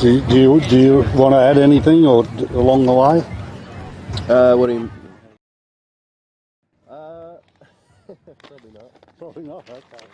Do you want to add anything or along the way? What do you? Probably not. Probably not. Okay.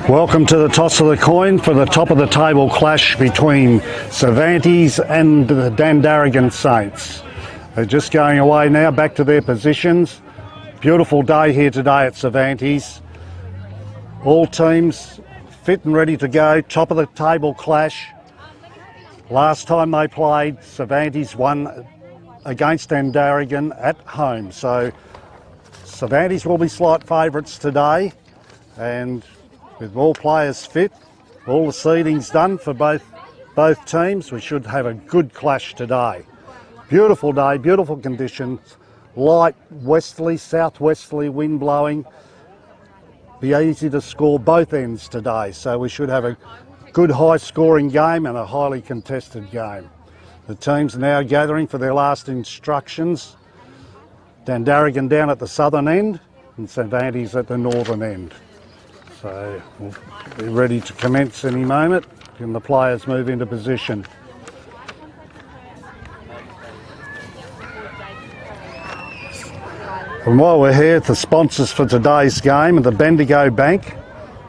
Welcome to the toss of the coin for the top of the table clash between Cervantes and the Dandaragan Saints. They're just going away now, back to their positions. Beautiful day here today at Cervantes. All teams fit and ready to go. Top of the table clash. Last time they played, Cervantes won against Dandaragan at home. So Cervantes will be slight favourites today, and with all players fit, all the seeding's done for both teams, we should have a good clash today. Beautiful day, beautiful conditions, light westerly, southwesterly wind blowing. Be easy to score both ends today, so we should have a good high scoring game and a highly contested game. The teams are now gathering for their last instructions. Dandaragan down at the southern end and Cervantes at the northern end. So we'll be ready to commence any moment and the players move into position. And while we're here, the sponsors for today's game are the Bendigo Bank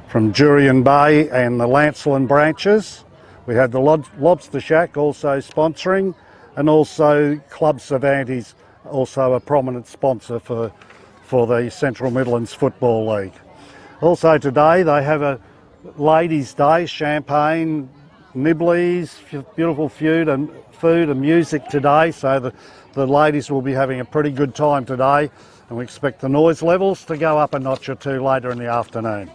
from Jurien Bay and the Lancelin branches. We have the Lobster Shack also sponsoring, and also Club Cervantes, also a prominent sponsor for the Central Midlands Football League. Also today they have a ladies' day, champagne, nibblies, beautiful food and music today, so the ladies will be having a pretty good time today, and we expect the noise levels to go up a notch or two later in the afternoon.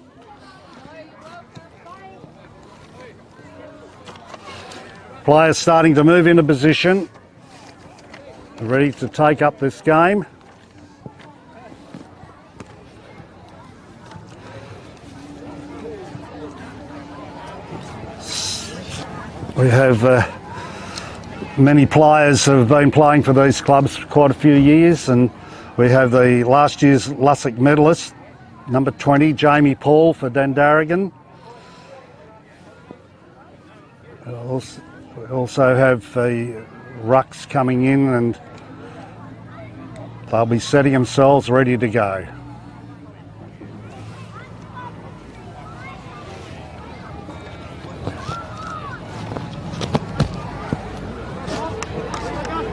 Players starting to move into position, ready to take up this game. We have many players who have been playing for these clubs for quite a few years, and we have the last year's Lussick medalist, number 20, Jamie Paul for Dandaragan. We also have the rucks coming in, and they'll be setting themselves ready to go.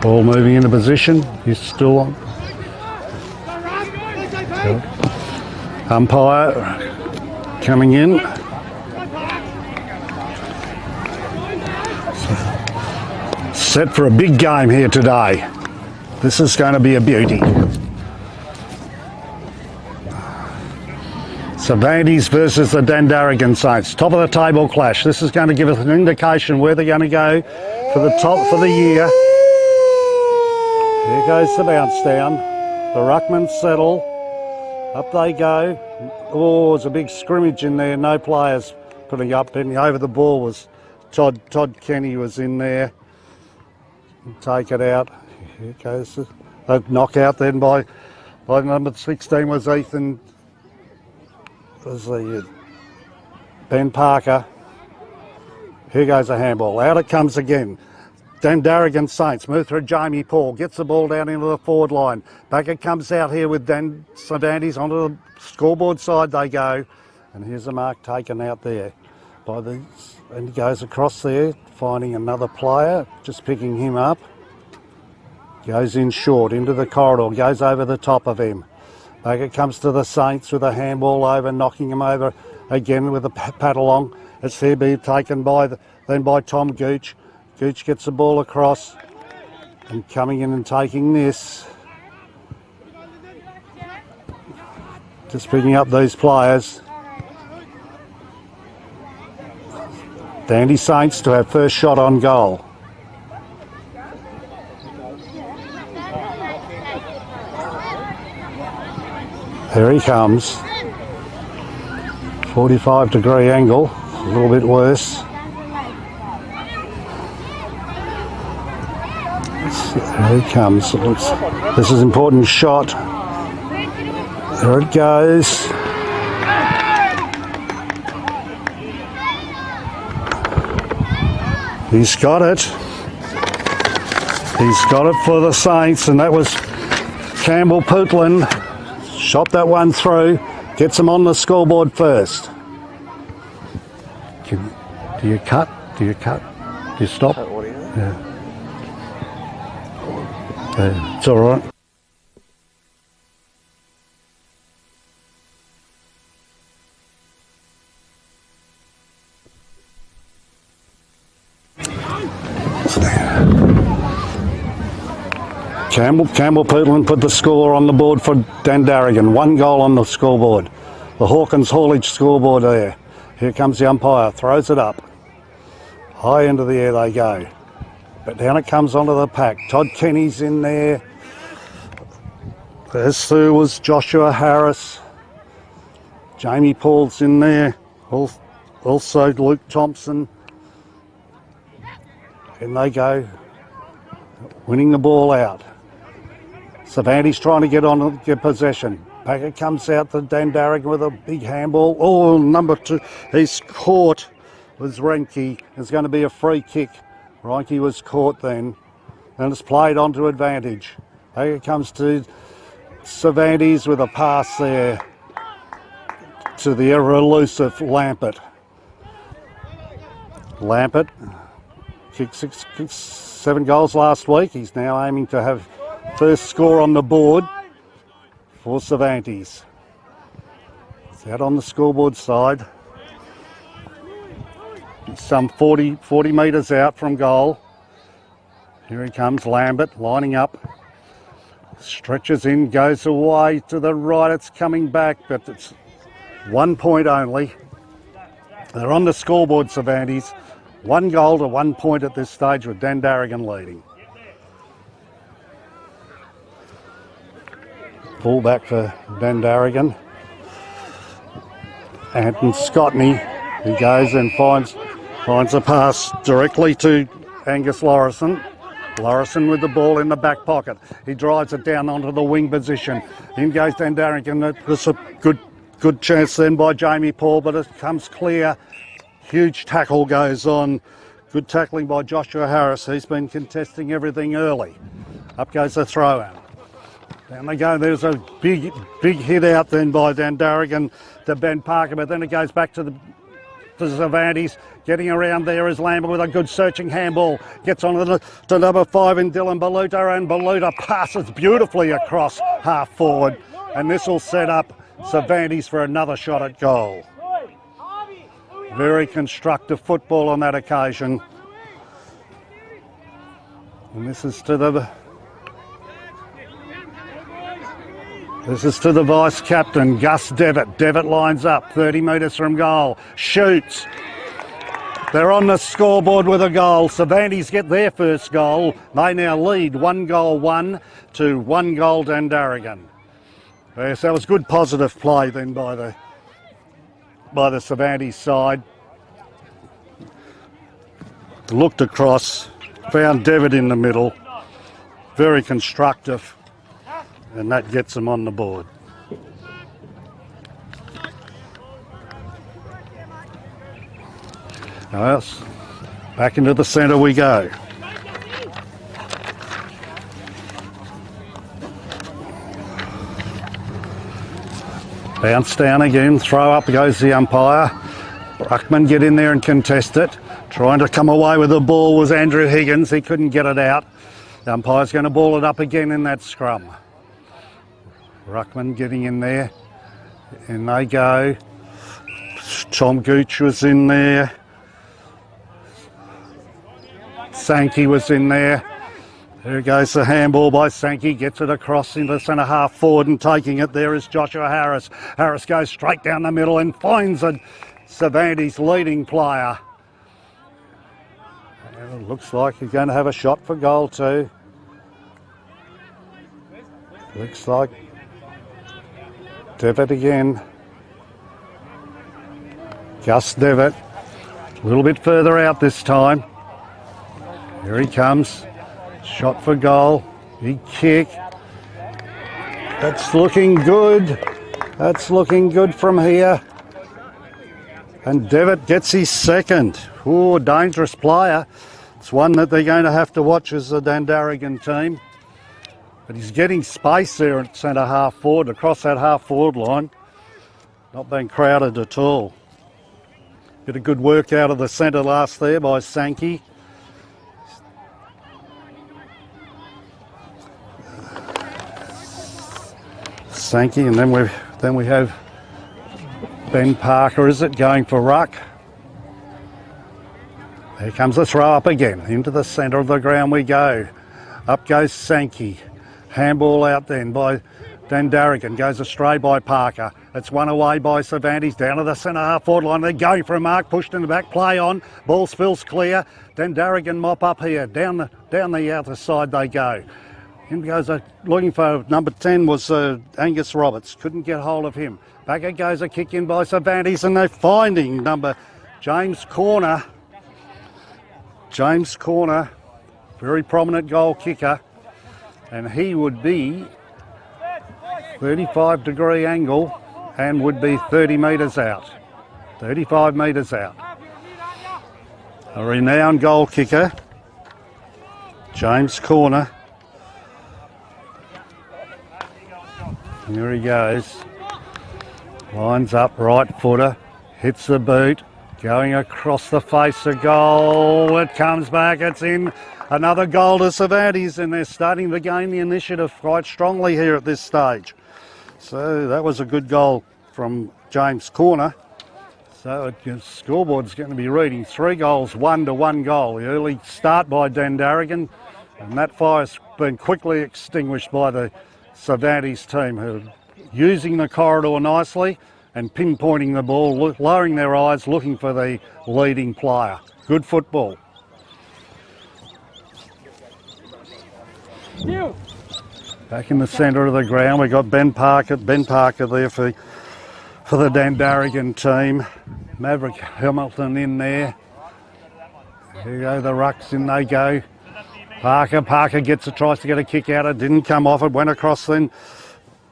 Ball moving into position. He's still on. Umpire coming in. Set for a big game here today. This is going to be a beauty. Cervantes versus the Dandaragan Saints. Top of the table clash. This is going to give us an indication where they're going to go for the top for the year. Here goes the bounce down. The ruckmans settle. Up they go. Oh, there's a big scrimmage in there. No players putting up any over the ball. Was Todd Kenny was in there. Take it out. Here goes the knockout then by number 16 was Ethan. Was the Ben Parker. Here goes a handball. Out it comes again. Dandaragan Saints move through Jamie Paul, gets the ball down into the forward line. Back it comes out here with Cervantes onto the scoreboard side they go. And here's a mark taken out there. And he goes across there, finding another player, just picking him up. Goes in short, into the corridor, goes over the top of him. Back it comes to the Saints with a handball over, knocking him over again with a pat along. It's here being taken then by Tom Gooch. Gooch gets the ball across and coming in and taking this. Just picking up these players. Dandy Saints to have first shot on goal. Here he comes. 45-degree angle, a little bit worse. Here he comes. This is an important shot. There it goes. He's got it. He's got it for the Saints, and that was Campbell Putlin. Shot that one through. Gets them on the scoreboard first. Do you cut? Do you cut? Do you stop? Cut audio. Yeah. It's all right. Campbell Peatland put the score on the board for Dandaragan. 1 goal on the scoreboard. The Hawkins haulage scoreboard there. Here comes the umpire, throws it up. High into the air they go. But down it comes onto the pack. Todd Kenny's in there. There's Sue was Joshua Harris. Jamie Paul's in there. Also Luke Thompson. In they go. Winning the ball out. Cervantes trying to get possession. Packet comes out to Dandaragan with a big handball. Oh, number 2. He's caught. Was Renke. There's going to be a free kick. Renke was caught then. And it's played on to advantage. Packet comes to Cervantes with a pass there to the ever elusive Lampert. Lampert kicked 7 goals last week. He's now aiming to have first score on the board for Cervantes. It's out on the scoreboard side. Some 40 metres out from goal. Here he comes, Lambert, lining up. Stretches in, goes away to the right. It's coming back, but it's 1 point only. They're on the scoreboard, Cervantes. 1 goal to 1 point at this stage with Dandaragan leading. Full back for Dandaragan. Anton Scotney, he goes and finds a pass directly to Angus Lorison. Lorison with the ball in the back pocket. He drives it down onto the wing position. In goes Dandaragan. There's a good chance then by Jamie Paul, but it comes clear. Huge tackle goes on. Good tackling by Joshua Harris. He's been contesting everything early. Up goes the throw in. Down they go. There's a big hit out then by Dandaragan to Ben Parker, but then it goes back to Cervantes. Getting around there is Lambert with a good searching handball. Gets on to number 5 in Dylan Baluta, and Baluta passes beautifully across half forward. And this will set up Cervantes for another shot at goal. Very constructive football on that occasion. And this is to the vice captain, Gus Devitt. Devitt lines up 30 metres from goal. Shoots. They're on the scoreboard with a goal. Cervantes get their first goal. They now lead 1-1 to 1 goal Dandaragan. Yes, that was good positive play then by the Cervantes side. Looked across, found Devitt in the middle. Very constructive. And that gets them on the board. Now else, back into the centre we go. Bounce down again, throw up goes the umpire. Ruckman get in there and contest it. Trying to come away with the ball was Andrew Higgins. He couldn't get it out. The umpire's going to ball it up again in that scrum. Ruckman getting in there. In they go. Tom Gooch was in there. Sankey was in there. There goes the handball by Sankey. Gets it across into centre half forward and taking it. There is Joshua Harris. Harris goes straight down the middle and finds a Cervantes leading player. And it looks like he's going to have a shot for goal too. Looks like Devitt again. Gus Devitt. A little bit further out this time. Here he comes. Shot for goal. Big kick. That's looking good. That's looking good from here. And Devitt gets his second. Oh, dangerous player. It's one that they're going to have to watch as the Dandaragan team. But he's getting space there at centre half forward, across that half forward line. Not being crowded at all. Bit of good work out of the centre last there by Sankey. Sankey, and then we have Ben Parker, is it, going for ruck. Here comes the throw up again. Into the centre of the ground we go. Up goes Sankey. Handball out then by Dandaragan. Goes astray by Parker. It's won away by Cervantes. Down to the centre half forward line. They're going for a mark. Pushed in the back. Play on. Ball spills clear. Dandaragan mop up here. Down the outer side they go. In goes looking for number 10 was Angus Roberts. Couldn't get hold of him. Back it goes a kick in by Cervantes, and they're finding number James Corner. James Corner, very prominent goal kicker, and he would be 35-degree angle and would be 30 metres out. 35 metres out. A renowned goal kicker, James Corner. Here he goes. Lines up, right footer, hits the boot, going across the face of goal. It comes back, it's in. Another goal to Cervantes, and they're starting to gain the initiative quite strongly here at this stage. So that was a good goal from James Corner. So the scoreboard's going to be reading 3 goals, 1 to 1 goal. The early start by Dandaragan, and that fire's been quickly extinguished by the Cervantes team, who are using the corridor nicely and pinpointing the ball, lowering their eyes, looking for the leading player. Good football. Back in the centre of the ground, we've got Ben Parker there for the Dandaragan team. Maverick Hamilton in there. Here you go, the rucks, in they go. Parker gets it, tries to get a kick out. It didn't come off. It went across then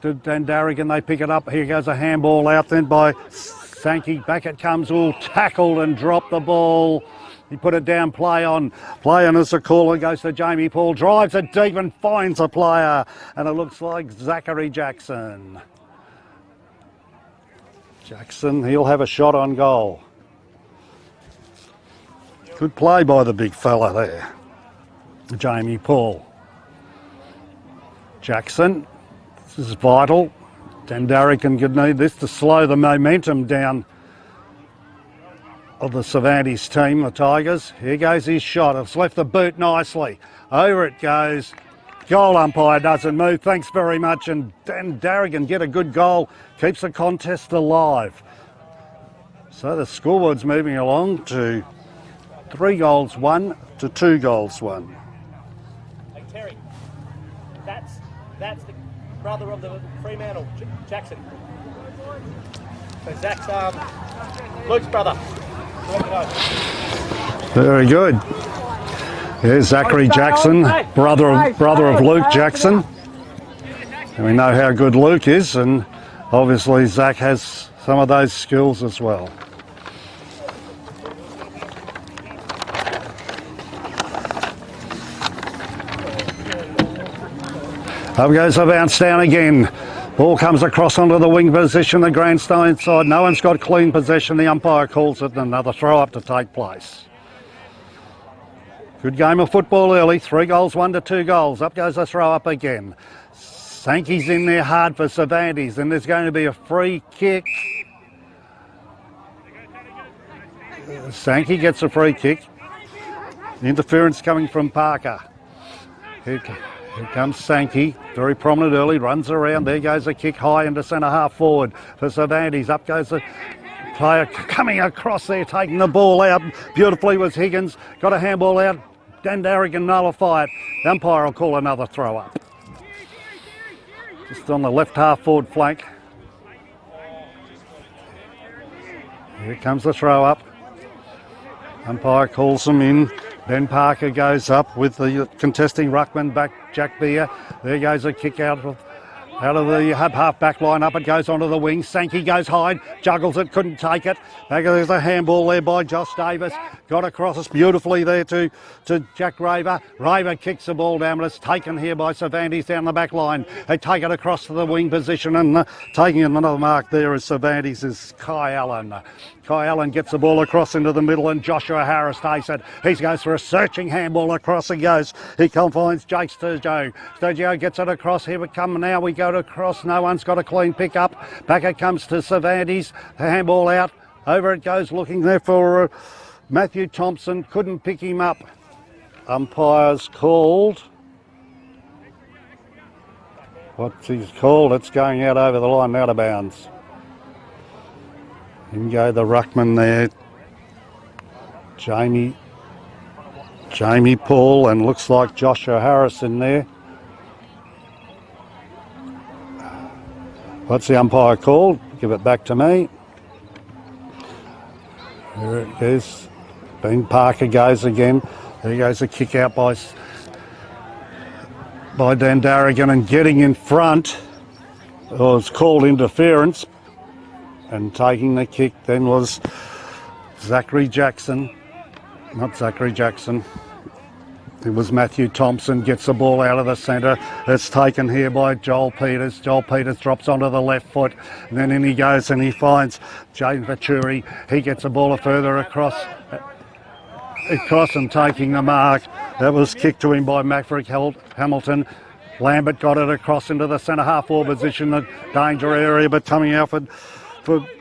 to Dandaragan. They pick it up. Here goes a handball out then by Sankey. Back it comes, all tackled and dropped the ball. He put it down, play on as the caller goes to Jamie Paul. Drives it deep and finds a player. And it looks like Zachary Jackson. Jackson, he'll have a shot on goal. Good play by the big fella there. Jamie Paul. Jackson, this is vital. Dandaragan could need this to slow the momentum down of the Cervantes team, the Tigers. Here goes his shot. It's left the boot nicely. Over it goes. Goal umpire doesn't move. Thanks very much. And Dandaragan get a good goal. Keeps the contest alive. So the scoreboard's moving along to 3 goals 1 to 2 goals 1. Hey Terry, that's the brother of the Fremantle, Jackson. So Zach's Luke's brother. Very good. Here's Zachary Jackson, brother of Luke Jackson. And we know how good Luke is, and obviously Zach has some of those skills as well. Up goes the bounce down again. Ball comes across onto the wing position, the grandstand side. No one's got clean possession. The umpire calls it, and another throw up to take place. Good game of football early. 3 goals 1 to 2 goals. Up goes the throw up again. Sankey's in there hard for Cervantes, and there's going to be a free kick. Sankey gets a free kick. Interference coming from Parker. Here comes Sankey, very prominent early, runs around. There goes a kick high into centre half forward for Cervantes. Up goes the player coming across there, taking the ball out. Beautifully was Higgins. Got a handball out. Dandaragan nullify it. The umpire will call another throw up. Just on the left half forward flank. Here comes the throw up. Umpire calls them in. Ben Parker goes up with the contesting ruckman back, Jack Beer. There goes a kick out of the half back line. Up it goes onto the wing. Sankey goes high, juggles it, couldn't take it. There's a handball there by Josh Davis. Got across us beautifully there to Jack Raver. Raver kicks the ball down, but it's taken here by Cervantes down the back line. They take it across to the wing position, and taking another mark there is Cervantes is Kai Allen. Kai Allen gets the ball across into the middle and Joshua Harris takes it. He goes for a searching handball across and goes. He finds Jake Sturgio. Sturgio gets it across. Here we come now. We go to cross. No one's got a clean pick up. Back it comes to Cervantes. The handball out. Over it goes, looking there for Matthew Thompson. Couldn't pick him up. Umpire's called. What's he's called? It's going out over the line, out of bounds. In go the ruckman there. Jamie Paul, and looks like Joshua Harris in there. What's the umpire called? Give it back to me. There it is. Ben Parker goes again. There goes a kick out by Dandaragan, and getting in front was called interference, and taking the kick then was Zachary Jackson. Not Zachary Jackson. It was Matthew Thompson. Gets the ball out of the centre. It's taken here by Joel Peters. Joel Peters drops onto the left foot. And then in he goes and he finds Jane Venturi. He gets the ball further across and taking the mark. That was kicked to him by Maverick Hamilton. Lambert got it across into the centre half forward position, the danger area, but coming out for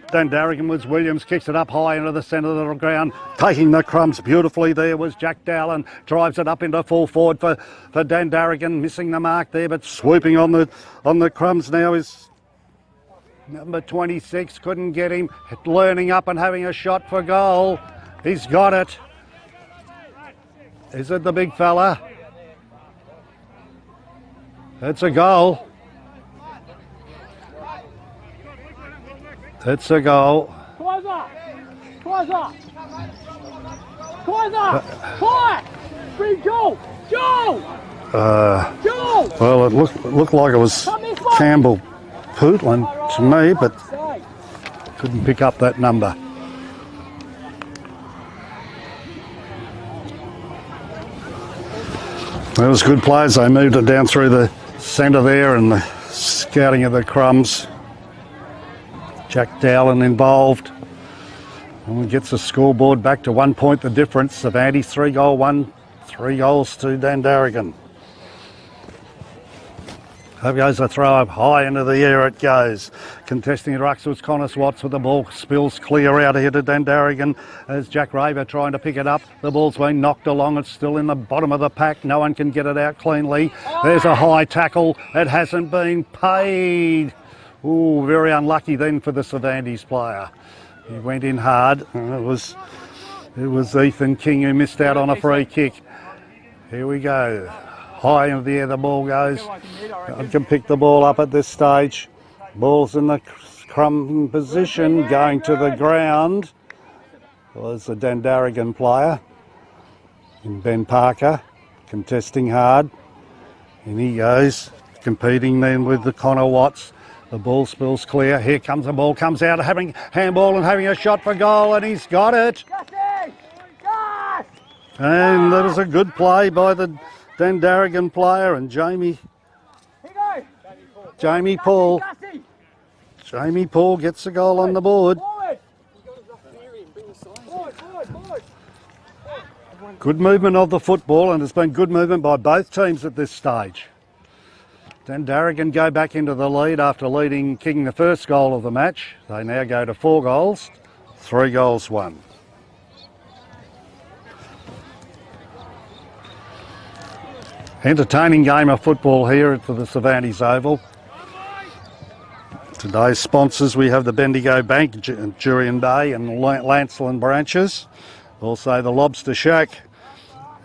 Dandaragan was Williams. Kicks it up high into the centre of the ground, taking the crumbs beautifully. There was Jack Dowland, drives it up into full forward for Dandaragan, missing the mark there, but swooping on the crumbs now is number 26. Couldn't get him, learning up and having a shot for goal. He's got it. Is it the big fella? It's a goal. It's a goal. Bring Joe! Well, it looked like it was Campbell Pootland to me, but couldn't pick up that number. That was good plays. They moved it down through the centre there, and the scouting of the crumbs. Jack Dowland involved. And gets the scoreboard back to 1 point the difference. Cervantes 3-1, 3 goals to Dandaragan. Up goes a throw up high into the air it goes. Contesting the rucks was Connor Watts with the ball. Spills clear out here to Dandaragan as Jack Raver trying to pick it up. The ball's been knocked along. It's still in the bottom of the pack. No one can get it out cleanly. There's a high tackle. It hasn't been paid. Ooh, very unlucky then for the Cervantes player. He went in hard. It was Ethan King who missed out on a free kick. Here we go. High in the air the ball goes. I can pick the ball up at this stage. Ball's in the crumb position, going to the ground. Was the Dandaragan player. And Ben Parker contesting hard. And he goes, competing then with the Connor Watts. The ball spills clear. Here comes the ball, comes out, having handball and having a shot for goal, and he's got it. And that was a good play by the Dandaragan player, and Jamie Paul. Jamie Paul gets a goal on the board. Good movement of the football, and there's been good movement by both teams at this stage. Dandaragan go back into the lead after leading King the first goal of the match. They now go to 4 goals, 3 goals won. Entertaining game of football here at the Cervantes Oval. Today's sponsors, we have the Bendigo Bank, Jurien Bay and Lancelin branches. Also the Lobster Shack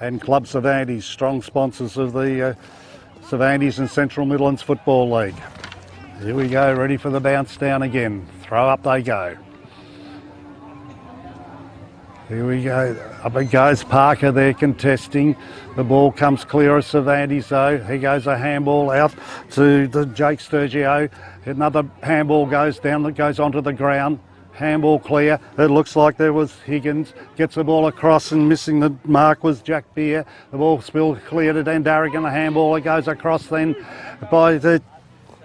and Club Cervantes, strong sponsors of the Cervantes and Central Midlands Football League. Here we go, ready for the bounce down again. Throw up they go. Here we go, up it goes Parker there contesting. The ball comes clear of Cervantes though. Here goes a handball out to the Jake Sturgio. Another handball goes down, that goes onto the ground. Handball clear. It looks like there was Higgins. Gets the ball across and missing the mark was Jack Beer. The ball spilled clear to Dandaragan. The handball, it goes across then by the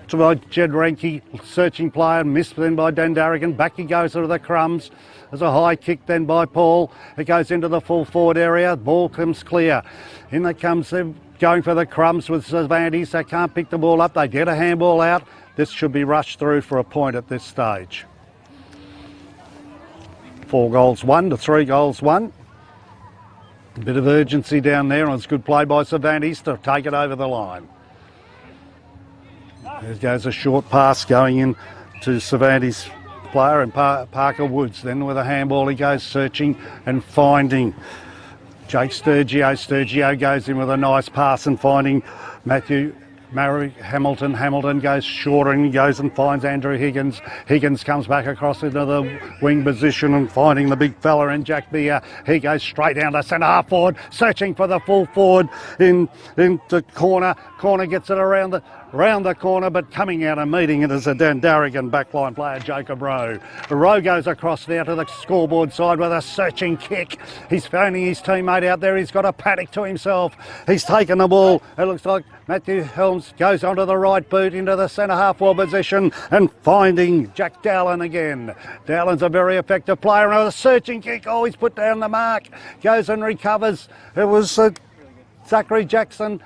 blocked by Jed Renke, searching player, missed then by Dandaragan. Back he goes to the crumbs. There's a high kick then by Paul. It goes into the full forward area. Ball comes clear. In they comes, they're going for the crumbs with Cervantes. They can't pick the ball up. They get a handball out. This should be rushed through for a point at this stage. 4 goals won to 3 goals won. A bit of urgency down there, and it's good play by Cervantes to take it over the line. There goes a short pass going in to Cervantes player, and Parker Woods then with a handball he goes searching and finding Jake Sturgio. Sturgio goes in with a nice pass and finding Hamilton. Hamilton goes shorter and he goes and finds Andrew Higgins. Higgins comes back across into the wing position and finding the big fella in Jack Beer. He goes straight down to centre half forward, searching for the full forward into corner. Corner gets it around the corner, but coming out and meeting it is a Dandaragan backline player, Jacob Rowe. Rowe goes across now to the scoreboard side with a searching kick. He's phoning his teammate out there. He's got a paddock to himself. He's taken the ball. It looks like Matthew Helms goes onto the right boot into the centre half forward position and finding Jack Dowland again. Dowland's a very effective player and a searching kick. Oh, he's put down the mark. Goes and recovers. It was Zachary Jackson.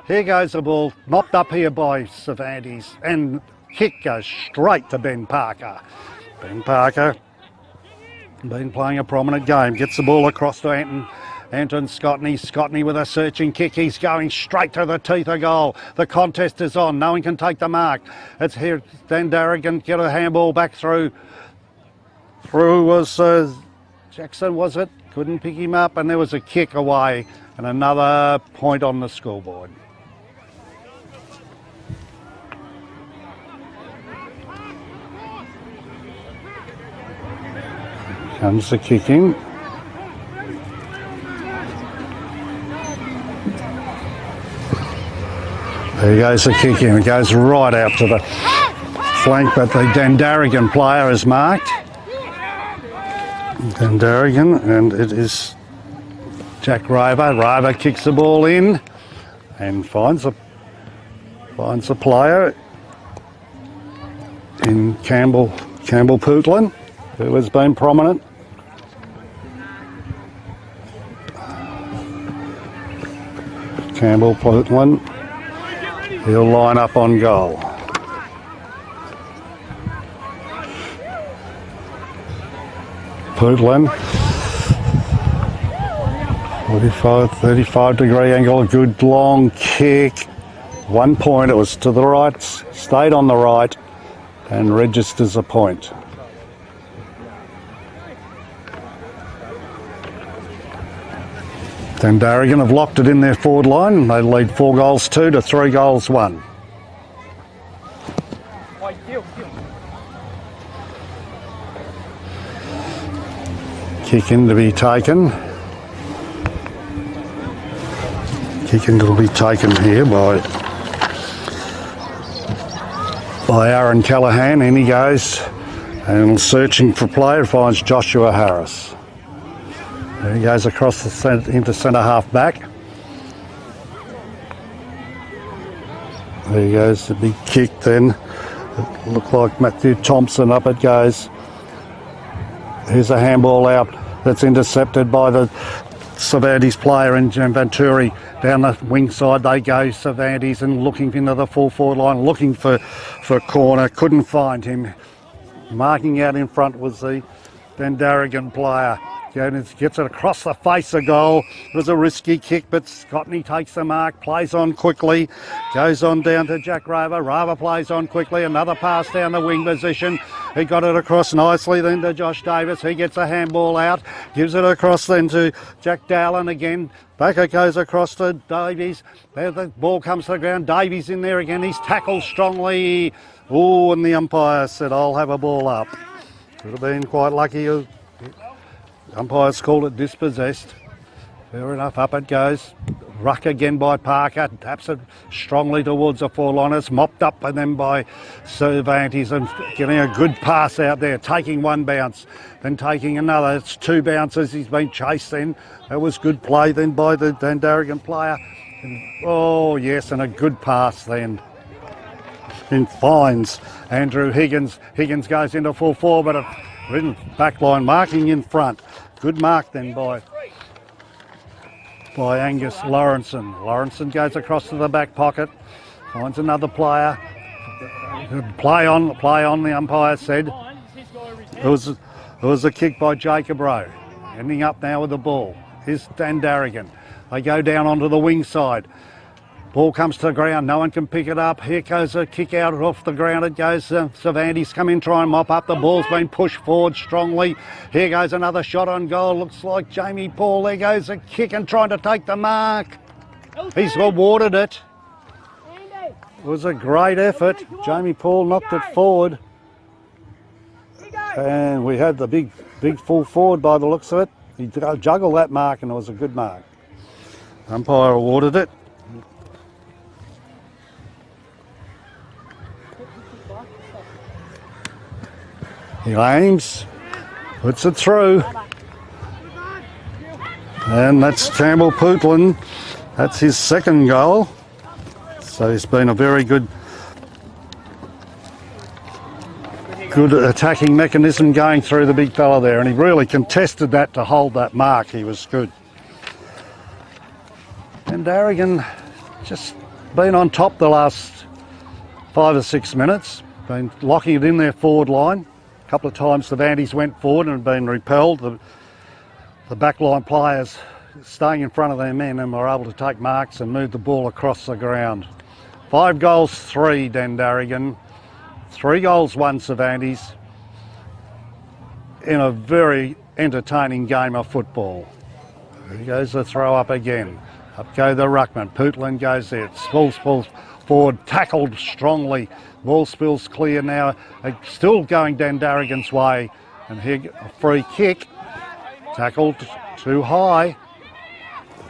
Here goes the ball, mopped up here by Cervantes, and kick goes straight to Ben Parker. Ben Parker, been playing a prominent game, gets the ball across to Anton Scotney. Scotney with a searching kick, he's going straight to the teeth of goal. The contest is on, no one can take the mark. It's here, Dandaragan get a handball back through. Through was Jackson, was it? Couldn't pick him up, and there was a kick away, and another point on the scoreboard. Comes the kick in. There goes the kick in. It goes right out to the flank, but the Dandaragan player is marked. Dandaragan, and it is Jack Rover. Rover kicks the ball in and finds a player in Campbell Pootland, who has been prominent. Campbell Pootland, he'll line up on goal. Pootland, 35 degree angle, a good long kick. 1 point, it was to the right, stayed on the right and registers a point. Dandaragan have locked it in their forward line. They lead 4 goals 2 to 3 goals 1. Kick in to be taken. Kick in to be taken here by Aaron Callaghan. In he goes and searching for player, finds Joshua Harris. There he goes across the into centre half back. There he goes, the big kick then. It looked like Matthew Thompson, up it goes. Here's a handball out that's intercepted by the Cervantes player in Venturi. Down the wing side they go, Cervantes, and looking into the full forward line, looking for corner, couldn't find him. Marking out in front was the Dandaragan player. Gets it across the face of goal. It was a risky kick, but Scotney takes the mark, plays on quickly, goes on down to Jack Rover. Rover plays on quickly, another pass down the wing position. He got it across nicely then to Josh Davis. He gets a handball out, gives it across then to Jack Dowland again. Back it goes across to Davies. There the ball comes to the ground. Davies in there again. He's tackled strongly. Oh, and the umpire said, I'll have a ball up. Could have been quite lucky. Umpires called it dispossessed. Fair enough, up it goes. Ruck again by Parker, taps it strongly towards the four-liners, mopped up and then by Cervantes and getting a good pass out there, taking one bounce, then taking another. It's 2 bounces, he's been chased then. That was good play then by the Dandaragan player. And, oh yes, and a good pass then. in fines Andrew Higgins. Higgins goes into full forward, but a back line marking in front. Good mark then by Angus Lawrenson. Lawrenson goes across to the back pocket, finds another player. Play on, the umpire said. It was a kick by Jacob Rowe. Ending up now with the ball. Here's Dandaragan. They go down onto the wing side. Ball comes to the ground, no one can pick it up. Here goes a kick out off the ground. It goes, Cervantes come in, try and mop up. The ball's been pushed forward strongly. Here goes another shot on goal. Looks like Jamie Paul. There goes a kick and trying to take the mark. He's awarded it. It was a great effort. Jamie Paul knocked it forward. And we had the big full forward by the looks of it. He juggled that mark and it was a good mark. Umpire awarded it. He aims, puts it through, and that's Campbell Pootland. That's his second goal. So he's been a very good attacking mechanism going through the big fella there, and he really contested that to hold that mark. He was good. And Dandaragan just been on top the last 5 or 6 minutes, been locking it in their forward line. A couple of times the Vanties went forward and been repelled. The backline players staying in front of their men and were able to take marks and move the ball across the ground. 5 goals, 3 Dandaragan. 3 goals, 1 Cervantes. In a very entertaining game of football. Here goes the throw up again. Up go the ruckman. Pootland goes there. Spills forward, tackled strongly. Ball spills clear now. Still going Dandaragan's way. And here a free kick. Tackled too high.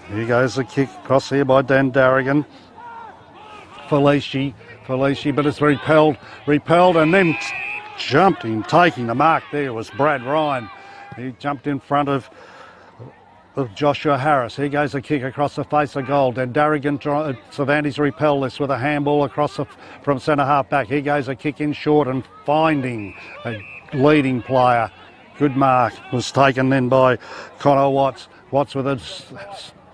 Here goes the kick across here by Dandaragan. Felici, but it's repelled and then jumped in, taking the mark there was Brad Ryan. He jumped in front of Joshua Harris. Here goes a kick across the face of goal. Dandaragan, Cervantes repel this with a handball across from centre half back. Here goes a kick in short and finding a leading player. Good mark was taken then by Connor Watts. Watts with a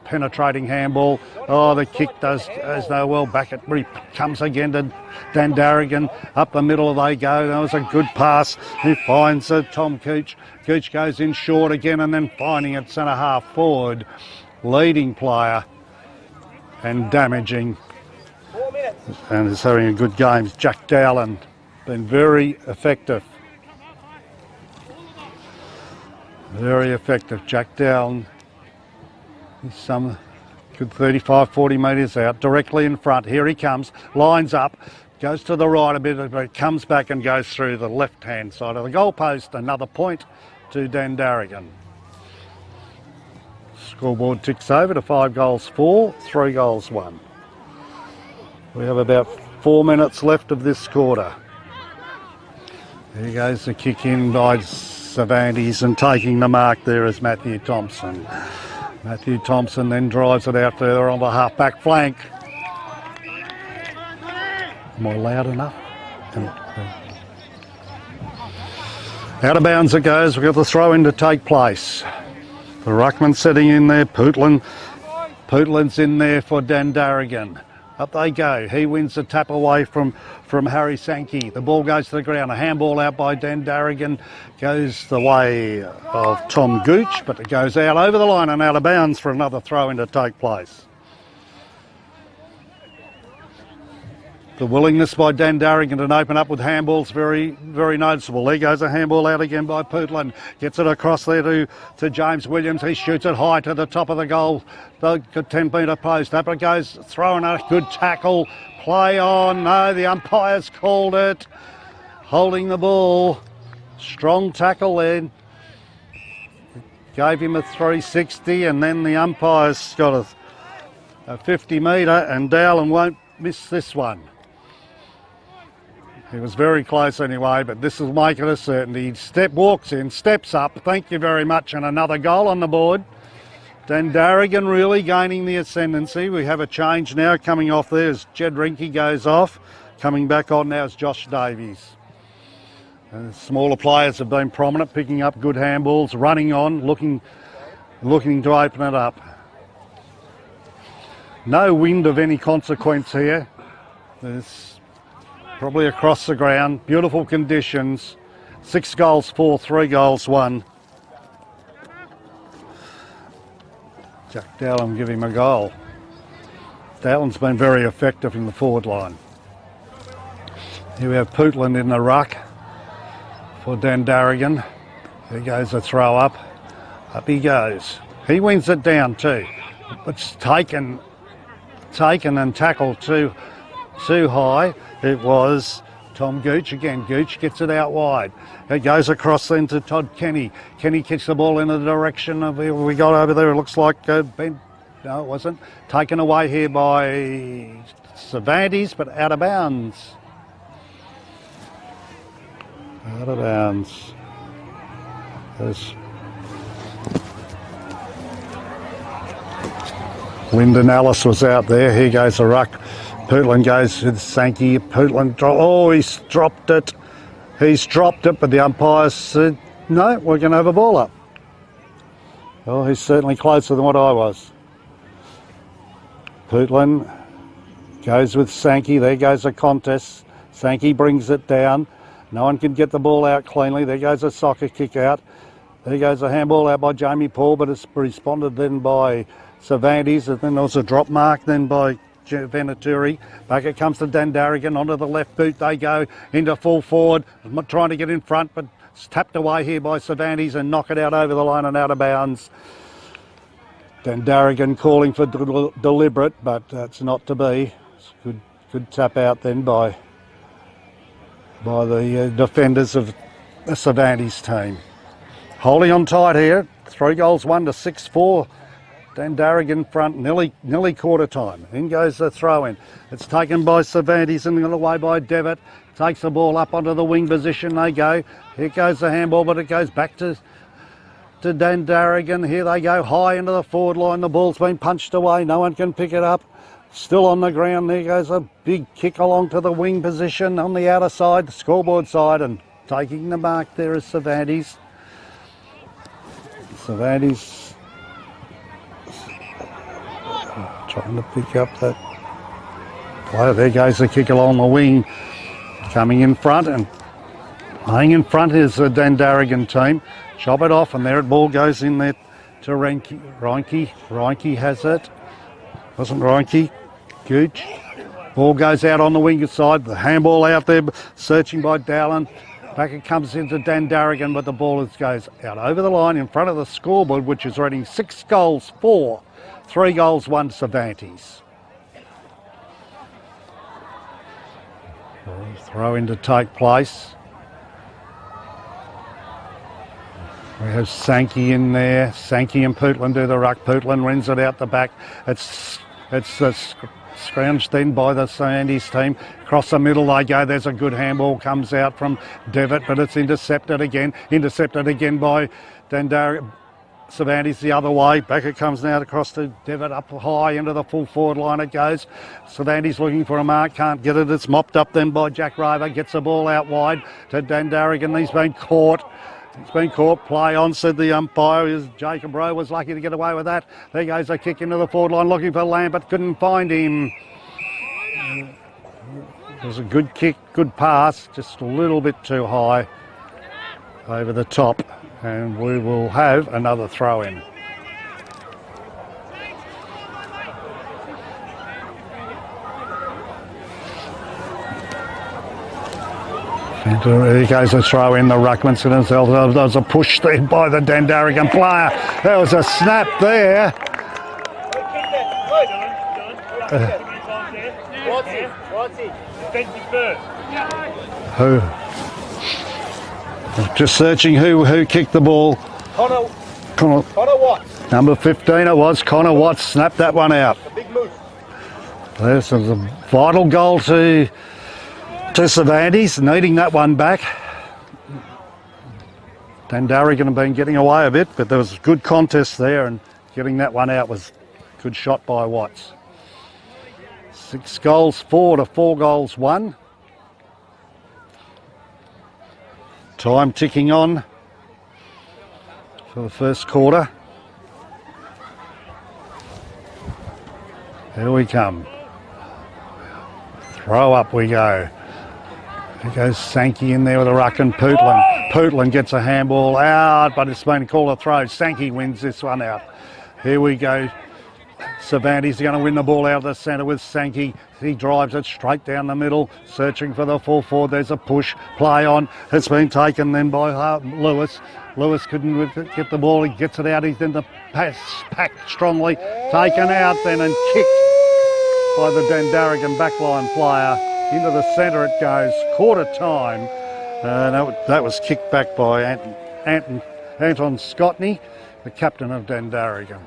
penetrating handball. Oh, the kick goes no well. Back it comes again to Dandaragan. Up the middle they go. That was a good pass. He finds Tom Cooch. Cooch goes in short again and then finding it centre half forward. Leading player and damaging. And is having a good game. Jack Dowland been very effective. Very effective. Jack Dowland. He's some good 35, 40 metres out, directly in front. Here he comes, lines up, goes to the right a bit, but comes back and goes through the left-hand side of the goalpost. Another point to Dandaragan. Scoreboard ticks over to 5 goals 4, 3 goals 1. We have about 4 minutes left of this quarter. Here goes the kick in by Cervantes and taking the mark there is Matthew Thompson. Matthew Thompson then drives it out further on the half-back flank. Am I loud enough? Out of bounds it goes. We've got the throw-in to take place. The ruckman sitting in there. Pootland's in there for Dandaragan. Up they go. He wins the tap away from Harry Sankey. The ball goes to the ground. A handball out by Dandaragan goes the way of Tom Gooch, but it goes out over the line and out of bounds for another throw-in to take place. The willingness by Dandaragan to open up with handballs very, very noticeable. There goes a handball out again by Pootland. Gets it across there to James Williams. He shoots it high to the top of the goal. The 10-metre post. Up it goes. Throwing a good tackle. Play on. No, the umpire's called it. Holding the ball. Strong tackle then. Gave him a 360 and then the umpire's got a 50-metre and Dowland won't miss this one. He was very close anyway, but this will make it a certainty. Walks in, steps up. Thank you very much, and another goal on the board. Dandaragan really gaining the ascendancy. We have a change now coming off there as Jed Rinke goes off. Coming back on now is Josh Davies. And the smaller players have been prominent, picking up good handballs, running on, looking to open it up. No wind of any consequence here. There's probably across the ground. Beautiful conditions. 6 goals 4, 3 goals 1. Jack Dowland give him a goal. Dowland's been very effective in the forward line. Here we have Pootland in the ruck for Dandaragan. There goes a throw up. Up he goes. He wins it down too. It's taken and tackled too high. It was Tom Gooch again. Gooch gets it out wide. It goes across then to Todd Kenny. Kenny kicks the ball in the direction of where we got over there. It looks like Ben. No, it wasn't. Taken away here by Cervantes, but out of bounds. Out of bounds. There's Lyndon Ellis was out there. Here goes the ruck. Pootland goes with Sankey. Pootland, he's dropped it. He's dropped it, but the umpire said, no, we're going to have a ball up. Well, he's certainly closer than what I was. Pootland goes with Sankey. There goes a contest. Sankey brings it down. No one can get the ball out cleanly. There goes a soccer kick out. There goes a handball out by Jamie Paul, but it's responded then by Cervantes, and then there was a drop mark then by Venaturi. Back it comes to Dandaragan. Onto the left boot they go into full forward, trying to get in front, but it's tapped away here by Cervantes and knock it out over the line and out of bounds. Dandaragan calling for deliberate, but that's not to be. It's good tap out then by the defenders of the Cervantes team. Holding on tight here. 3 goals 1 to 6-4. Dandaragan front, nearly quarter time. In goes the throw in. It's taken by Cervantes and got away by Devitt. Takes the ball up onto the wing position. They go. Here goes the handball, but it goes back to Dandaragan. Here they go, high into the forward line. The ball's been punched away. No one can pick it up. Still on the ground. There goes a big kick along to the wing position on the outer side, the scoreboard side, and taking the mark there is Cervantes. Cervantes trying to pick up that player. There goes the kick along the wing. Coming in front, and playing in front is the Dandaragan team. Chop it off, and there the ball goes in there to Reinke. Reinke has it. Wasn't Reinke. Gooch. Ball goes out on the wing side. The handball out there, searching by Dowland. Back it comes into Dandaragan, but the ball goes out over the line in front of the scoreboard, which is reading 6 goals 4, 3 goals 1 Cervantes. Throw in to take place. We have Sankey in there. Sankey and Pootland do the ruck. Pootland rins it out the back. It's scrounged then by the Cervantes team. Across the middle they go. There's a good handball comes out from Devitt, but it's intercepted again. Intercepted again by Dandaragan. Cervantes the other way. Back it comes now across to Devitt, up high into the full forward line it goes. Cervantes looking for a mark, can't get it. It's mopped up then by Jack Rover. Gets the ball out wide to Dandaragan. He's been caught. He's been caught. Play on, said the umpire. Jacob Rowe was lucky to get away with that. There goes a kick into the forward line looking for Lambert. Couldn't find him. It was a good kick, good pass. Just a little bit too high over the top. And we will have another throw in. Here goes a throw in, the ruckman. There was a push there by the Dandaragan player. There was a snap there. Who? Just searching who kicked the ball. Connor Watts. Number 15 it was. Connor Watts snapped that one out. A big move. This was a vital goal to Cervantes, needing that one back. Dandaragan had been getting away a bit, but there was a good contest there, and getting that one out was a good shot by Watts. 6 goals 4 to 4 goals 1. Time ticking on for the first quarter. Here we come. Throw up we go. There goes Sankey in there with a ruck and Pootland. Pootland gets a handball out, but it's been called a throw. Sankey wins this one out. Here we go. Cervantes is going to win the ball out of the centre with Sankey. He drives it straight down the middle, searching for the full forward. There's a push, play on. It's been taken then by Lewis. Lewis couldn't get the ball. He gets it out. He's in the pass, packed strongly, taken out then and kicked by the Dandaragan backline player. Into the centre it goes. Quarter time. That was kicked back by Anton Scotney, the captain of Dandaragan.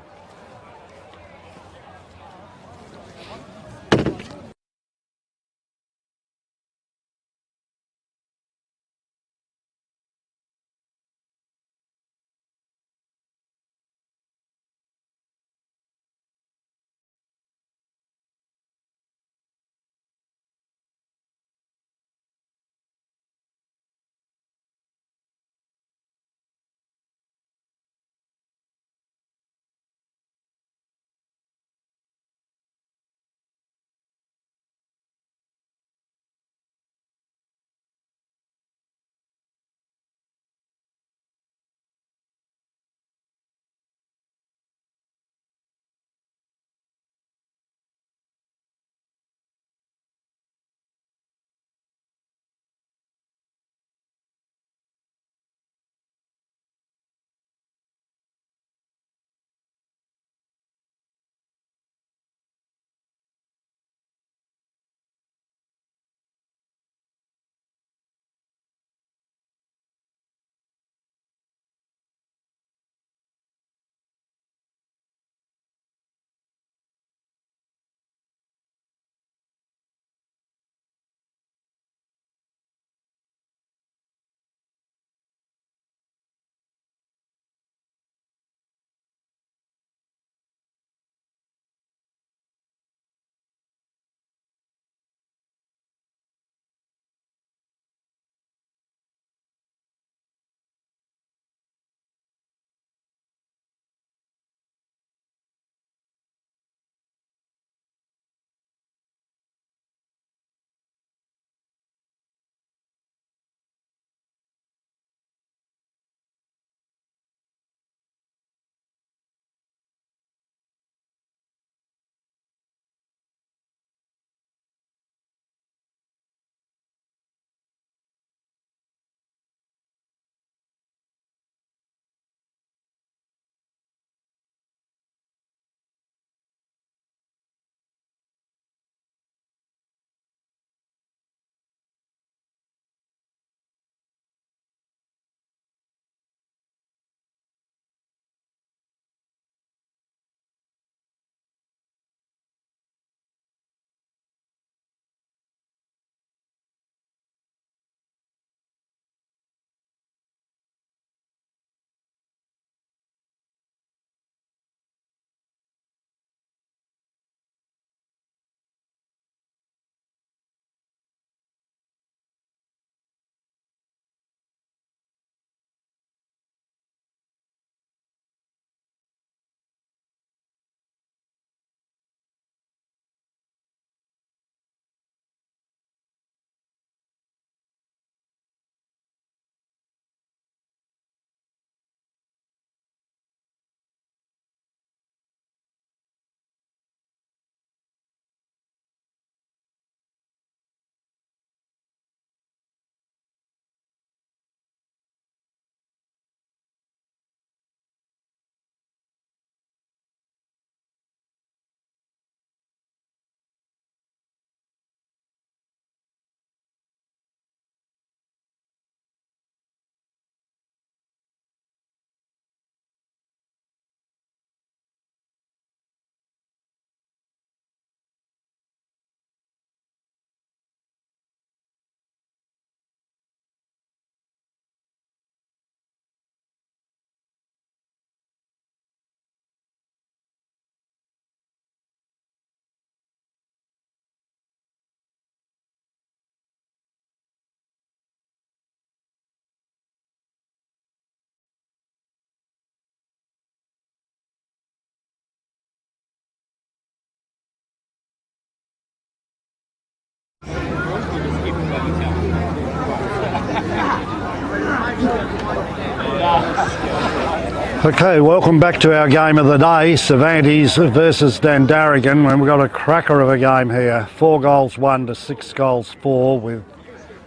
Okay, welcome back to our game of the day, Cervantes versus Dandaragan, and we've got a cracker of a game here. 4 goals 1 to 6 goals 4, with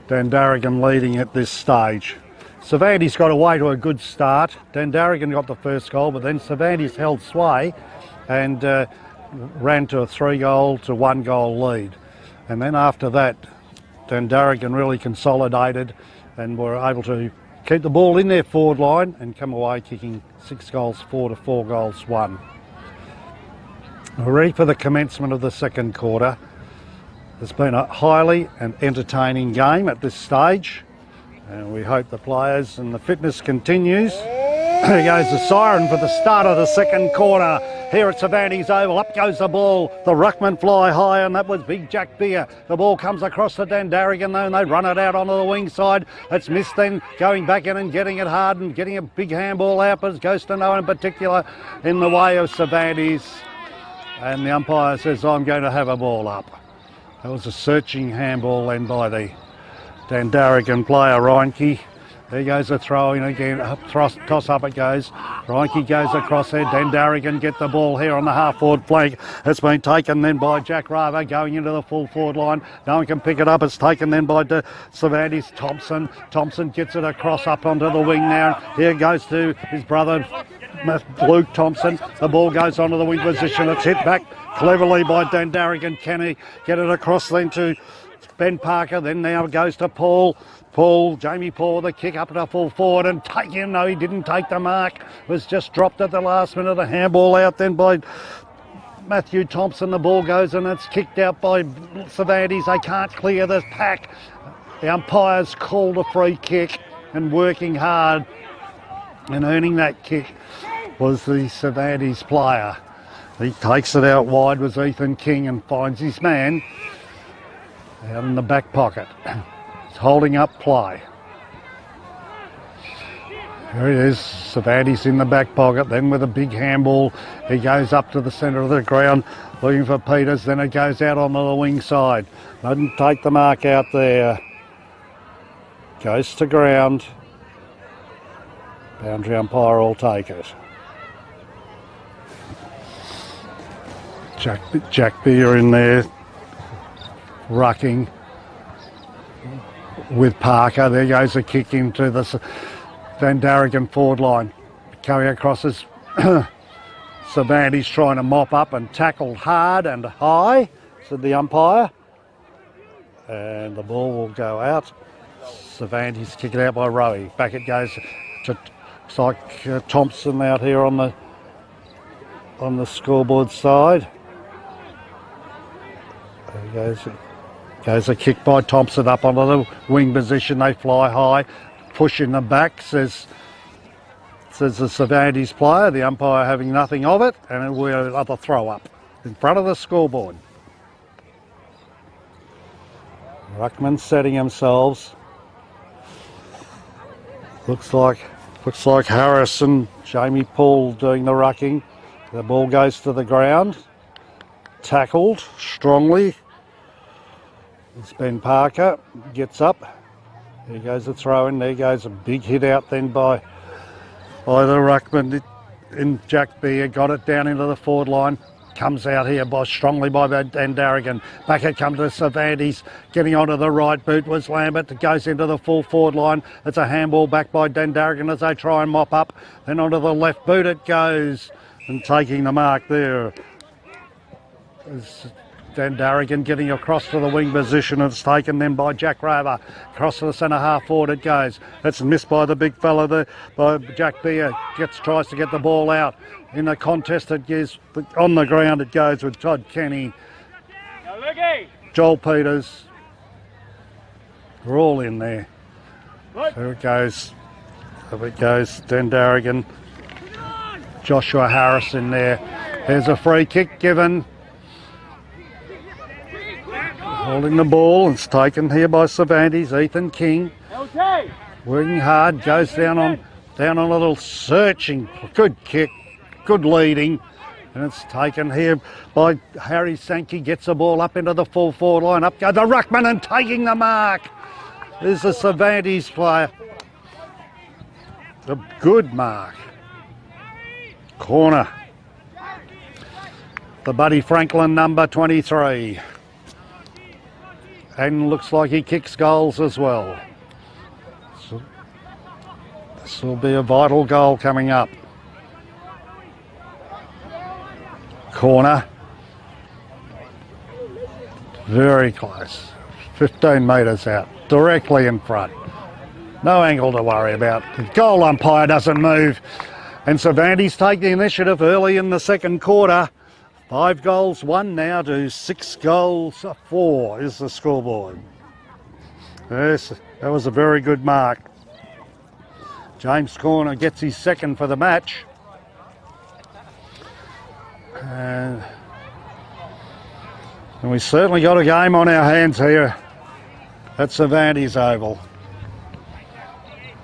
Dandaragan leading at this stage. Cervantes got away to a good start. Dandaragan got the first goal, but then Cervantes held sway and ran to a 3-goal to 1-goal lead. And then after that, Dandaragan really consolidated and were able to keep the ball in their forward line and come away kicking 6 goals 4 to 4 goals 1. We're ready for the commencement of the second quarter. It's been a highly and entertaining game at this stage, and we hope the players and the fitness continues. There goes the siren for the start of the second quarter. Here at Cervantes Oval, up goes the ball. The ruckman fly high, and that was Big Jack Beer. The ball comes across to Dandaragan though, and they run it out onto the wing side. It's missed then, going back in and getting it hard and getting a big handball out, but it goes to no one in particular in the way of Cervantes. And the umpire says, I'm going to have a ball up. That was a searching handball then by the Dandaragan player, Reinke. There goes a throw in again, toss up it goes. Reinke goes across there. Dandaragan get the ball here on the half forward flank. It's been taken then by Jack Rava going into the full forward line. No one can pick it up. It's taken then by Cervantes. Thompson. Thompson gets it across up onto the wing now. Here goes to his brother Luke Thompson. The ball goes onto the wing position. It's hit back cleverly by Dandaragan. Can he get it across then to Ben Parker? Then now it goes to Jamie Paul, the kick up to full forward and take him. No, he didn't take the mark. It was just dropped at the last minute. A handball out then by Matthew Thompson. The ball goes and it's kicked out by Cervantes. They can't clear the pack. The umpires called a free kick, and working hard and earning that kick was the Cervantes player. He takes it out wide was Ethan King and finds his man out in the back pocket. Holding up play. Here it is, Cervantes in the back pocket, then with a big handball, he goes up to the centre of the ground looking for Peters, then it goes out onto the wing side. Doesn't take the mark out there. Goes to ground. Boundary umpire will take it. Jack Beer in there, rucking with Parker. There goes a kick into the Dandaragan forward line. Coming across as Cervantes trying to mop up and tackled hard and high, said the umpire. And the ball will go out. Cervantes kick it out by Rowie. Back it goes to, it's like Thompson out here on the scoreboard side. There goes a kick by Thompson up onto the wing position. They fly high, push in the back, says the Cervantes player. The umpire having nothing of it, and it will be another throw up in front of the scoreboard. Ruckman setting themselves. Looks like Harris and Jamie Paul doing the rucking. The ball goes to the ground. Tackled strongly. It's Ben Parker, gets up. There goes the throw in. There goes a big hit out then by the ruckman. And Jack Beer got it down into the forward line. Comes out here strongly by Dandaragan. Back it comes to Cervantes. Getting onto the right boot was Lambert. It goes into the full forward line. It's a handball back by Dandaragan as they try and mop up. Then onto the left boot it goes. And taking the mark there is Dandaragan getting across to the wing position. It's taken then by Jack Rover. Across to the centre half forward it goes. It's missed by the big fella there, by Jack Beer. Tries to get the ball out. In the contest it goes, on the ground it goes with Todd Kenny. Joel Peters. We're all in there. There it goes. There it goes. Dandaragan. Joshua Harris in there. There's a free kick given. Holding the ball, it's taken here by Cervantes. Ethan King working hard, goes down on a little searching, good kick, good leading, and it's taken here by Harry Sankey. Gets the ball up into the full forward line. Up goes the ruckman and taking the mark. There's a Cervantes player. A good mark. Corner. The Buddy Franklin, number 23. And looks like he kicks goals as well. So this will be a vital goal coming up. Corner. Very close. 15 metres out. Directly in front. No angle to worry about. The goal umpire doesn't move. And Cervantes take the initiative early in the second quarter. 5 goals, 1 now to 6 goals, 4 is the scoreboard. Yes, that was a very good mark. James Corner gets his second for the match. And we certainly got a game on our hands here at Cervantes Oval.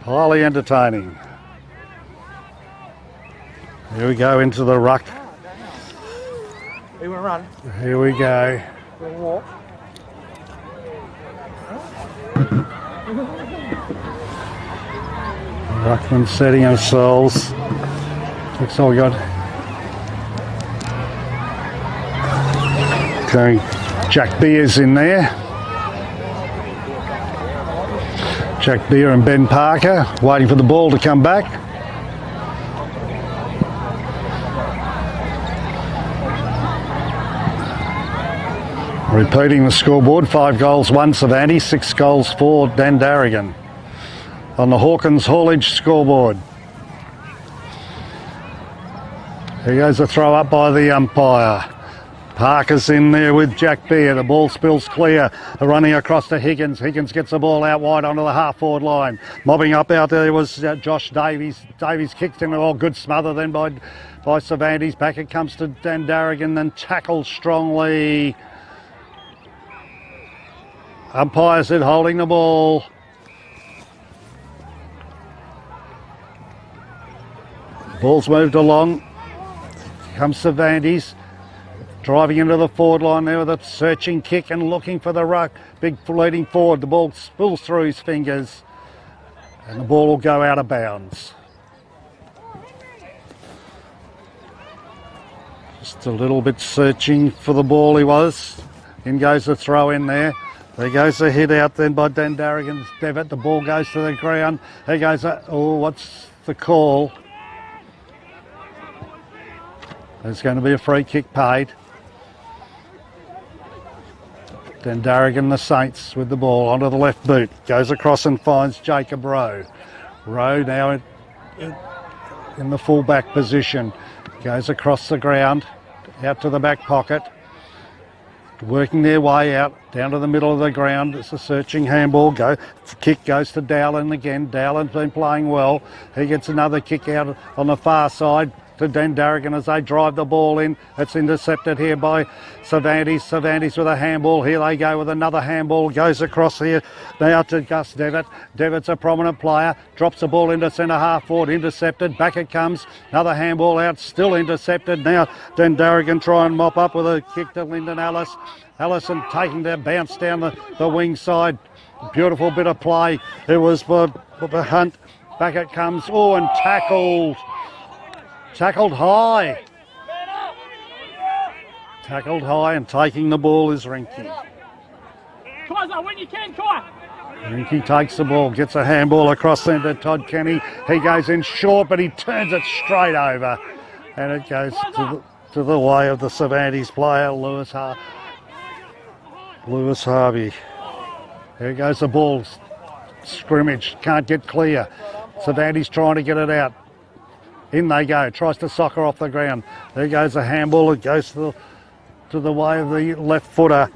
Highly entertaining. Here we go into the ruck. You want to run? Here we go. You want to walk? Ruckman setting ourselves. Looks all we got. Okay, Jack Beer's in there. Jack Beer and Ben Parker waiting for the ball to come back. Repeating the scoreboard, 5 goals, 1 Cervantes, 6 goals, 4 Dandaragan. On the Hawkins haulage scoreboard. Here goes a throw up by the umpire. Parker's in there with Jack Beer. The ball spills clear. Running across to Higgins. Higgins gets the ball out wide onto the half-forward line. Mobbing up out there was Josh Davies. Davies kicked in. Oh, good smother then by Cervantes. Back it comes to Dandaragan, then tackled strongly. Umpire said holding the ball. Ball's moved along. Here comes Cervantes. Driving into the forward line there with a searching kick and looking for the ruck. Big leading forward. The ball spills through his fingers. And the ball will go out of bounds. Just a little bit searching for the ball he was. In goes the throw in there. There goes the hit out then by Dandaragan's Devitt. The ball goes to the ground. There goes what's the call? There's going to be a free kick paid. Dandaragan, the Saints, with the ball onto the left boot. Goes across and finds Jacob Rowe. Rowe now in the full-back position. Goes across the ground, out to the back pocket. Working their way out, down to the middle of the ground. It's a searching handball. Kick goes to Dowland again. Dowland's been playing well. He gets another kick out on the far side to Dandaragan as they drive the ball in. It's intercepted here by Cervantes. Cervantes with a handball. Here they go with another handball. Goes across here now to Gus Devitt. Devitt's a prominent player. Drops the ball into centre half forward. Intercepted. Back it comes. Another handball out. Still intercepted. Now Dandaragan try and mop up with a kick to Lyndon Ellis. Allison taking the bounce down the wing side. Beautiful bit of play. It was for Hunt. Back it comes. Oh, and tackled. Tackled high. Tackled high and taking the ball is Rinky. Kaiser, when you can, Kai. Rinky takes the ball, gets a handball across there to Todd Kenny. He goes in short, but he turns it straight over. And it goes to the way of the Cervantes player, Lewis Harvey. Here goes the ball. Scrimmage, can't get clear. Cervantes trying to get it out. In they go, tries to soccer off the ground. There goes a handball, it goes to the way of the left footer.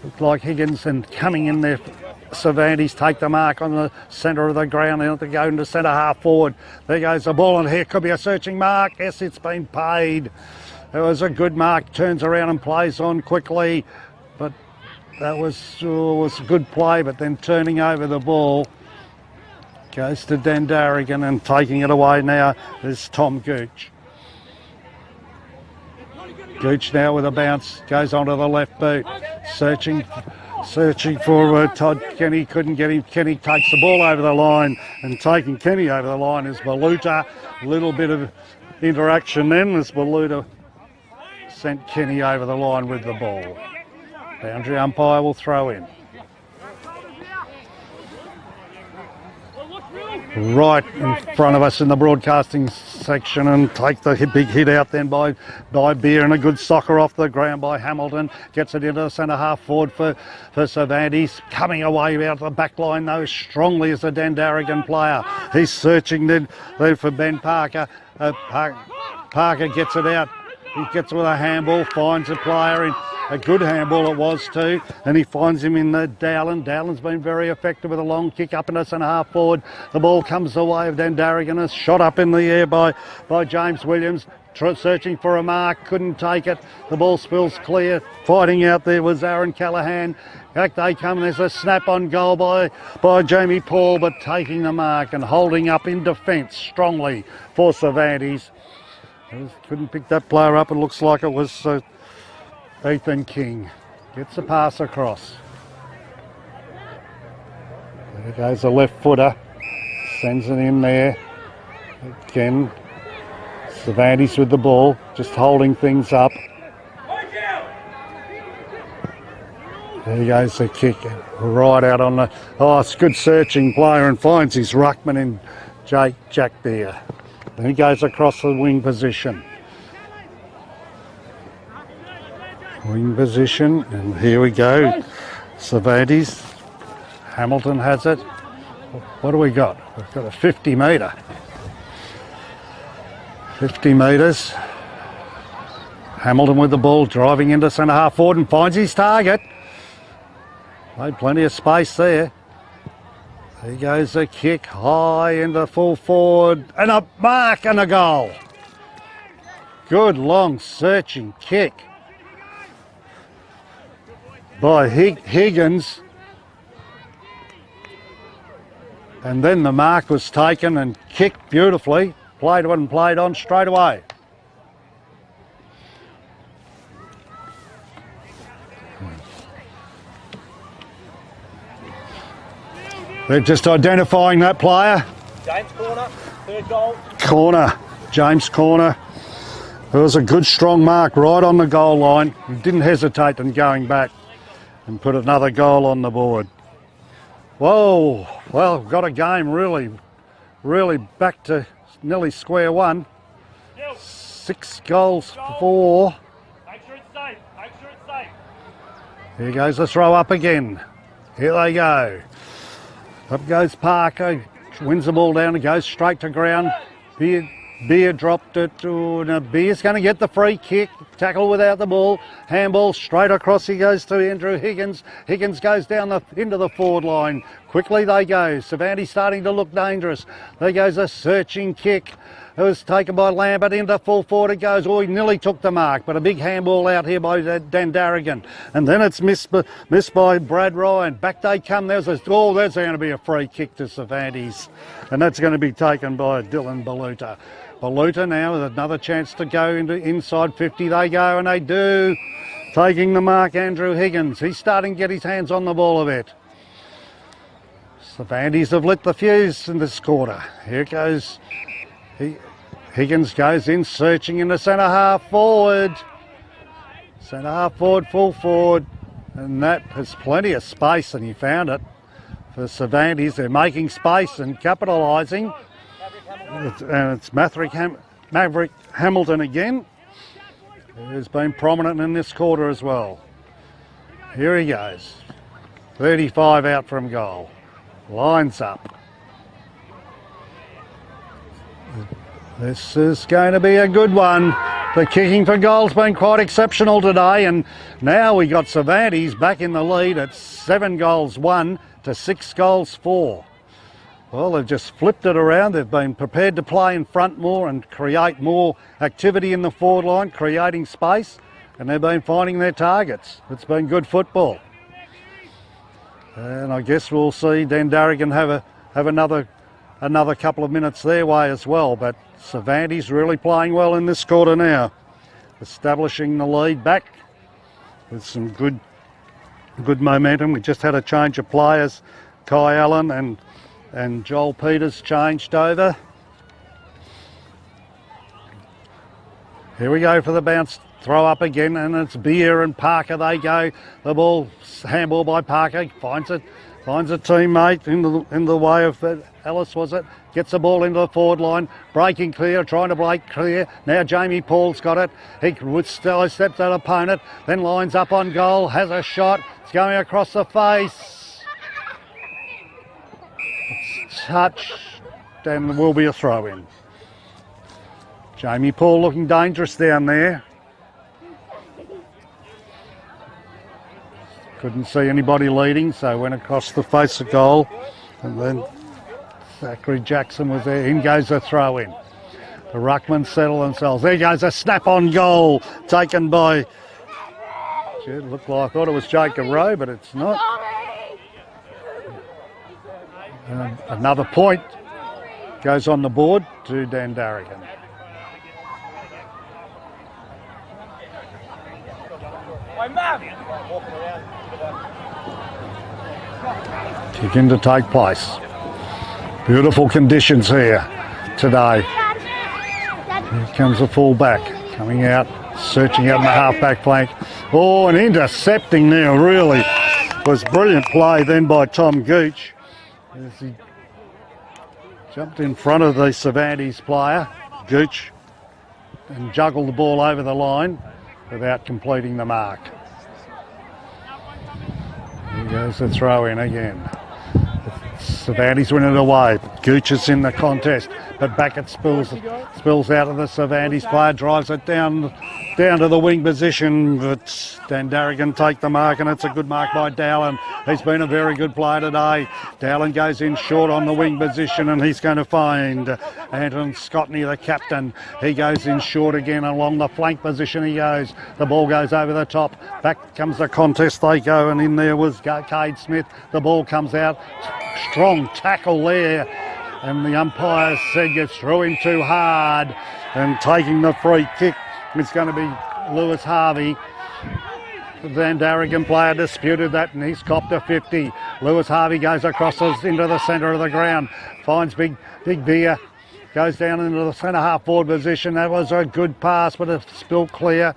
Looks like Higgins, and coming in there, Cervantes take the mark on the centre of the ground. They have to go into centre half forward. There goes the ball, and here could be a searching mark. Yes, it's been paid. It was a good mark, turns around and plays on quickly. But that was a good play, but then turning over the ball. Goes to Dandaragan, and taking it away now is Tom Gooch. Gooch now with a bounce, goes onto the left boot, searching Searching for Todd Kenny, couldn't get him. Kenny takes the ball over the line, and taking Kenny over the line is Baluta. A little bit of interaction then as Baluta sent Kenny over the line with the ball. Boundary umpire will throw in. Right in front of us in the broadcasting section, and take the big hit out then by Beer, and a good soccer off the ground by Hamilton. Gets it into the centre half forward for Cervantes. Coming away out the back line though strongly as a Dandaragan player. He's searching then for Ben Parker. Parker gets it out. He gets with a handball, finds a player in. A good handball it was too, and he finds him in the Dowland. Dowland's been very effective with a long kick up in the centre half forward. The ball comes the way of Dandaragan, a shot up in the air by James Williams, searching for a mark, couldn't take it. The ball spills clear. Fighting out there was Aaron Callaghan. Back they come, there's a snap on goal by Jamie Paul, but taking the mark and holding up in defence strongly for Cervantes. Couldn't pick that player up. It looks like it was Ethan King. Gets the pass across. There goes the left footer. Sends it in there. Again, Cervantes with the ball, just holding things up. There goes the kick. Right out on the... Oh, it's a good searching player, and finds his ruckman in Jack Beer. Then he goes across the wing position. Wing position, and here we go. Cervantes. Hamilton has it. What do we got? We've got a 50 metre. 50 metres. Hamilton with the ball, driving into centre half forward and finds his target. Made plenty of space there. There goes the kick high into full forward, and a mark and a goal. Good long searching kick by Higgins, and then the mark was taken and kicked beautifully. Played on straight away. They're just identifying that player. James corner, third goal. Corner, James corner. It was a good strong mark right on the goal line. He didn't hesitate in going back and put another goal on the board. Whoa, well, got a game really back to nearly square one. 6 goals for 4. Make sure it's safe, make sure it's safe. Here goes the throw up again. Here they go. Up goes Parker, wins the ball down and goes straight to ground. Beer dropped it to Beer's going to get the free kick. Tackle without the ball. Handball straight across. He goes to Andrew Higgins. Higgins goes down into the forward line. Quickly they go. Cervantes starting to look dangerous. There goes a searching kick. It was taken by Lambert into full forward. It goes. Oh, he nearly took the mark, but a big handball out here by Dandaragan. And then it's missed by Brad Ryan. Back they come. There's going to be a free kick to Cervantes. And that's going to be taken by Dylan Baluta. Baluta now with another chance to go into inside 50. They go, and they do. Taking the mark, Andrew Higgins. He's starting to get his hands on the ball a bit. Cervantes have lit the fuse in this quarter. Here it goes. Higgins goes in, searching in the centre half forward. Centre half forward, full forward. And that has plenty of space, and he found it for Cervantes. They're making space and capitalising. And it's Maverick Hamilton again, who's been prominent in this quarter as well. Here he goes. 35 out from goal. Lines up. This is going to be a good one. The kicking for goal's been quite exceptional today, and now we got Cervantes back in the lead at 7 goals 1 to 6 goals 4. Well, they've just flipped it around. They've been prepared to play in front more and create more activity in the forward line, creating space, and they've been finding their targets. It's been good football. And I guess we'll see Dandaragan have another couple of minutes their way as well, but Cervantes really playing well in this quarter now, establishing the lead back with some good Good momentum. We just had a change of players. Kai Allen and Joel Peters changed over. Here we go for the bounce. Throw up again, and it's Beer and Parker. They go. The ball, handball by Parker. Finds a teammate in the way of Ellis, was it? Gets the ball into the forward line, breaking clear, trying to break clear. Now Jamie Paul's got it. He steps that opponent, then lines up on goal, has a shot. It's going across the face. It's touched, and there will be a throw in. Jamie Paul looking dangerous down there. Couldn't see anybody leading, so went across the face of goal. And then Zachary Jackson was there. In goes the throw in. The ruckmen settle themselves. There goes a snap on goal taken by... It looked like I thought it was Jacob Rowe, but it's not. Another point goes on the board to Dandaragan. Kicking to take place. Beautiful conditions here today. Here comes the full back, coming out, searching out in the half-back flank. Oh, and intercepting now, really. Was brilliant play then by Tom Gooch as he jumped in front of the Cervantes player, Gooch, and juggled the ball over the line without completing the mark. Here goes the throw in again. Cervantes winning it away. Gooch is in the contest, but back it spills out of the Cervantes player, drives it down to the wing position, but Dandaragan take the mark, and it's a good mark by Dowland. He's been a very good player today. Dowland goes in short on the wing position, and he's going to find Anton Scotney, the captain. He goes in short again along the flank position he goes. The ball goes over the top. Back comes the contest they go, and in there was Cade Smith. The ball comes out. Strong tackle there, and the umpire said you threw him too hard, and taking the free kick is going to be Lewis Harvey. The Dandaragan player disputed that, and he's copped a 50. Lewis Harvey goes across into the centre of the ground, finds Big Beer, goes down into the centre half forward position. That was a good pass, but it's still clear.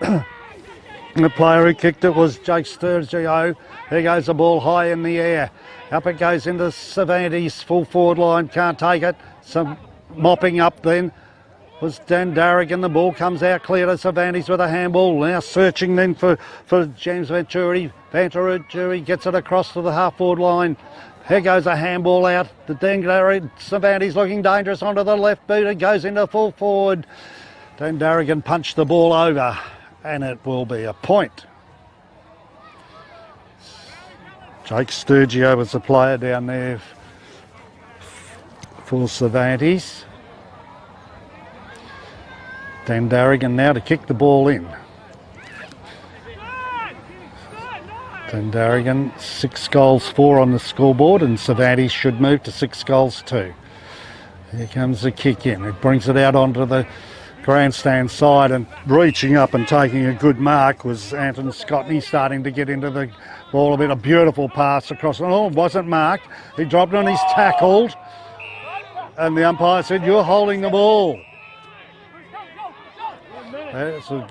The player who kicked it was Jake Sturgio. There goes the ball high in the air. Up it goes into Cervantes, full forward line, can't take it. Some mopping up then was Dandaragan. The ball comes out clear to Cervantes with a handball. Now searching then for James Venturi. Venturi gets it across to the half forward line. Here goes a handball out. The Dandaragan, Cervantes looking dangerous onto the left boot. It goes into full forward. Dandaragan punched the ball over, and it will be a point. Jake Sturgio was the player down there for Cervantes. Dandaragan now to kick the ball in. Dandaragan 6 goals 4 on the scoreboard, and Cervantes should move to 6 goals 2. Here comes the kick in. It brings it out onto the grandstand side, and reaching up and taking a good mark was Anton Scotney, starting to get into the ball a bit. A beautiful pass across. Oh, it wasn't marked. He dropped on his tackled, and the umpire said, "You're holding the ball." That's a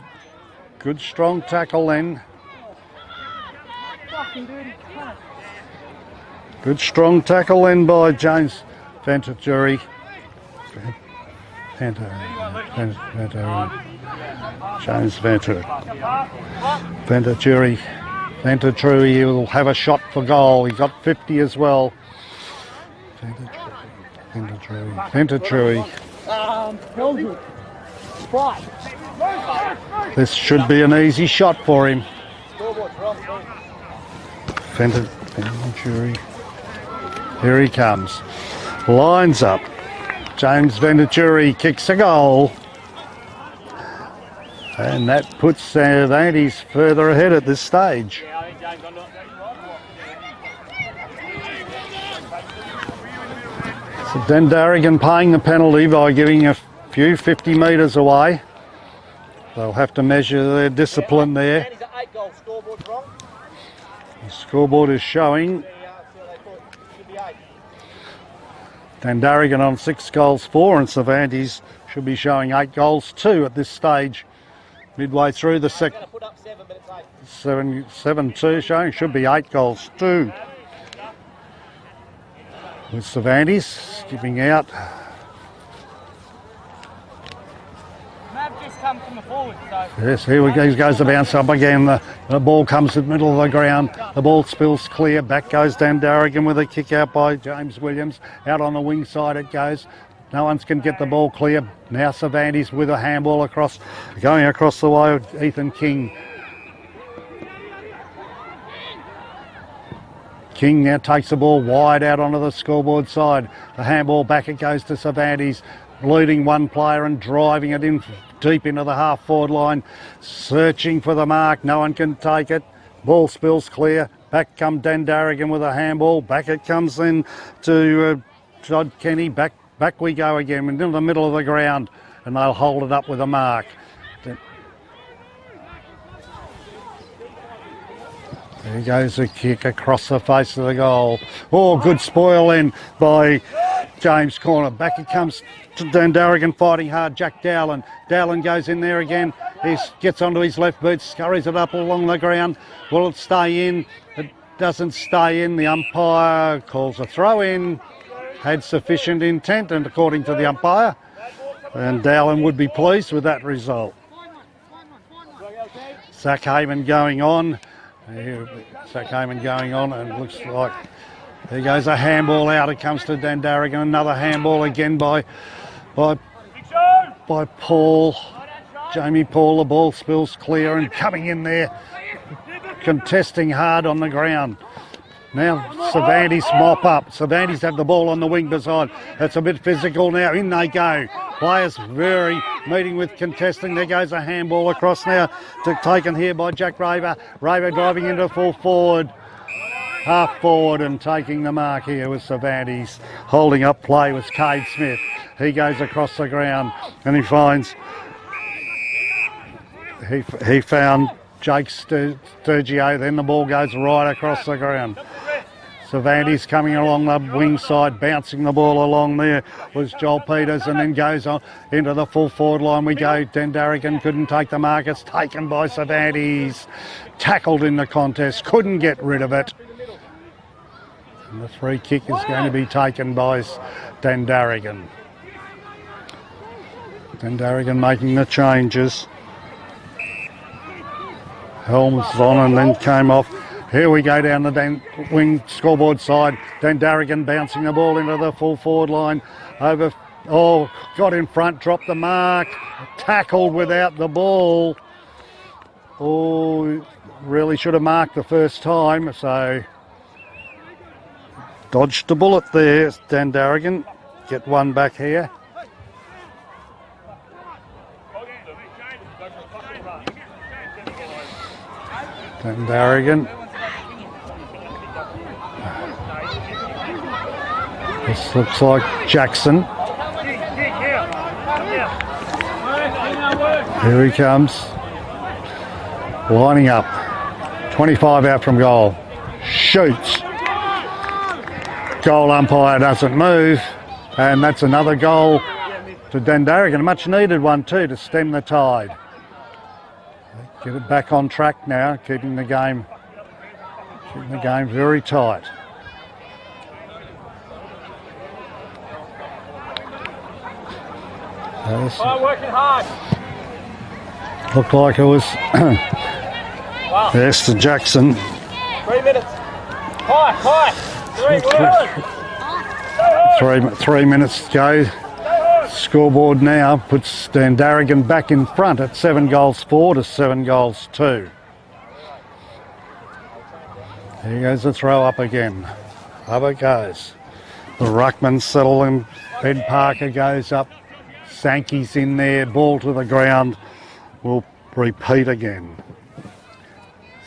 good strong tackle then. Good strong tackle then by James Venturi. James Venturi will have a shot for goal. He got 50 as well. Venturi. This should be an easy shot for him. Venturi. Here he comes. Lines up. James Venturi kicks a goal. And that puts Cervantes further ahead at this stage. So Dandaragan paying the penalty by giving a few 50 metres away. They'll have to measure their discipline there. The scoreboard is showing Dandaragan on 6 goals 4 and Cervantes should be showing 8 goals 2 at this stage. Midway through the second. 7-2 showing, should be 8 goals 2. With Cervantes skipping out. Just come from the forward, so. Yes, here we go. He goes to bounce up again. The ball comes to the middle of the ground. The ball spills clear. Back goes Dandaragan with a kick out by James Williams. Out on the wing side it goes. No one can get the ball clear. Now Cervantes with a handball across, going across the way of Ethan King. King now takes the ball wide out onto the scoreboard side. The handball back it goes to Cervantes, leading one player and driving it in deep into the half-forward line, searching for the mark. No one can take it. Ball spills clear. Back come Dandaragan with a handball. Back it comes in to Todd Kenny. Back we go again into the middle of the ground, and they'll hold it up with a mark. There goes a kick across the face of the goal. Oh, good spoil in by James Corner. Back it comes to Dandaragan fighting hard. Jack Dowland. Dowland goes in there again. He gets onto his left boot, scurries it up along the ground. Will it stay in? It doesn't stay in. The umpire calls a throw in. Had sufficient intent, and according to the umpire, and Dowland would be pleased with that result. Zach Heyman going on. Zach Heyman going on, and it looks like there goes a handball out. It comes to Dandaragan. Another handball again by Paul. Jamie Paul. The ball spills clear and coming in there, contesting hard on the ground. Now Cervantes mop up. Cervantes have the ball on the wing beside. It's a bit physical now. In they go. Players very meeting with contesting. There goes a handball across now, taken here by Jack Raver. Raver driving into full forward. Half forward and taking the mark here with Cervantes. Holding up play was Cade Smith. He goes across the ground and he finds... He found Jake Sturgio. Then the ball goes right across the ground. Cervantes coming along the wing side, bouncing the ball along there was Joel Peters, and then goes on into the full forward line we go. Dandaragan couldn't take the mark. It's taken by Cervantes. Tackled in the contest, couldn't get rid of it. And the free kick is going to be taken by Dandaragan. Dandaragan making the changes. Helms on and then came off. Here we go down the wing scoreboard side. Dandaragan bouncing the ball into the full forward line. Over, oh, got in front, dropped the mark. Tackled without the ball. Oh, really should have marked the first time, so dodged a bullet there. Dandaragan get one back here. Dandaragan. This looks like Jackson. Here he comes. Lining up. 25 out from goal. Shoots. Goal umpire doesn't move. And that's another goal to Dandaragan. A much needed one too to stem the tide. Get it back on track now, keeping the game very tight. Working hard. Looked like it was yes to Jackson. 3 minutes. High. 3 minutes to go. Scoreboard now puts Dandaragan back in front at 7 goals 4 to 7 goals 2. Here goes the throw up again. Up it goes. The ruckman settle and Ben Parker goes up. Sankey's in there. Ball to the ground. We'll repeat again.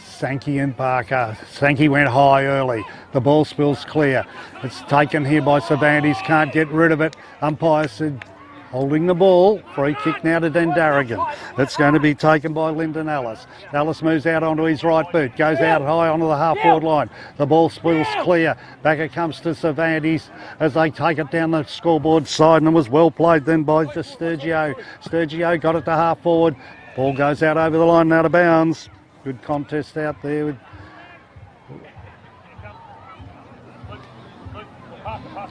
Sankey and Parker. Sankey went high early. The ball spills clear. It's taken here by Cervantes. Can't get rid of it. Umpire said Holding the ball, free kick now to Dandaragan. It's going to be taken by Lyndon Ellis. Ellis moves out onto his right boot, goes out high onto the half-forward line. The ball spills clear. Back it comes to Cervantes as they take it down the scoreboard side, and it was well played then by Sturgio. Sturgio got it to half-forward. Ball goes out over the line, out of bounds. Good contest out there.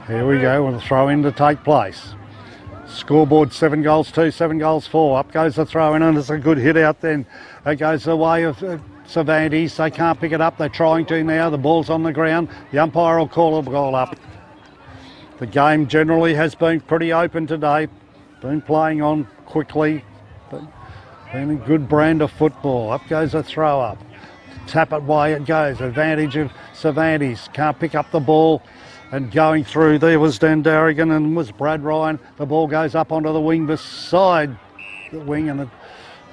Here we go, with a throw-in to take place. Scoreboard 7 goals 2, 7 goals 4. Up goes the throw in, and it's a good hit out then. It goes the way of Cervantes. They can't pick it up. They're trying to now. The ball's on the ground. The umpire will call a ball up. The game generally has been pretty open today. Been playing on quickly. Been a good brand of football. Up goes a throw up. Tap it way it goes. Advantage of Cervantes. Can't pick up the ball. And going through there was Dandaragan and was Brad Ryan. The ball goes up onto the wing beside the wing, and a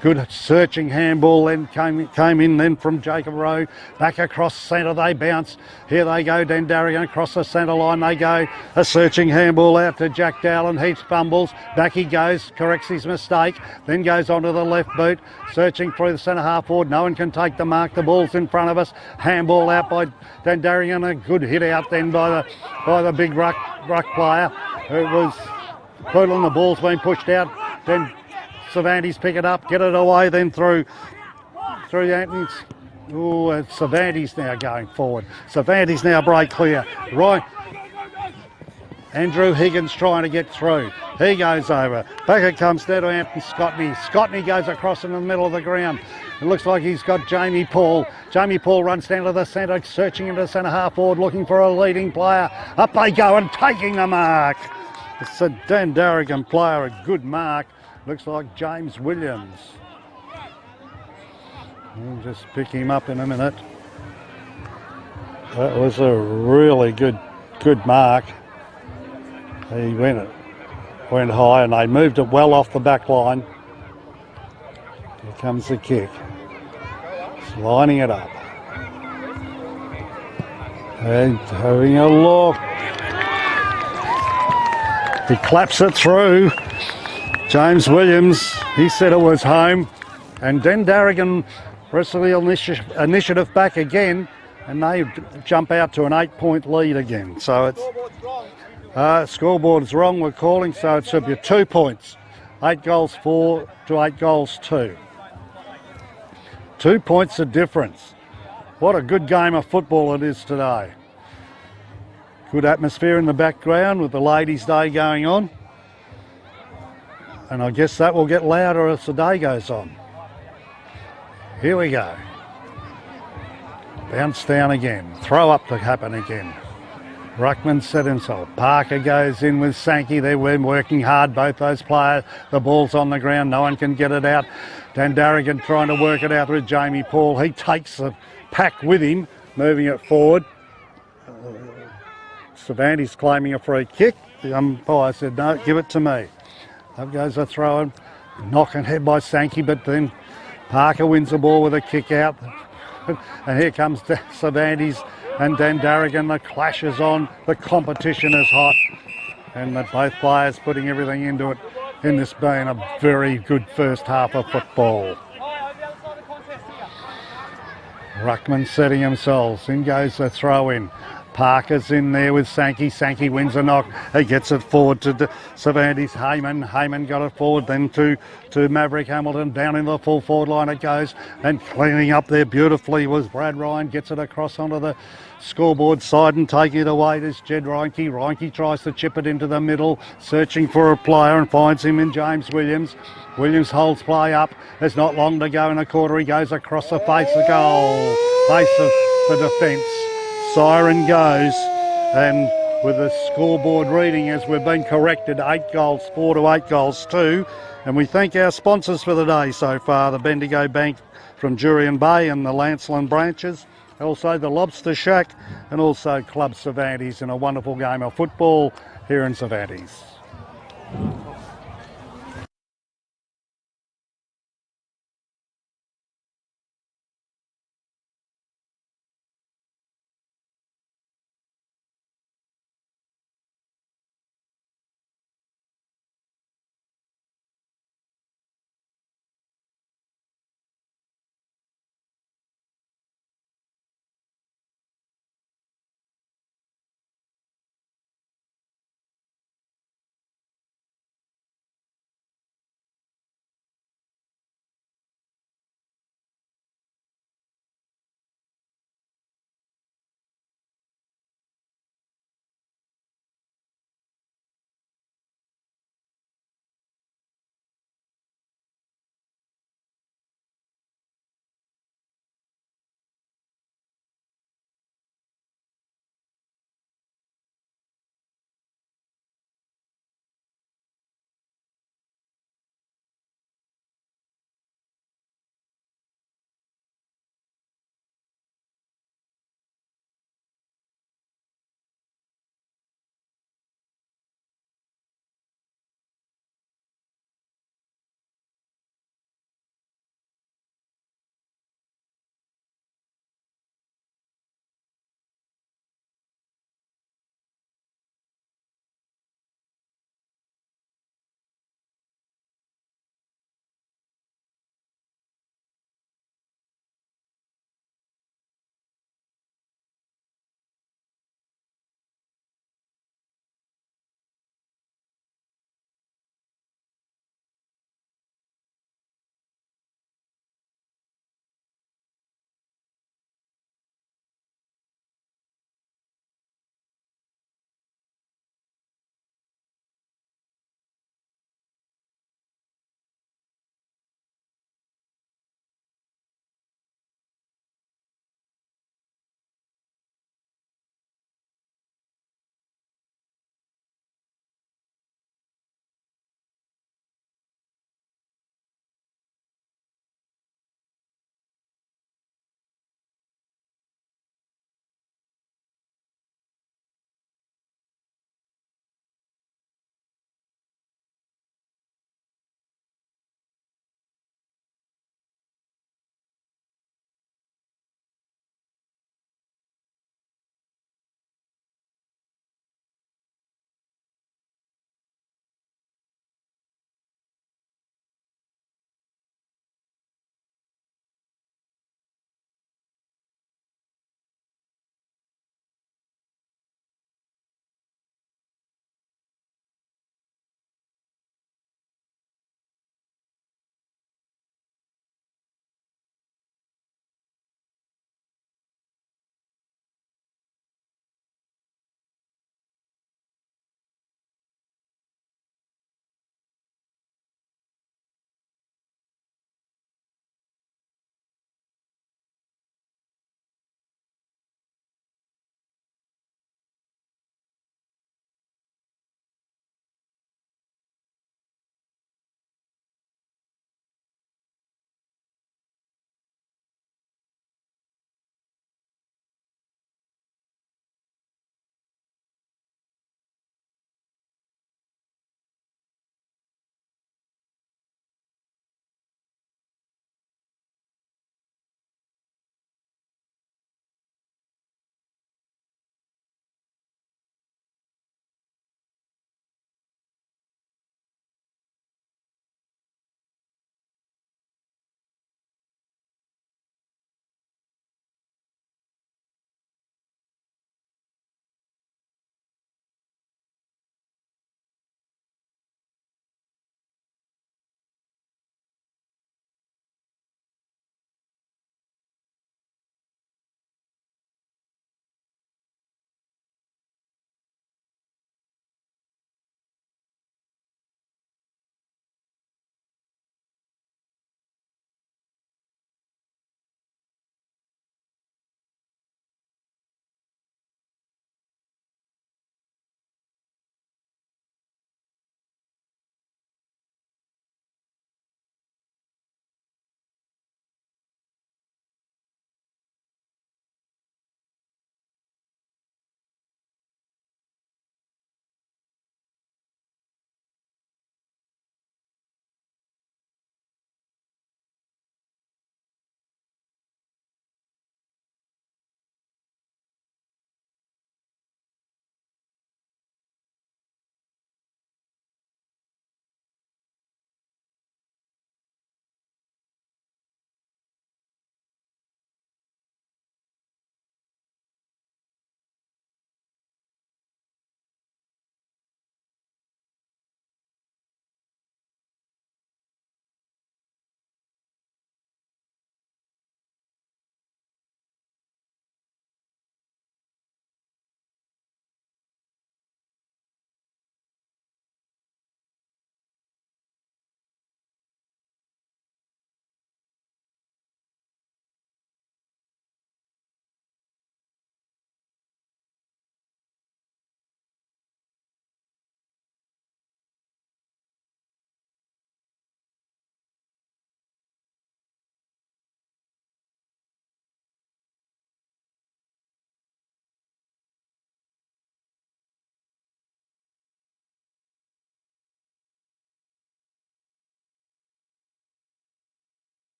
good searching handball then came in then from Jacob Rowe. Back across centre they bounce. Here they go, Dandaragan across the centre line they go. A searching handball out to Jack Dowland. He fumbles. Back he goes, corrects his mistake. Then goes onto the left boot. Searching through the centre half forward. No one can take the mark. The ball's in front of us. Handball out by Dandaragan. A good hit out then by the big ruck player. It was Poodle, the ball's been pushed out. Then Cervantes pick it up, get it away, then through Anthony's. Oh, it's Cervantes now going forward. Cervantes now break clear. Right. Andrew Higgins trying to get through. He goes over. Back it comes down to Anthony Scotney. Scotney goes across in the middle of the ground. It looks like he's got Jamie Paul. Jamie Paul runs down to the centre, searching into the centre half forward, looking for a leading player. Up they go and taking the mark. It's a Dandaragan player, a good mark. Looks like James Williams. We'll just pick him up in a minute. That was a really good mark. He went high and they moved it well off the back line. Here comes the kick. He's lining it up. And having a look. He claps it through. James Williams, he said it was home. And Dandaragan press the initiative back again, and they jump out to an 8-point lead again. So it's scoreboard's wrong, we're calling, so it should be 2 points. 8 goals 4 to 8 goals 2. 2 points of difference. What a good game of football it is today. Good atmosphere in the background with the Ladies' Day going on. And I guess that will get louder as the day goes on. Here we go. Bounce down again. Throw up to happen again. Ruckman set himself. Parker goes in with Sankey. They're working hard, both those players. The ball's on the ground. No one can get it out. Dandaragan trying to work it out with Jamie Paul. He takes the pack with him, moving it forward. Cervantes claiming a free kick. The umpire said, no, give it to me. Up goes a throw in. Knocking head by Sankey, but then Parker wins the ball with a kick out. And here comes Cervantes and Dandaragan. The clash is on. The competition is hot. And both players putting everything into it in this being a very good first half of football. Ruckman setting themselves. In goes the throw in. Parker's in there with Sankey. Sankey wins a knock. He gets it forward to Cervantes. Heyman got it forward then to Maverick Hamilton. Down in the full forward line it goes. And cleaning up there beautifully was Brad Ryan. Gets it across onto the scoreboard side and taking it away to Jed Reinke. Reinke tries to chip it into the middle, searching for a player and finds him in James Williams. Williams holds play up. There's not long to go in a quarter. He goes across the face of goal. Face of the defence. Siren goes, and with the scoreboard reading as we've been corrected, 8 goals 4 to 8 goals 2. And we thank our sponsors for the day so far, the Bendigo Bank from Jurien Bay and the Lancelin branches, also the Lobster Shack, and also Club Cervantes in a wonderful game of football here in Cervantes.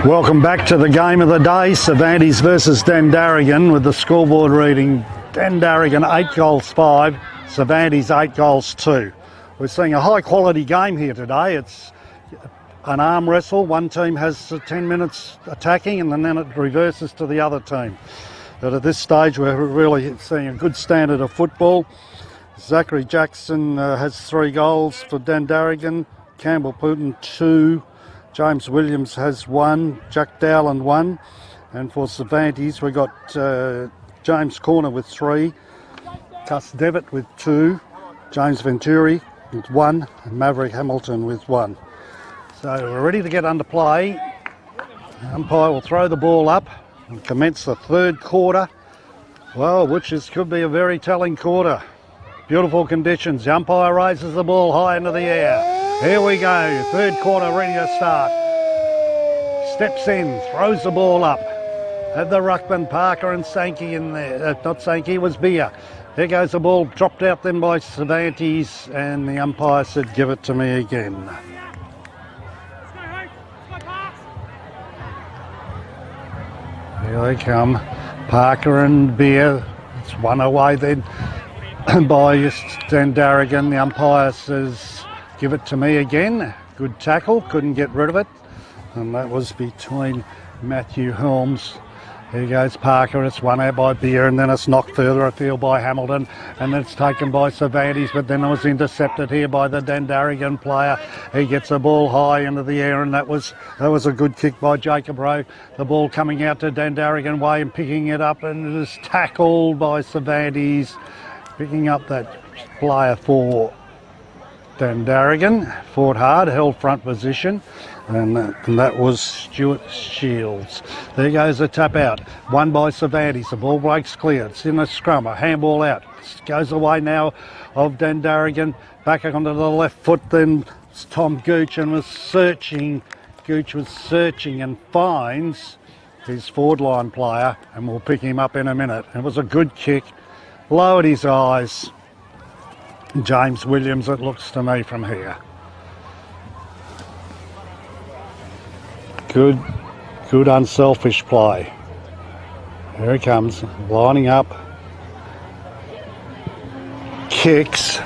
Welcome back to the game of the day, Cervantes versus Dandaragan, with the scoreboard reading Dandaragan 8 goals 5, Cervantes 8 goals 2. We're seeing a high quality game here today. It's an arm wrestle. One team has 10 minutes attacking and then it reverses to the other team. But at this stage we're really seeing a good standard of football. Zachary Jackson has 3 goals for Dandaragan, Campbell Putin 2, James Williams has 1, Jack Dowland 1, and for Cervantes we've got James Corner with 3, Cuss Devitt with 2, James Venturi with 1, and Maverick Hamilton with 1. So we're ready to get under play. The umpire will throw the ball up and commence the third quarter, well, which could be a very telling quarter. Beautiful conditions. The umpire raises the ball high into the air. Here we go, third quarter ready to start. Steps in, throws the ball up. Had the ruckman Parker and Sankey in there. Not Sankey, it was Beer. There goes the ball, dropped out then by Cervantes, and the umpire said, give it to me again. Here they come, Parker and Beer. It's one away then by Dandaragan. The umpire says, give it to me again. Good tackle, couldn't get rid of it. And that was between Matthew Holmes. Here goes Parker, it's one out by Beer, and then it's knocked further afield by Hamilton, and then it's taken by Cervantes, but then it was intercepted here by the Dandaragan player. He gets the ball high into the air, and that was a good kick by Jacob Rowe. The ball coming out to Dandaragan way and picking it up, and it is tackled by Cervantes, picking up that player for Dandaragan. Fought hard, held front position, and that was Stuart Shields. There goes the tap out, won by Cervantes. The ball breaks clear, it's in a scrum, a handball out. Goes away now of Dandaragan, back onto the left foot, then Tom Gooch, and Gooch was searching and finds his forward line player, and we'll pick him up in a minute. It was a good kick, lowered his eyes. James Williams, it looks to me from here. Good unselfish play. Here he comes, lining up. Kicks.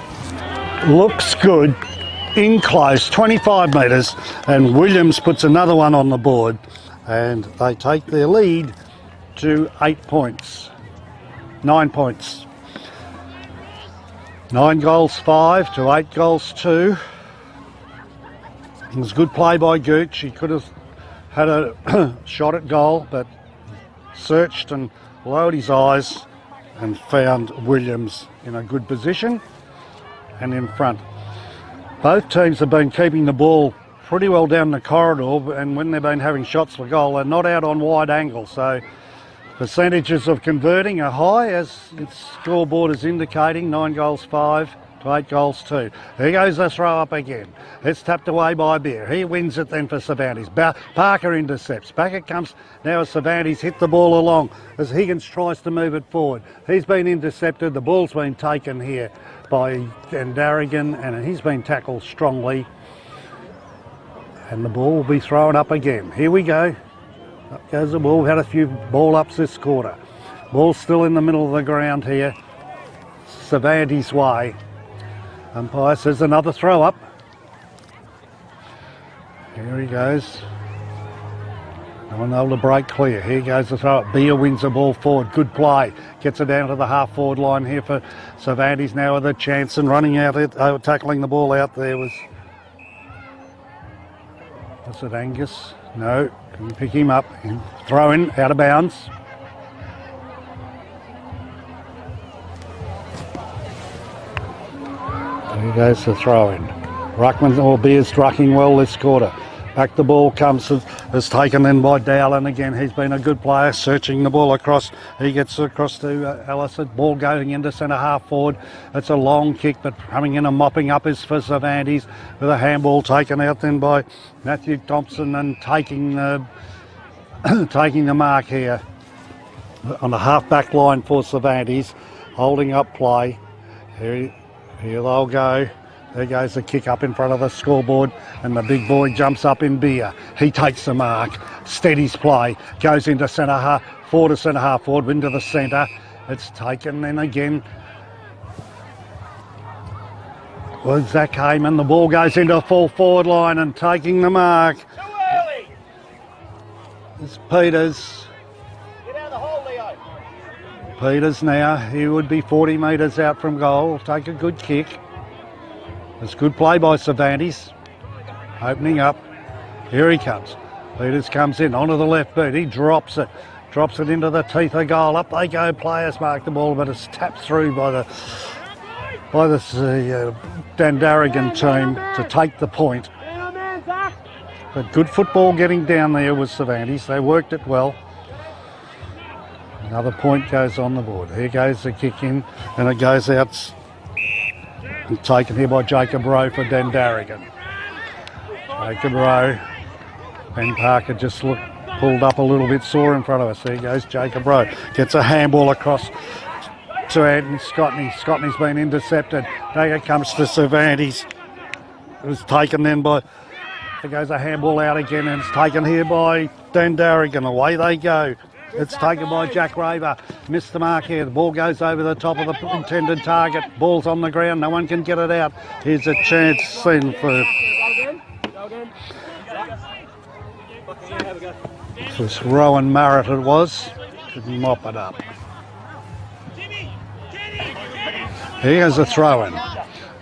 Looks good. In close, 25 metres, and Williams puts another one on the board, and they take their lead to 8 points. 9 points. 9 goals 5 to 8 goals 2. It was good play by Gooch. He could have had a shot at goal, but searched and lowered his eyes and found Williams in a good position and in front. Both teams have been keeping the ball pretty well down the corridor, and when they've been having shots for goal, they're not out on wide angle, so percentages of converting are high, as its scoreboard is indicating. 9 goals 5 to 8 goals 2. Here goes the throw up again. It's tapped away by Beer. He wins it then for Cervantes. Parker intercepts. Back it comes now as Cervantes hit the ball along as Higgins tries to move it forward. He's been intercepted. The ball's been taken here by Dandaragan, and he's been tackled strongly. And the ball will be thrown up again. Here we go. Up goes the ball. We've had a few ball ups this quarter. Ball's still in the middle of the ground here. Cervantes' way. Umpire says another throw up. Here he goes. No one able to break clear. Here goes the throw up. Beer wins the ball forward. Good play. Gets it down to the half forward line here for Cervantes now with a chance, and running out, tackling the ball out there was it Angus? No. Can you pick him up? Throw in, out of bounds. There goes the throw in. Ruckman or Beer's rucking well this quarter. Back the ball comes, is taken in by Dowland again. He's been a good player, searching the ball across. He gets across to Allison. Ball going into centre half forward. It's a long kick, but coming in and mopping up is for Cervantes, with a handball taken out then by Matthew Thompson, and taking the mark here on the half back line for Cervantes, holding up play. Here they'll go. There goes the kick up in front of the scoreboard, and the big boy jumps up in beer. He takes the mark, steadies play, goes into centre half, forward to centre half forward, into the centre. It's taken then again. Well, Zach Heyman, the ball goes into full forward line and taking the mark. Too early. It's Peters. Get out of the hole, Leo. Peters now, he would be 40 metres out from goal, take a good kick. It's good play by Cervantes, opening up. Here he comes. Peters comes in onto the left boot, he drops it into the teeth of goal. Up they go, players mark the ball, but it's tapped through by the Dandaragan team to take the point. But good football getting down there was Cervantes, they worked it well. Another point goes on the board. Here goes the kick in, and it goes out. And taken here by Jacob Rowe for Dandaragan. Jacob Rowe. Ben Parker just pulled up a little bit sore in front of us. There goes Jacob Rowe. Gets a handball across to Anthony Scotney. Scotney's been intercepted. There it comes to Cervantes. It was taken then by... There goes a handball out again, and it's taken here by Dandaragan. Away they go. It's taken by Jack Raver. Missed the mark here. The ball goes over the top of the intended target. Ball's on the ground. No one can get it out. Here's a chance then for... This Rowan Marrett it was. Couldn't mop it up. Here's a throw-in.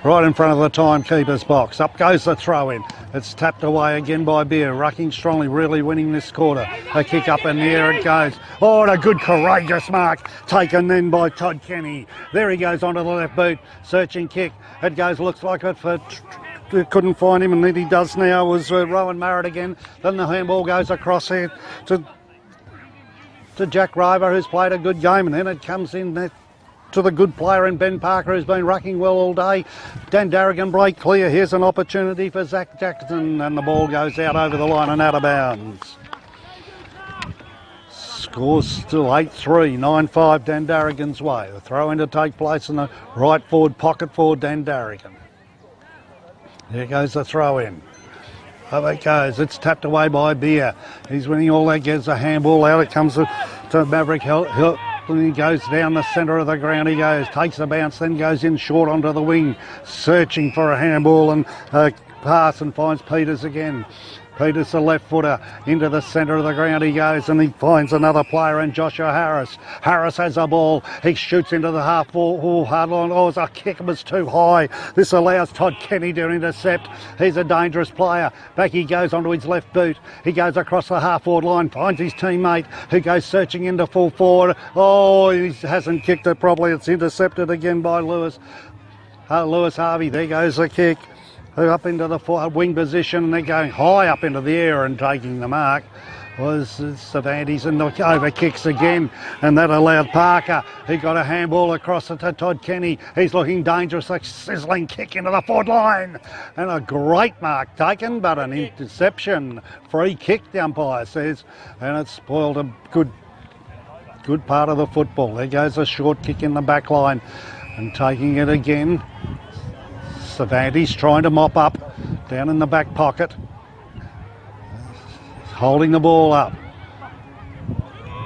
Right in front of the timekeeper's box. Up goes the throw-in. It's tapped away again by Beer. Rucking strongly, really winning this quarter. A kick up in the air it goes. Oh, and a good courageous mark taken then by Todd Kenny. There he goes onto the left boot. Searching kick. It goes, looks like it for... Couldn't find him, and then he does now. Was Rowan Marrett again. Then the handball goes across here to Jack River, who's played a good game, and then it comes in there to the good player in Ben Parker, who's been rucking well all day. Dandaragan break clear. Here's an opportunity for Zach Jackson, and the ball goes out over the line and out of bounds. Score's still 8-3, 9-5 Dandaragan's way. The throw in to take place in the right forward pocket for Dandaragan. Here goes the throw in. Over it goes. It's tapped away by Beer. He's winning all that. Gets a handball out. It comes to Maverick Hill. And he goes down the centre of the ground. He goes, takes a bounce, then goes in short onto the wing, searching for a handball and a pass, and finds Peters again. Peters, the left footer, into the centre of the ground he goes, and he finds another player in Joshua Harris. Harris has a ball. He shoots into the half hard line. Oh, a kick was too high. This allows Todd Kenny to intercept. He's a dangerous player. Back he goes onto his left boot. He goes across the half forward line, finds his teammate, who goes searching into full forward. Oh, he hasn't kicked it properly. It's intercepted again by Lewis Harvey. There goes the kick. Up into the wing position, and they're going high up into the air and taking the mark was Cervantes, and the over kicks again, and that allowed Parker. He got a handball across it to Todd Kenny. He's looking dangerous, a sizzling kick into the forward line, and a great mark taken, but an interception. Free kick, the umpire says, and it spoiled a good part of the football. There goes a short kick in the back line, and taking it again. Cervantes trying to mop up down in the back pocket, holding the ball up.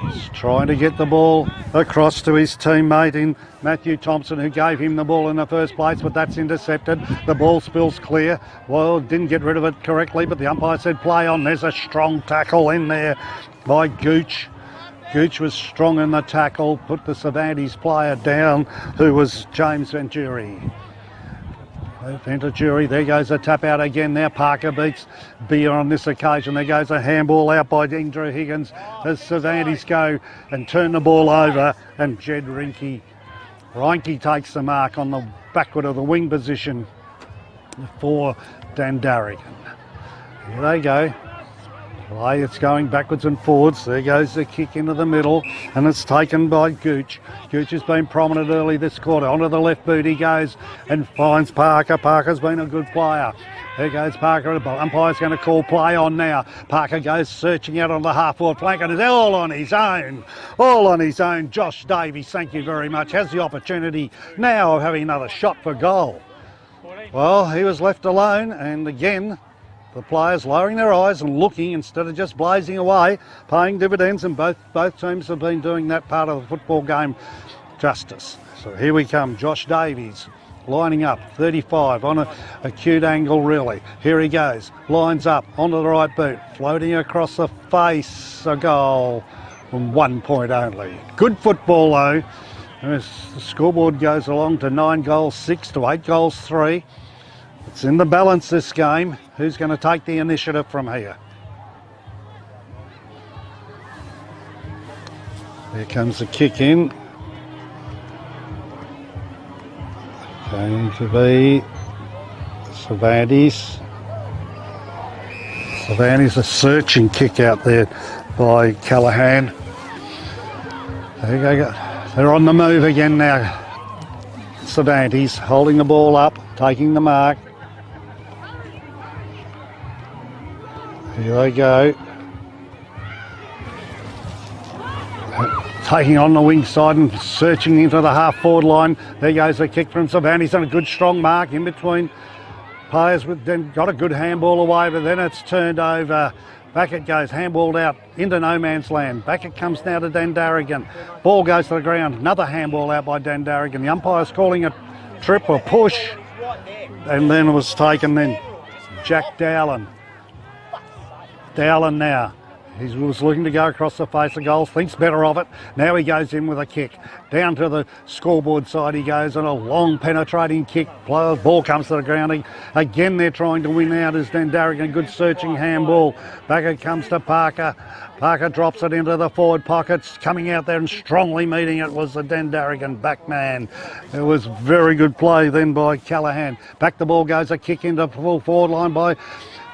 He's trying to get the ball across to his teammate in Matthew Thompson, who gave him the ball in the first place, but that's intercepted. The ball spills clear. Well, didn't get rid of it correctly, but the umpire said play on. There's a strong tackle in there by Gooch. Gooch was strong in the tackle, put the Cervantes player down, who was James Venturi. Venturi, there goes a tap out again. Now Parker beats Beer on this occasion. There goes a handball out by Andrew Higgins as Cervantes go and turn the ball over, and Jed Reinke takes the mark on the backward of the wing position for Dandaragan. Here they go. Play, it's going backwards and forwards. There goes the kick into the middle, and it's taken by Gooch. Gooch has been prominent early this quarter. Onto the left boot he goes and finds Parker. Parker's been a good player. There goes Parker. The umpire's going to call play on now. Parker goes searching out on the half-forward flank, and it's all on his own. All on his own. Josh Davies, thank you very much, has the opportunity now of having another shot for goal. 14. Well, he was left alone, and again, the players lowering their eyes and looking instead of just blazing away, paying dividends, and both teams have been doing that part of the football game justice. So here we come, Josh Davies lining up, 35 on a acute angle really. Here he goes, lines up onto the right boot, floating across the face, a goal from 1 point only. Good football though. As the scoreboard goes along to 9 goals 6 to 8 goals 3. It's in the balance this game. Who's going to take the initiative from here? Here comes the kick in. Going to be Cervantes. Cervantes, a searching kick out there by Callahan. There you go. They're on the move again now. Cervantes holding the ball up, taking the mark. Here they go. Taking on the wing side and searching into the half-forward line. There goes a kick from Cervantes and a good strong mark in between players. Then got a good handball away, but then it's turned over. Back it goes, handballed out into no man's land. Back it comes now to Dandaragan. Ball goes to the ground. Another handball out by Dandaragan. The umpire's calling a trip or push. And then it was taken then. Jack Dowland. Dowland now. He was looking to go across the face of goals, thinks better of it. Now he goes in with a kick. Down to the scoreboard side he goes on a long penetrating kick. Ball comes to the ground. Again they're trying to win out as Dandaragan. Good searching handball. Back it comes to Parker. Parker drops it into the forward pockets. Coming out there and strongly meeting it was the Dandaragan back man. It was very good play then by Callahan. Back the ball goes, a kick into full forward line by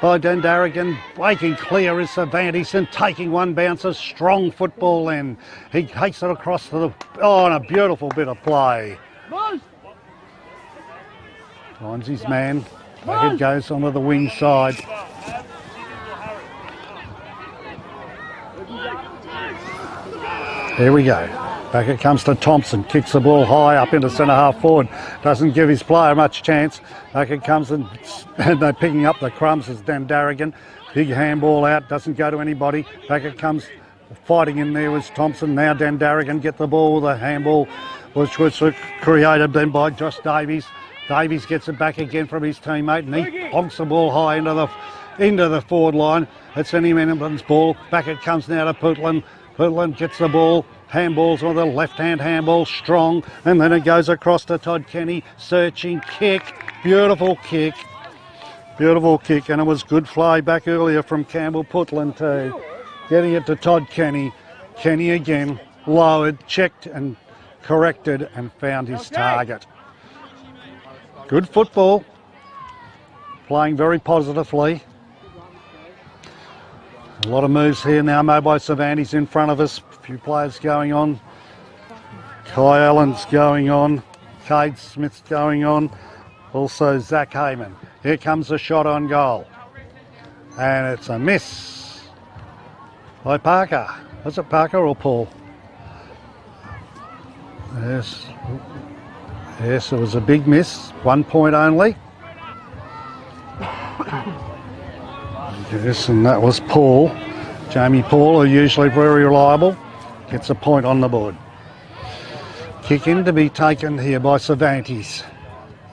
Dandaragan, breaking clear is Cervantes and taking one bounce, a strong football then. He takes it across to the, and a beautiful bit of play. Finds his man, back it goes onto the wing side. Here we go. Back it comes to Thompson, kicks the ball high up into centre half forward, doesn't give his player much chance. Back it comes and they're picking up the crumbs as Dandaragan. Big handball out, doesn't go to anybody. Back it comes, fighting in there was Thompson. Now Dandaragan get the ball with a handball, which was created then by Josh Davies. Davies gets it back again from his teammate and he honks the ball high into the forward line. It's any Midlands ball. Back it comes now to Putland. Putland gets the ball. Handballs on the left-hand handball, strong, and then it goes across to Todd Kenny, searching kick, beautiful kick, and it was good fly back earlier from Campbell Putland too. Getting it to Todd Kenny, Kenny again, lowered, checked and corrected and found his target. Good football, playing very positively. A lot of moves here now made by Cervantes in front of us. A few players going on. Kai Allen's going on. Cade Smith's going on. Also Zach Heyman. Here comes a shot on goal. And it's a miss by Parker. Was it Parker or Paul? Yes. Yes, it was a big miss. 1 point only. Yes, and that was Paul. Jamie Paul, who usually very reliable, gets a point on the board. Kick in to be taken here by Cervantes.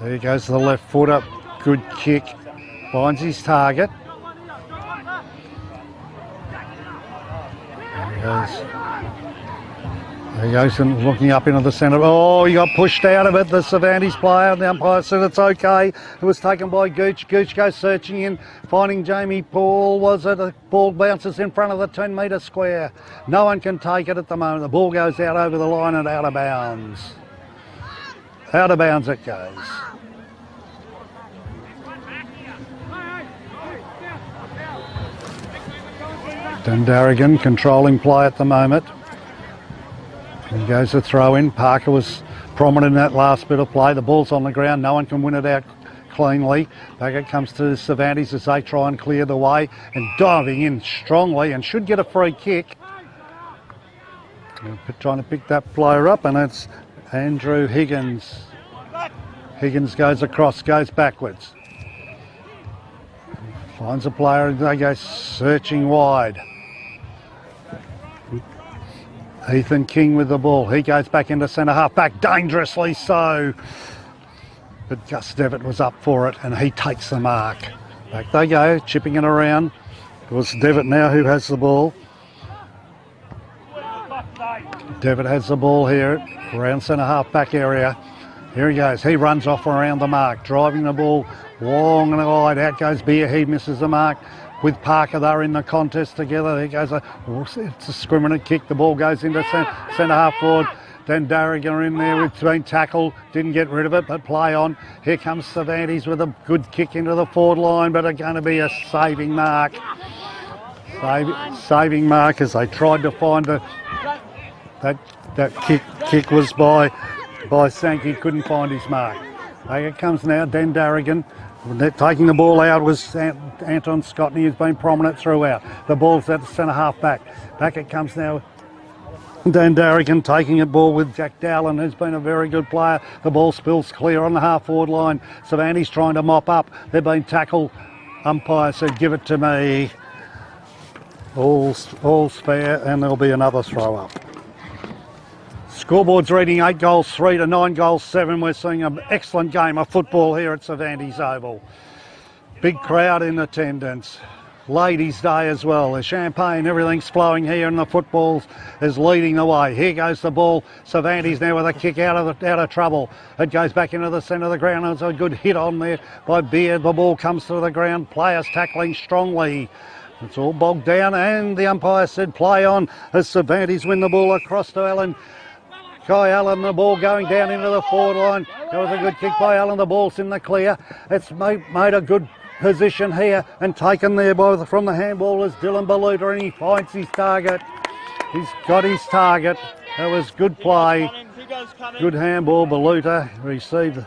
There he goes to the left foot up. Good kick. Finds his target. There he goes. There he goes and looking up into the centre. Oh, he got pushed out of it, the Cervantes player. The umpire said it's okay. It was taken by Gooch. Gooch goes searching in, finding Jamie Paul. Was it? The ball bounces in front of the 10-metre square. No one can take it at the moment. The ball goes out over the line and out of bounds. Out of bounds it goes. Dandaragan controlling play at the moment. He goes to throw in. Parker was prominent in that last bit of play. The ball's on the ground. No one can win it out cleanly. Back it comes to Cervantes as they try and clear the way and diving in strongly and should get a free kick. Trying to pick that player up, and it's Andrew Higgins. Higgins goes across, goes backwards. Finds a player, they go searching wide. Ethan King with the ball. He goes back into centre half back, dangerously so. But Gus Devitt was up for it and he takes the mark. Back they go, chipping it around. It was Devitt now who has the ball. Devitt has the ball here, around centre half back area. Here he goes, he runs off around the mark, driving the ball long and wide. Out goes Beer, he misses the mark. With Parker, they're in the contest together. There goes it's a screaming kick. The ball goes into centre half forward. Dandaragan in there with been tackled. Didn't get rid of it, but play on. Here comes Cervantes with a good kick into the forward line, but it's going to be a saving mark. Saving mark as they tried to find that kick was by Sankey. Couldn't find his mark. Here comes now Dandaragan. Taking the ball out was Anton Scotney, who's been prominent throughout. The ball's at the centre half back. Back it comes now. Dandaragan taking a ball with Jack Dowland, who's been a very good player. The ball spills clear on the half-forward line. Cervantes trying to mop up. They've been tackled. Umpire said, give it to me. All's fair, and there'll be another throw-up. Scoreboard's reading 8 goals 3 to 9 goals 7. We're seeing an excellent game of football here at Cervantes Oval. Big crowd in attendance. Ladies' Day as well. The champagne, everything's flowing here, and the football is leading the way. Here goes the ball. Cervantes now with a kick out of trouble. It goes back into the centre of the ground. It's a good hit on there by Beard. The ball comes to the ground. Players tackling strongly. It's all bogged down, and the umpire said play on as Cervantes win the ball across to Allen. Guy Allen, the ball going down into the forward line. That was a good kick by Allen. The ball's in the clear. It's made a good position here and taken there from the handball is Dylan Baluta, and he finds his target. He's got his target. That was good play. Good handball. Baluta received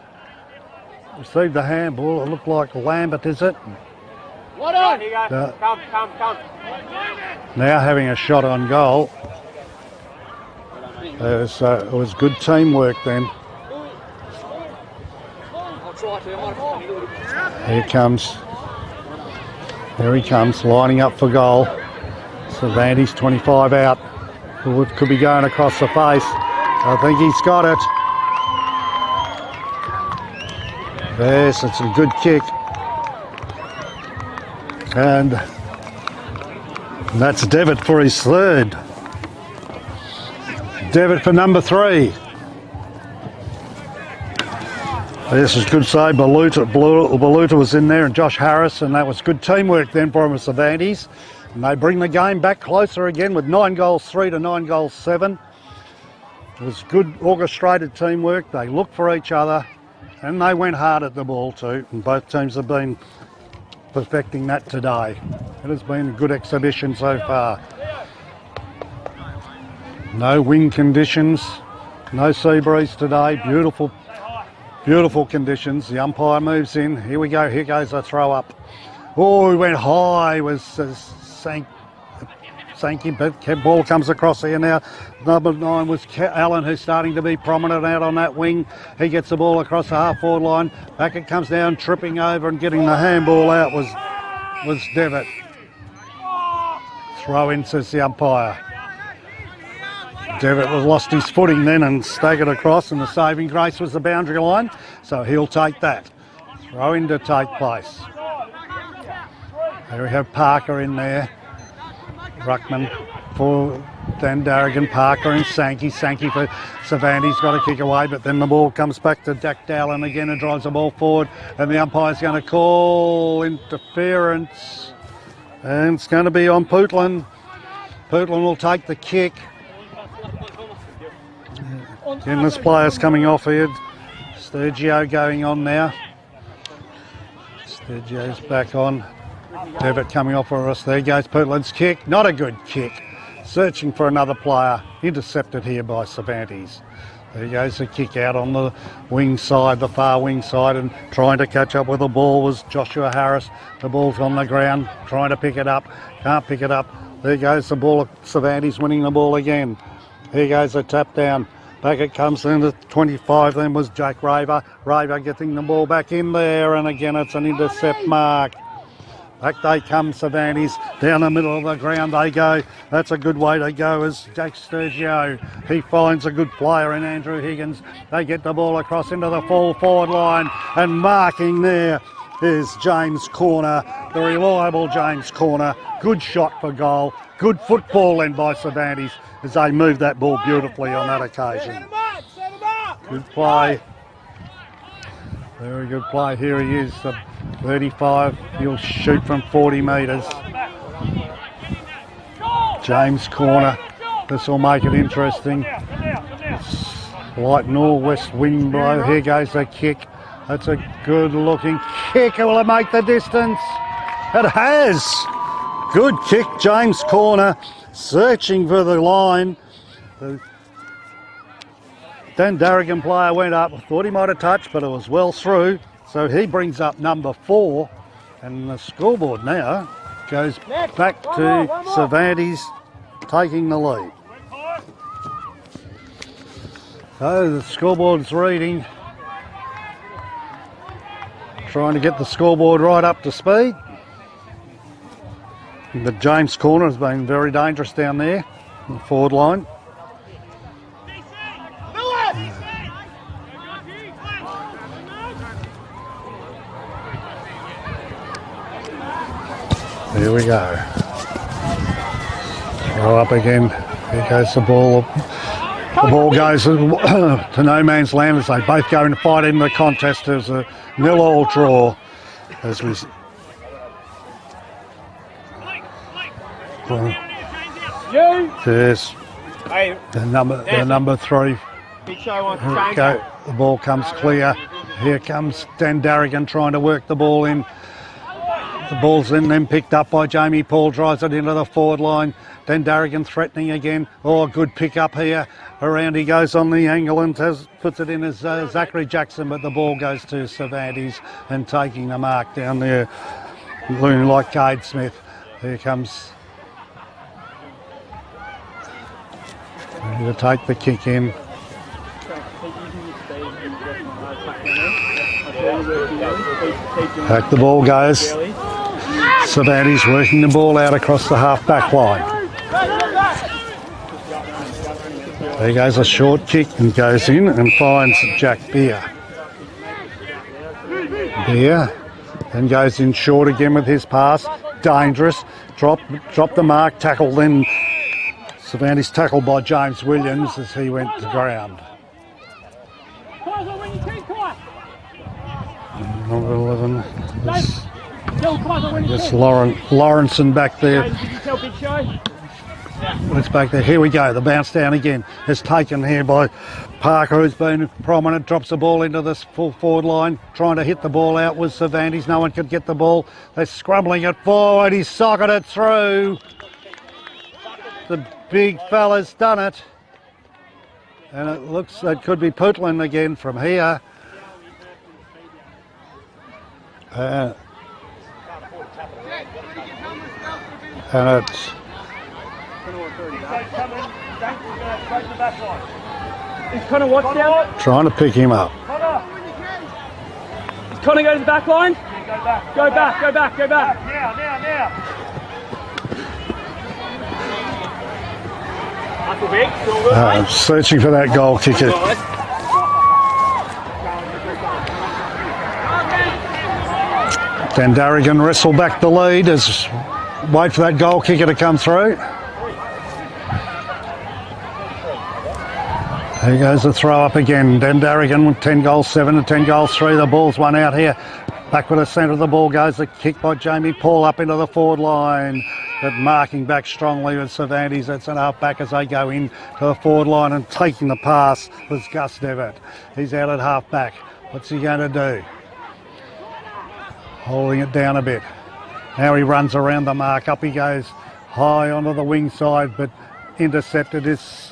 the handball. It looked like Lambert, is it? What on? Come. Now having a shot on goal. It was good teamwork then. Here he comes, lining up for goal. Cervantes 25 out. Could be going across the face. I think he's got it. Yes, it's a good kick. And that's Devitt for his third. Devitt for number 3. This is good save. Baluta was in there, and Josh Harris, and that was good teamwork then for Cervantes. And they bring the game back closer again with 9 goals 3 to 9 goals 7. It was good orchestrated teamwork. They looked for each other, and they went hard at the ball too. And both teams have been perfecting that today. It has been a good exhibition so far. No wind conditions, no sea breeze today. Beautiful conditions. The umpire moves in. Here we go. Here goes a throw up. Oh, he went high. Was Sankey, but ball comes across here now. Number 9 was Allen, who's starting to be prominent out on that wing. He gets the ball across the half-forward line. Back it comes down, tripping over and getting the handball out was Devitt. Throw in, says the umpire. Devitt lost his footing then and staggered across, and the saving grace was the boundary line, so he'll take that. Throw in to take place. There we have Parker in there. Ruckman for Dandaragan, Parker and Sankey. Sankey for Cervantes, got to kick away, but then the ball comes back to Jack Dowland again and drives the ball forward, and the umpire's going to call interference, and it's going to be on Pootland. Pootland will take the kick. Again, this player's coming off here. Sturgio going on now. Sturgio's back on. Devitt coming off for us. There goes Pootland's kick. Not a good kick. Searching for another player. Intercepted here by Cervantes. There goes the kick out on the wing side, the far wing side, and trying to catch up with the ball was Joshua Harris. The ball's on the ground, trying to pick it up. Can't pick it up. There goes the ball. Cervantes winning the ball again. Here goes a tap down. Back it comes in at 25, then was Jack Raver. Raver getting the ball back in there, and again it's an intercept mark. Back they come, Cervantes. Down the middle of the ground they go. That's a good way to go as Jack Sturgio. He finds a good player in Andrew Higgins. They get the ball across into the full forward line, and marking there is James Corner, the reliable James Corner. Good shot for goal. Good football then by Cervantes as they move that ball beautifully on that occasion. Good play. Very good play. Here he is, the 35. He'll shoot from 40 metres. James Corner. This will make it interesting. Light northwest wind blow. Here goes the kick. That's a good looking kick. Will it make the distance? It has. Good kick, James Corner. Searching for the line. The Dandaragan player went up. Thought he might have touched, but it was well through. So he brings up number 4. And the scoreboard now goes back to Cervantes taking the lead. So the scoreboard's reading. Trying to get the scoreboard right up to speed. But James Corner has been very dangerous down there in the forward line. Here we go. Throw up again. Here goes the ball. The ball goes to no man's land as they both go and fight in the contest. There's a 0-0 draw as we. There's the number 3. Go. The ball comes clear. Here comes Dandaragan trying to work the ball in. The ball's in, then picked up by Jamie Paul, drives it into the forward line. Dandaragan threatening again. Oh, good pick up here. Around he goes on the angle and puts it in as Zachary Jackson, but the ball goes to Cervantes and taking the mark down there, looking like Cade Smith. Here comes to take the kick in. Back the ball goes. Cervantes working the ball out across the half-back line. There goes a short kick and goes in and finds Jack Beer. Beer then goes in short again with his pass. Dangerous. Drop the mark, tackle then. Cervantes tackled by James Williams as he went to ground. Number 11. It's Lawrenson back there. It's back there. Here we go. The bounce down again is taken here by Parker, who's been prominent. Drops the ball into this full forward line. Trying to hit the ball out with Cervantes. No one could get the ball. They're scrubbling it forward. He's socketed it through. The big fella's done it. And it looks it could be Putlin again from here. And it's trying to pick him up. Is Connor go to the back line? Go back. Now. Searching for that goal kicker. Dandaragan wrestle back the lead as wait for that goal kicker to come through. There goes the throw up again. Dandaragan with 10 goals 7 and 10 goals 3. The ball's one out here. Back with the centre of the ball goes the kick by Jamie Paul up into the forward line. But marking back strongly with Cervantes. That's an half back as they go in to the forward line and taking the pass was Gus Devitt. He's out at half back. What's he going to do? Holding it down a bit. Now he runs around the mark. Up he goes high onto the wing side, but intercepted is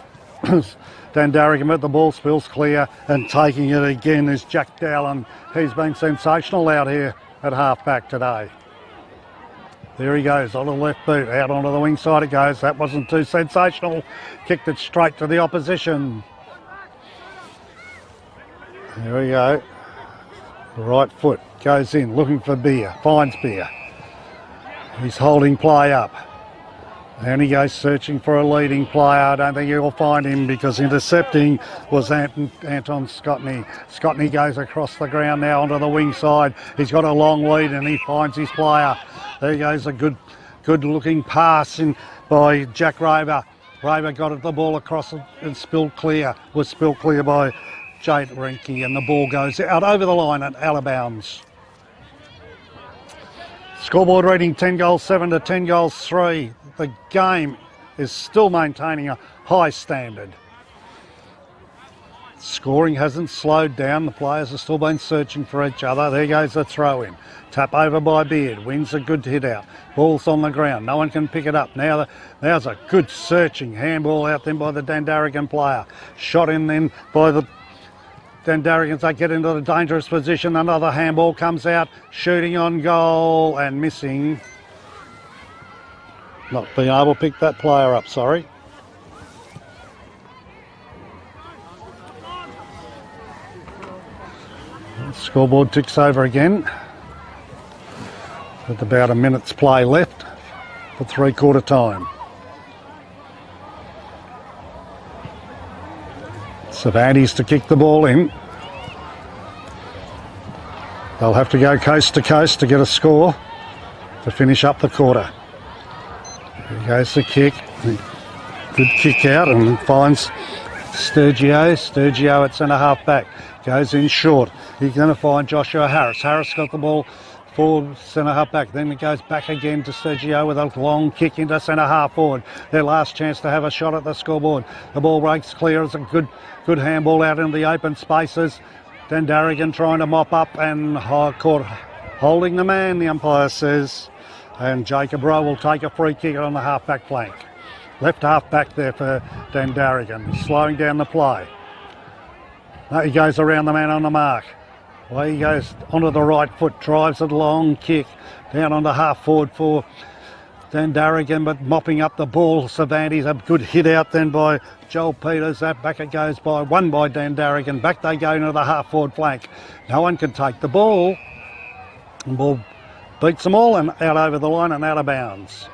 Dandaragan, but the ball spills clear and taking it again is Jack Dowland. He's been sensational out here at half back today. There he goes on the left boot, out onto the wing side it goes. That wasn't too sensational. Kicked it straight to the opposition. There we go. Right foot goes in, looking for Beer, finds Beer. He's holding play up. And he goes searching for a leading player. I don't think he'll find him because intercepting was Anton Scotney. Scotney goes across the ground now onto the wing side. He's got a long lead and he finds his player. There goes a good looking pass in by Jack Raver. Raver got the ball across and spilled clear. Was spilled clear by Jade Renke, and the ball goes out over the line and out of bounds. Scoreboard reading 10 goals 7 to 10 goals 3. The game is still maintaining a high standard. Scoring hasn't slowed down. The players have still been searching for each other. There goes the throw in. Tap over by Beard. Wins a good hit out. Ball's on the ground. No one can pick it up. Now's a good searching handball out then by the Dandaragan player. Shot in then by the Dandaragans. They get into the dangerous position. Another handball comes out. Shooting on goal and missing. Not being able to pick that player up, sorry. The scoreboard ticks over again. With about a minute's play left for three-quarter time. Cervantes to kick the ball in. They'll have to go coast to coast to get a score to finish up the quarter. Here goes the kick. Good kick out and finds Sturgio. Sturgio at centre half back. Goes in short. He's going to find Joshua Harris. Harris got the ball forward centre half back. Then it goes back again to Sturgio with a long kick into centre half forward. Their last chance to have a shot at the scoreboard. The ball breaks clear. It's a good handball out in the open spaces. Dandaragan trying to mop up and caught holding the man, the umpire says. And Jacob Rowe will take a free kick on the half-back flank. Left half-back there for Dandaragan, slowing down the play. Now he goes around the man on the mark. Well, he goes onto the right foot, drives a long kick down on the half-forward for Dandaragan, but mopping up the ball. Cervantes, a good hit out then by Joel Peters. That back it goes by one by Dandaragan. Back they go into the half-forward flank. No one can take the ball. The ball beats them all and out over the line and out of bounds.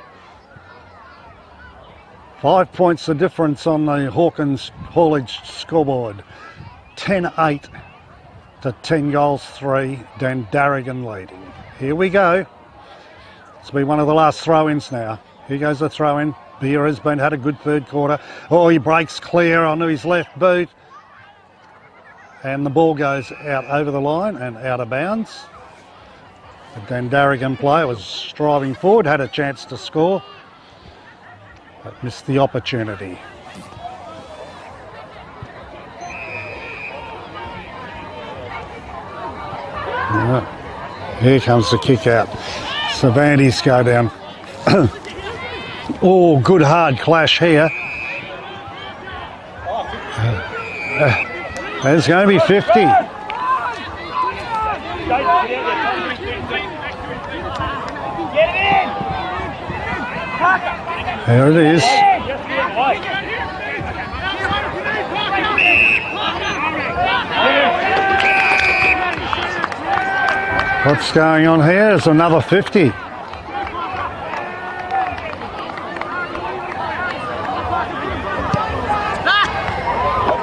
5 points the difference on the Hawkins haulage scoreboard. 10-8 to 10 goals 3. Dandaragan leading. Here we go. This will be one of the last throw-ins now. Here goes the throw-in. Beer has had a good third quarter. Oh, he breaks clear onto his left boot. And the ball goes out over the line and out of bounds. The Dandaragan player was striving forward, had a chance to score, but missed the opportunity. Here comes the kick out. Cervantes go down. Oh, good hard clash here. There's going to be 50. There it is. What's going on here? There's another 50.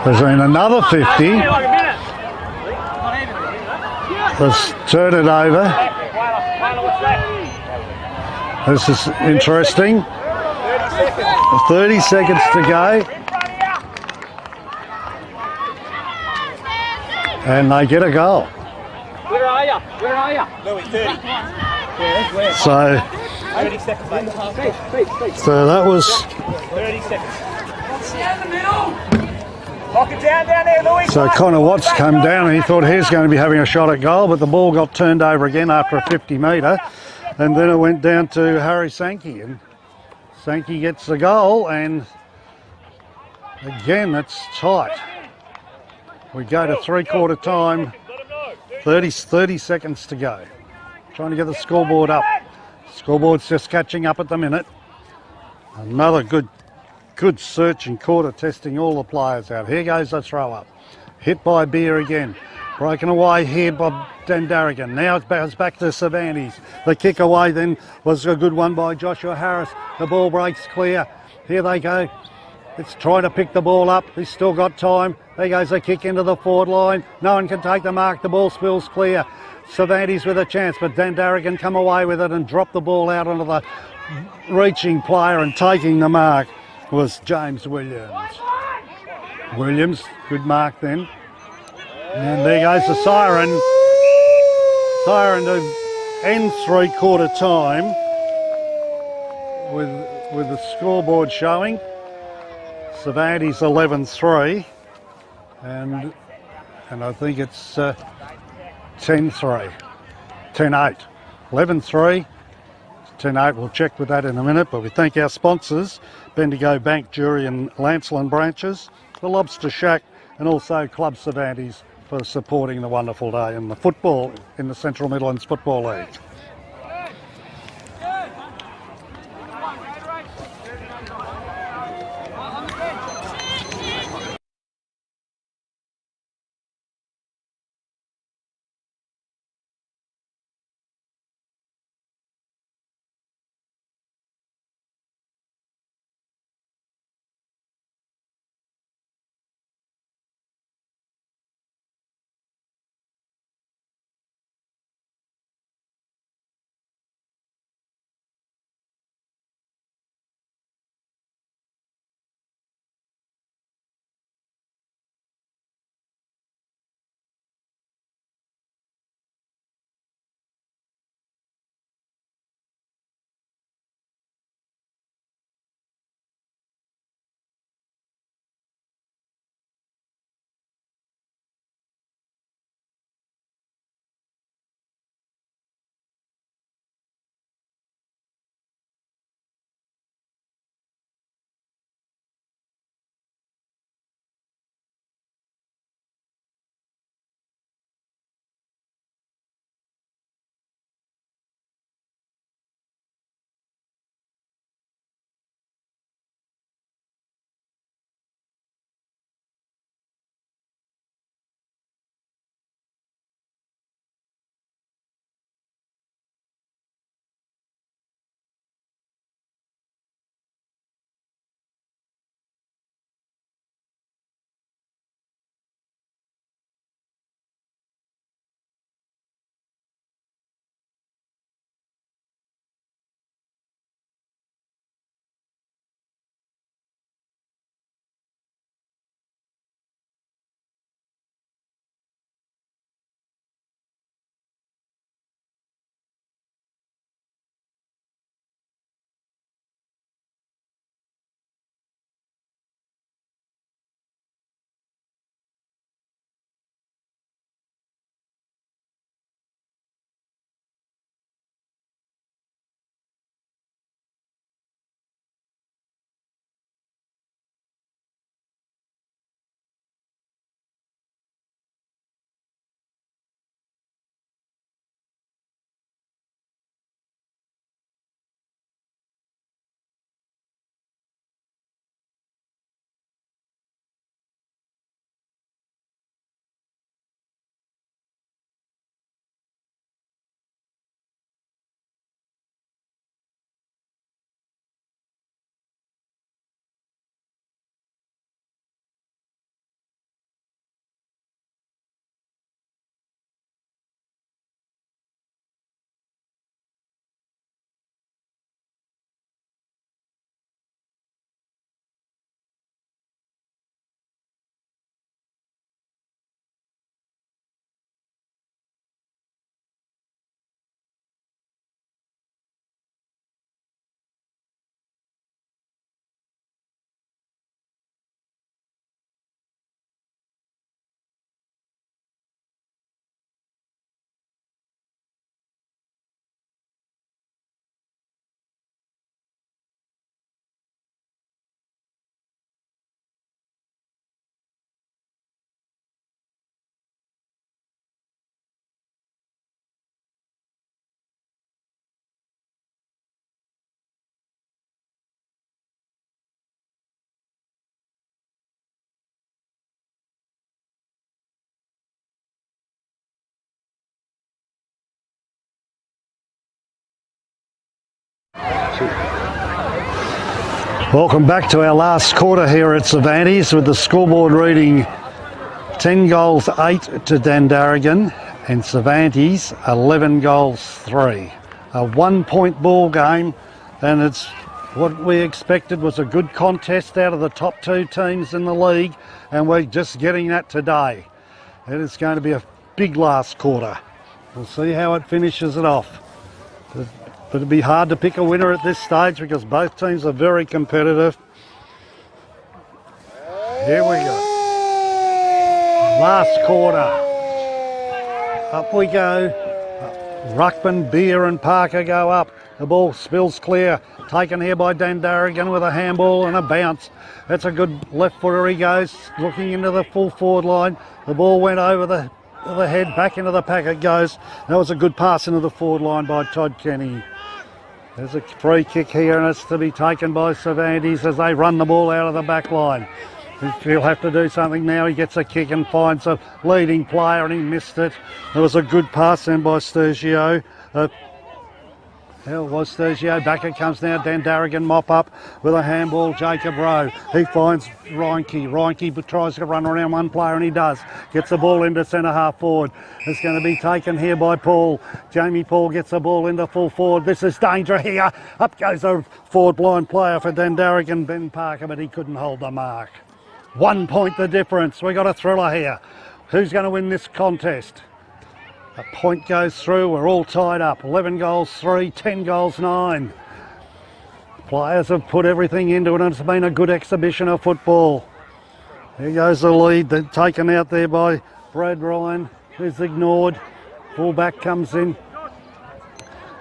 There's been another 50. Let's turn it over. This is interesting. 30 seconds to go. And they get a goal. Where are you? Where are you? Louis, 30. So, 30 seconds left. so that was 30 seconds. Down the middle. Lock it down there, Louis. so Connor Watts came down and he thought he was going to be having a shot at goal, but the ball got turned over again after a 50 metre, and then it went down to Harry Sankey, and Sankey gets the goal, and again it's tight. We go to three-quarter time. 30 seconds to go. Trying to get the scoreboard up. Scoreboard's just catching up at the minute. Another good searching quarter, testing all the players out. Here goes the throw up. Hit by Beer again. Broken away here by Dandaragan. Now it's back to Cervantes. The kick away then was a good one by Joshua Harris. The ball breaks clear. Here they go. It's trying to pick the ball up. He's still got time. There goes a kick into the forward line. No one can take the mark. The ball spills clear. Cervantes with a chance, but Dandaragan come away with it and drop the ball out onto the reaching player, and taking the mark was James Williams. Williams, good mark then. And there goes the siren. Siren to end three-quarter time with the scoreboard showing. Cervantes 11-3, and I think it's 10-3, 10-8, 11-3, 10-8. We'll check with that in a minute, but we thank our sponsors, Bendigo Bank, Jury and Lancelin branches, the Lobster Shack, and also Club Cervantes for supporting the wonderful day in the football in the Central Midlands Football League. Welcome back to our last quarter here at Cervantes, with the scoreboard reading 10 goals 8 to Dandaragan and Cervantes 11 goals 3. A 1-point ball game, and it's what we expected was a good contest out of the top 2 teams in the league, and we're just getting that today. It is going to be a big last quarter. We'll see how it finishes it off. But it'd be hard to pick a winner at this stage because both teams are very competitive. Here we go. Last quarter. Up we go. Ruckman, Beer and Parker go up. The ball spills clear. Taken here by Dandaragan with a handball and a bounce. That's a good left footer. He goes looking into the full forward line. The ball went over the head, back into the pack it goes. That was a good pass into the forward line by Todd Kenny. There's a free kick here, and it's to be taken by Cervantes as they run the ball out of the back line. He'll have to do something now. He gets a kick and finds a leading player, and he missed it. There was a good pass then by Sturgio. There was Sturgio. Back it comes now. Dandaragan mop up with a handball. Jacob Rowe. He finds Reinke. Reinke tries to run around one player, and he does. Gets the ball into centre half forward. It's going to be taken here by Paul. Jamie Paul gets the ball into full forward. This is danger here. Up goes a forward line player for Dandaragan, Ben Parker, but he couldn't hold the mark. 1 point the difference. We got a thriller here. Who's going to win this contest? A point goes through. We're all tied up. 11 goals 3, 10 goals 9. Players have put everything into it, and it's been a good exhibition of football. Here goes the lead. They're taken out there by Brad Ryan, who's ignored. Fullback comes in.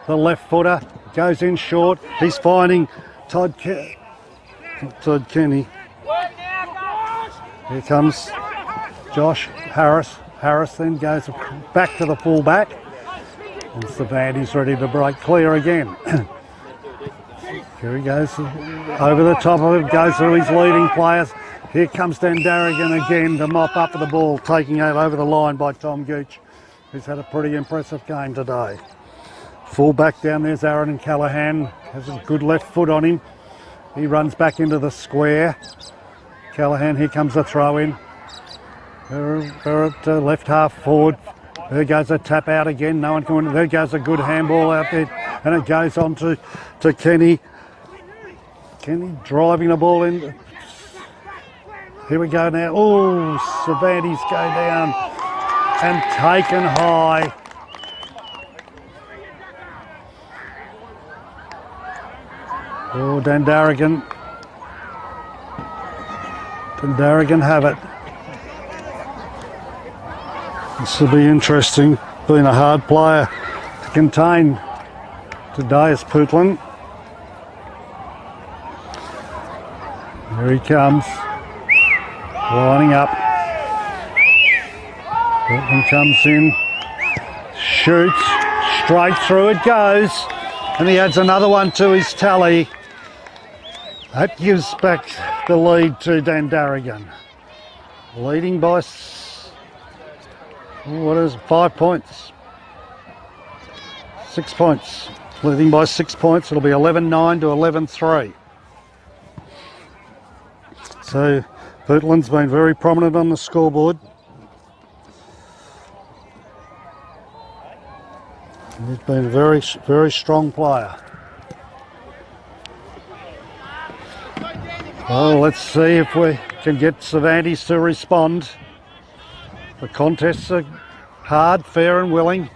The left footer goes in short. He's finding Todd Kenny. Here comes Josh Harris. Harris then goes back to the full-back. And Cervantes ready to break clear again. Here he goes. Over the top of it, goes through his leading players. Here comes Dandaragan again to mop up the ball, taking it over the line by Tom Gooch, who's had a pretty impressive game today. Full-back down there's Aaron Callahan. Has a good left foot on him. He runs back into the square. Callahan, here comes a throw in. They're at left half forward. There goes a tap out again. No one can win. There goes a good handball out there. And it goes on to Kenny. Kenny driving the ball in. Here we go now. Oh, Cervantes go down and taken high. Oh, Dandaragan have it. This will be interesting. Been a hard player to contain today is Putlin. Here he comes. Lining up. Putlin comes in. Shoots. Straight through it goes. And he adds another one to his tally. That gives back the lead to Dandaragan. Leading by 5 points? 6 points. Leading by 6 points. It'll be 11-9 to 11-3. So Putlin's been very prominent on the scoreboard. He's been a very, very strong player. Well, let's see if we can get Cervantes to respond. The contests are hard, fair and willing.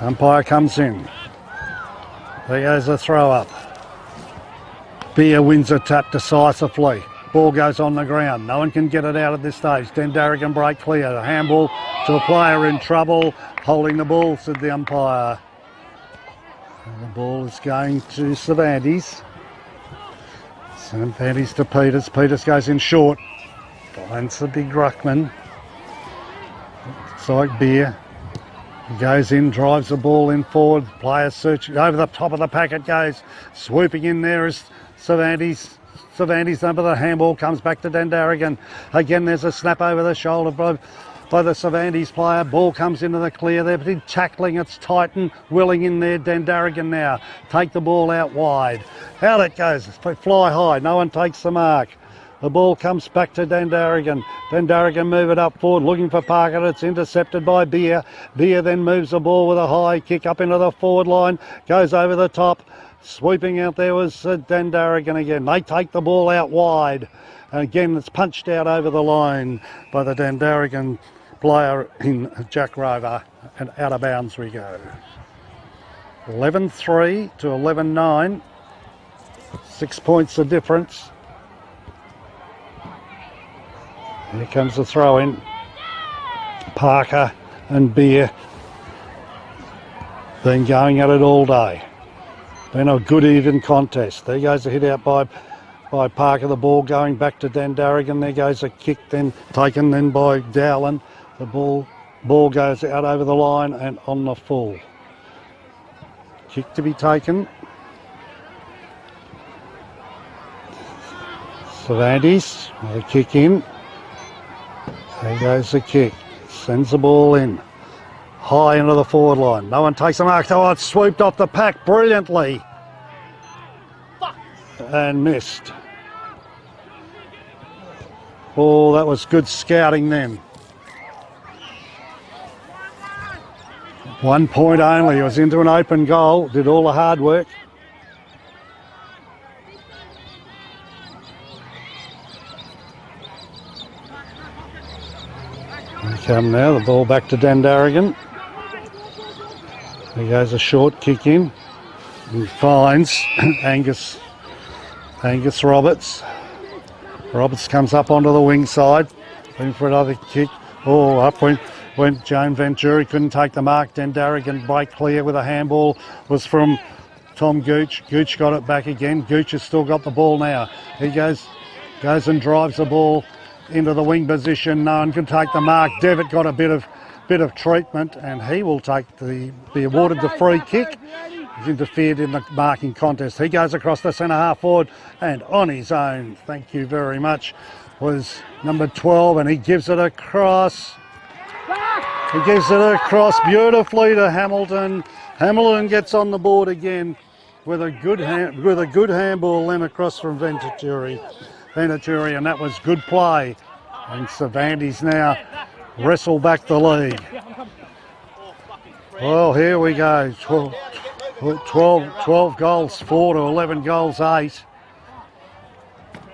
Umpire comes in. There goes a throw up. Beer wins a tap decisively. Ball goes on the ground. No one can get it out at this stage. Dandaragan break clear. A handball to a player in trouble. Holding the ball, said the umpire. And the ball is going to Cervantes. Cervantes to Peters. Peters goes in short. Finds the big ruckman. It's like Beer. He goes in, drives the ball in forward. Players searching over the top of the pack. It goes. Swooping in there is Cervantes. Cervantes under the handball comes back to Dandaragan. Again, there's a snap over the shoulder by the Cervantes player. Ball comes into the clear. They're tackling. It's Titan willing in there. Dandaragan now take the ball out wide. Out it goes. Fly high. No one takes the mark. The ball comes back to Dandaragan. Dandaragan move it up forward, looking for Parker. It's intercepted by Beer. Beer then moves the ball with a high kick up into the forward line. Goes over the top. Sweeping out there was Dandaragan again. They take the ball out wide. And again, it's punched out over the line by the Dandaragan player in Jack Rover. And out of bounds we go. 11-3 to 11-9. 6 points the difference. Here comes the throw in. Parker and Beer been going at it all day. Been a good even contest. There goes a hit out by Parker. The ball going back to Dandaragan. There goes a kick then taken then by Dowland. The ball goes out over the line and on the full. Kick to be taken. Cervantes with a kick in. There goes the kick. Sends the ball in. High into the forward line. No one takes the mark. Oh, it's swooped off the pack brilliantly. And missed. Oh, that was good scouting then. 1 point only. It was into an open goal. Did all the hard work. Come now, the ball back to Dandaragan. There goes a short kick in. He finds Angus Roberts. Roberts comes up onto the wing side, looking for another kick. Oh, up went Joan Venturi, couldn't take the mark. Dandaragan break clear with a handball was from Tom Gooch. Gooch got it back again. Gooch has still got the ball now. He goes and drives the ball into the wing position. No one can take the mark. Devitt got a bit of treatment and he will be awarded the free kick. He's interfered in the marking contest. He goes across the centre half forward and on his own, thank you very much, was number 12 and he gives it across. He gives it across beautifully to Hamilton. Hamilton gets on the board again with a good handball then across from Venturi, and that was good play. And Cervantes now wrestle back the lead. Well, here we go. 12 goals, 4 to 11 goals, 8.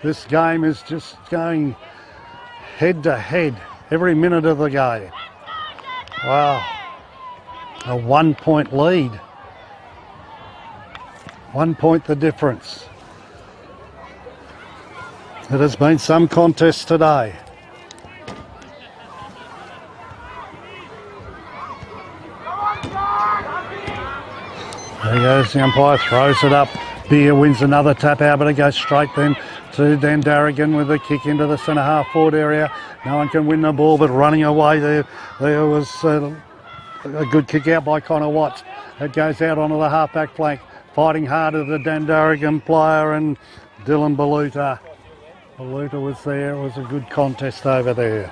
This game is just going head to head every minute of the game. Wow. A 1 point lead. 1 point the difference. It has been some contest today. There goes the umpire, throws it up. Beer wins another tap out, but it goes straight then to Dandaragan with a kick into the centre half forward area. No one can win the ball, but running away there was a good kick out by Connor Watts. It goes out onto the half-back flank, fighting hard at the Dandaragan player and Dylan Baluta. Baluta was there. It was a good contest over there.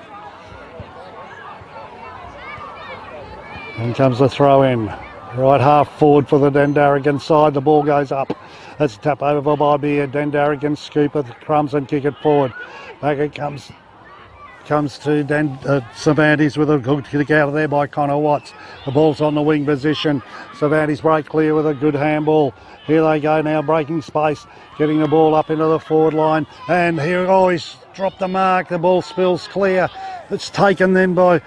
In comes the throw in. Right half forward for the Dandaragan side. The ball goes up. That's a tap over by Beer. Dandaragan scoop of the crumbs and kick it forward. Back it comes to Cervantes with a good kick out of there by Connor Watts. The ball's on the wing position. Cervantes break clear with a good handball. Here they go now, breaking space, getting the ball up into the forward line. And here, he's dropped the mark. The ball spills clear. It's taken then by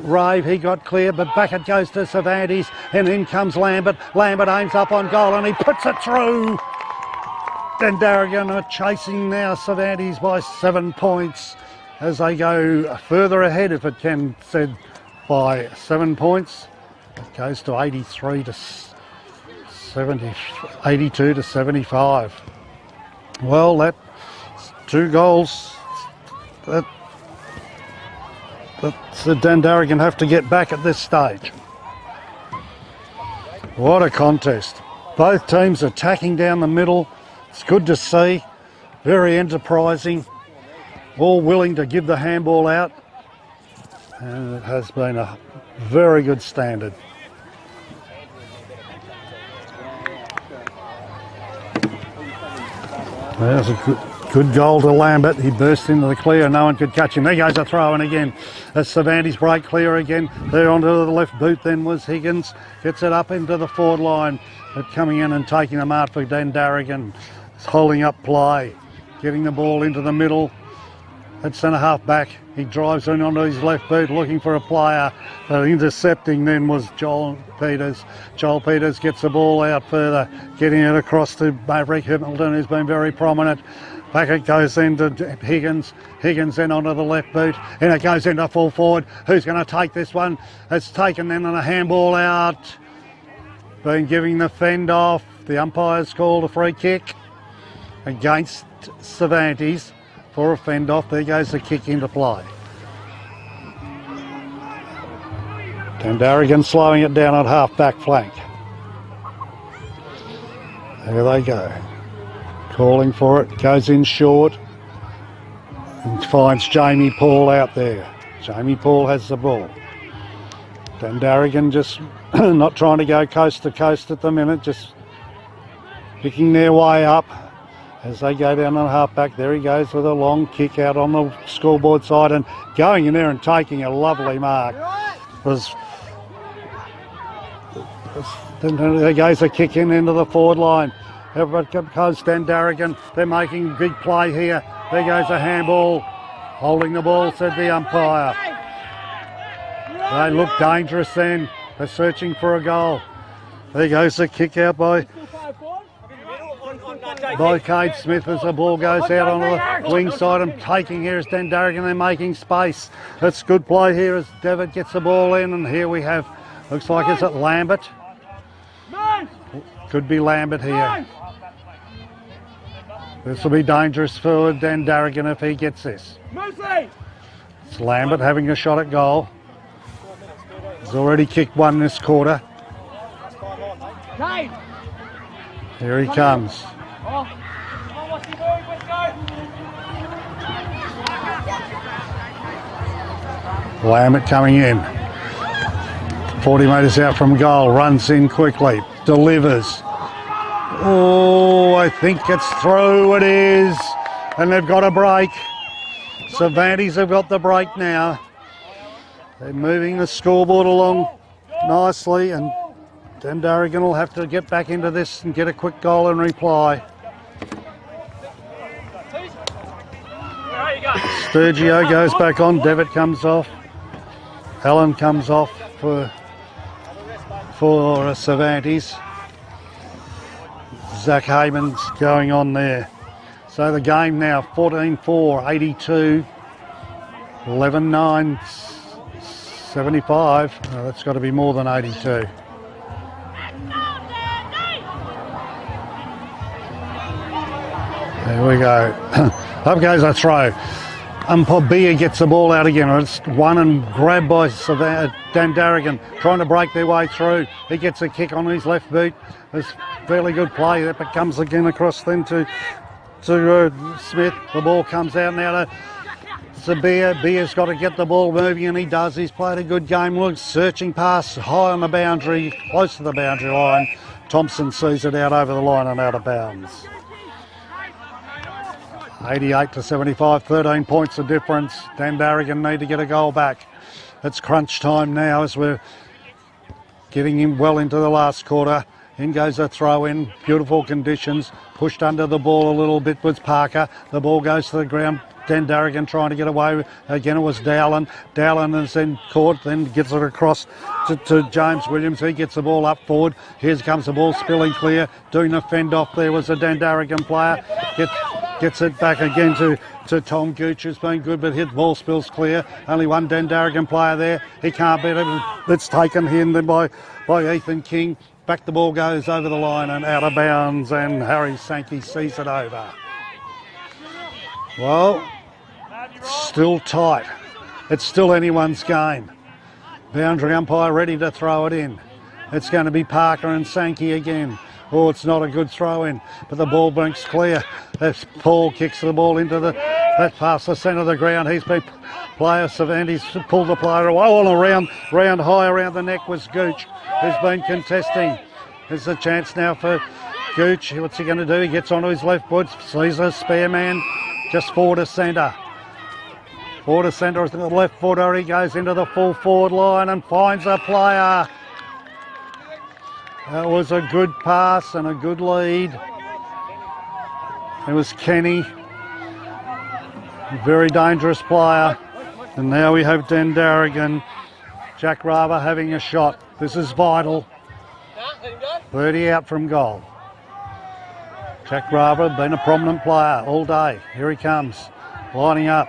Rave. He got clear, but back it goes to Cervantes. And in comes Lambert. Lambert aims up on goal and he puts it through. Dandaragan are chasing now Cervantes by 7 points as they go further ahead, if it can said, by 7 points. It goes to 82 to 75. Well, that's 2 goals. That the Dandaragan have to get back at this stage. What a contest. Both teams attacking down the middle. It's good to see. Very enterprising. All willing to give the handball out. And it has been a very good standard. There's a good goal to Lambert. He burst into the clear. No one could catch him. There goes a throw in again. As Cervantes break clear again. There onto the left boot then was Higgins. Gets it up into the forward line. But coming in and taking the mark for Dandaragan. Holding up play. Getting the ball into the middle. At centre half back. He drives in onto his left boot looking for a player. Intercepting then was Joel Peters. Joel Peters gets the ball out further. Getting it across to Maverick Hamilton, who's been very prominent. Back it goes into Higgins. Higgins then onto the left boot. And it goes into full forward. Who's going to take this one? It's taken then on a handball out. Been giving the fend off. The umpire's called a free kick against Cervantes for a fend off. There goes the kick into play. Dandaragan slowing it down on half back flank. There they go. Calling for it, goes in short and finds Jamie Paul out there. Jamie Paul has the ball. Dandaragan just not trying to go coast to coast at the minute, just picking their way up as they go down on half back. There he goes with a long kick out on the scoreboard side and going in there and taking a lovely mark. There goes a kick into the forward line. Everybody goes Dandaragan. They're making big play here. There goes a handball. Holding the ball, said the umpire. They look dangerous then. They're searching for a goal. There goes the kick out by Cade Smith as the ball goes out on the wing side and taking here is Dandaragan. They're making space. That's good play here as Devitt gets the ball in, and here we have, looks like it's at Lambert. Could be Lambert here. This will be dangerous for Dandaragan if he gets this. It's Lambert having a shot at goal. He's already kicked one this quarter. Here he comes. Lambert coming in. 40 metres out from goal, runs in quickly, delivers. Oh, I think it's through, it is. And they've got a break. Cervantes have got the break now. They're moving the scoreboard along nicely, and Dandaragan will have to get back into this and get a quick goal in reply. Sturgio goes back on, Devitt comes off. Allen comes off for Cervantes. Zach Hayman's going on there. So the game now 14-4, 82, 11-9, 75. Oh, that's got to be more than 82. There we go. Up goes a throw. Beer gets the ball out again. It's won and grabbed by Dandaragan, trying to break their way through. He gets a kick on his left boot. It's fairly good play. That comes again across then to Smith. The ball comes out now to Beer. Beer's got to get the ball moving, and he does. He's played a good game. Looks searching pass high on the boundary, close to the boundary line. Thompson sees it out over the line and out of bounds. 88 to 75, 13 points of difference. Dandaragan need to get a goal back. It's crunch time now as we're getting him well into the last quarter. In goes a throw in, beautiful conditions. Pushed under the ball a little bit was Parker. The ball goes to the ground. Dandaragan trying to get away. Again, it was Dowland. Dowland is then caught, then gets it across to James Williams. He gets the ball up forward. Here comes the ball spilling clear. Doing the fend off there was a Dandaragan player. Gets it back again to Tom Gooch, who's been good, but hit ball spills clear. Only one Dandaragan player there. He can't beat it. It's taken here then by Ethan King. Back the ball goes over the line and out of bounds, and Harry Sankey sees it over. Well, it's still tight. It's still anyone's game. Boundary umpire ready to throw it in. It's going to be Parker and Sankey again. Oh, it's not a good throw in, but the ball banks clear. As Paul kicks the ball into the That's past the centre of the ground. He's been player Cervantes pulled the player away. All around high around the neck was Gooch, who's been contesting. There's a chance now for Gooch. What's he going to do? He gets onto his left foot, sees a spare man, just forward to centre. Forward to centre is the left footer. He goes into the full forward line and finds a player. That was a good pass and a good lead. It was Kenny. Very dangerous player. And now we have Dandaragan. Jack Rava having a shot. This is vital. 30 out from goal. Jack Rava been a prominent player all day. Here he comes. Lining up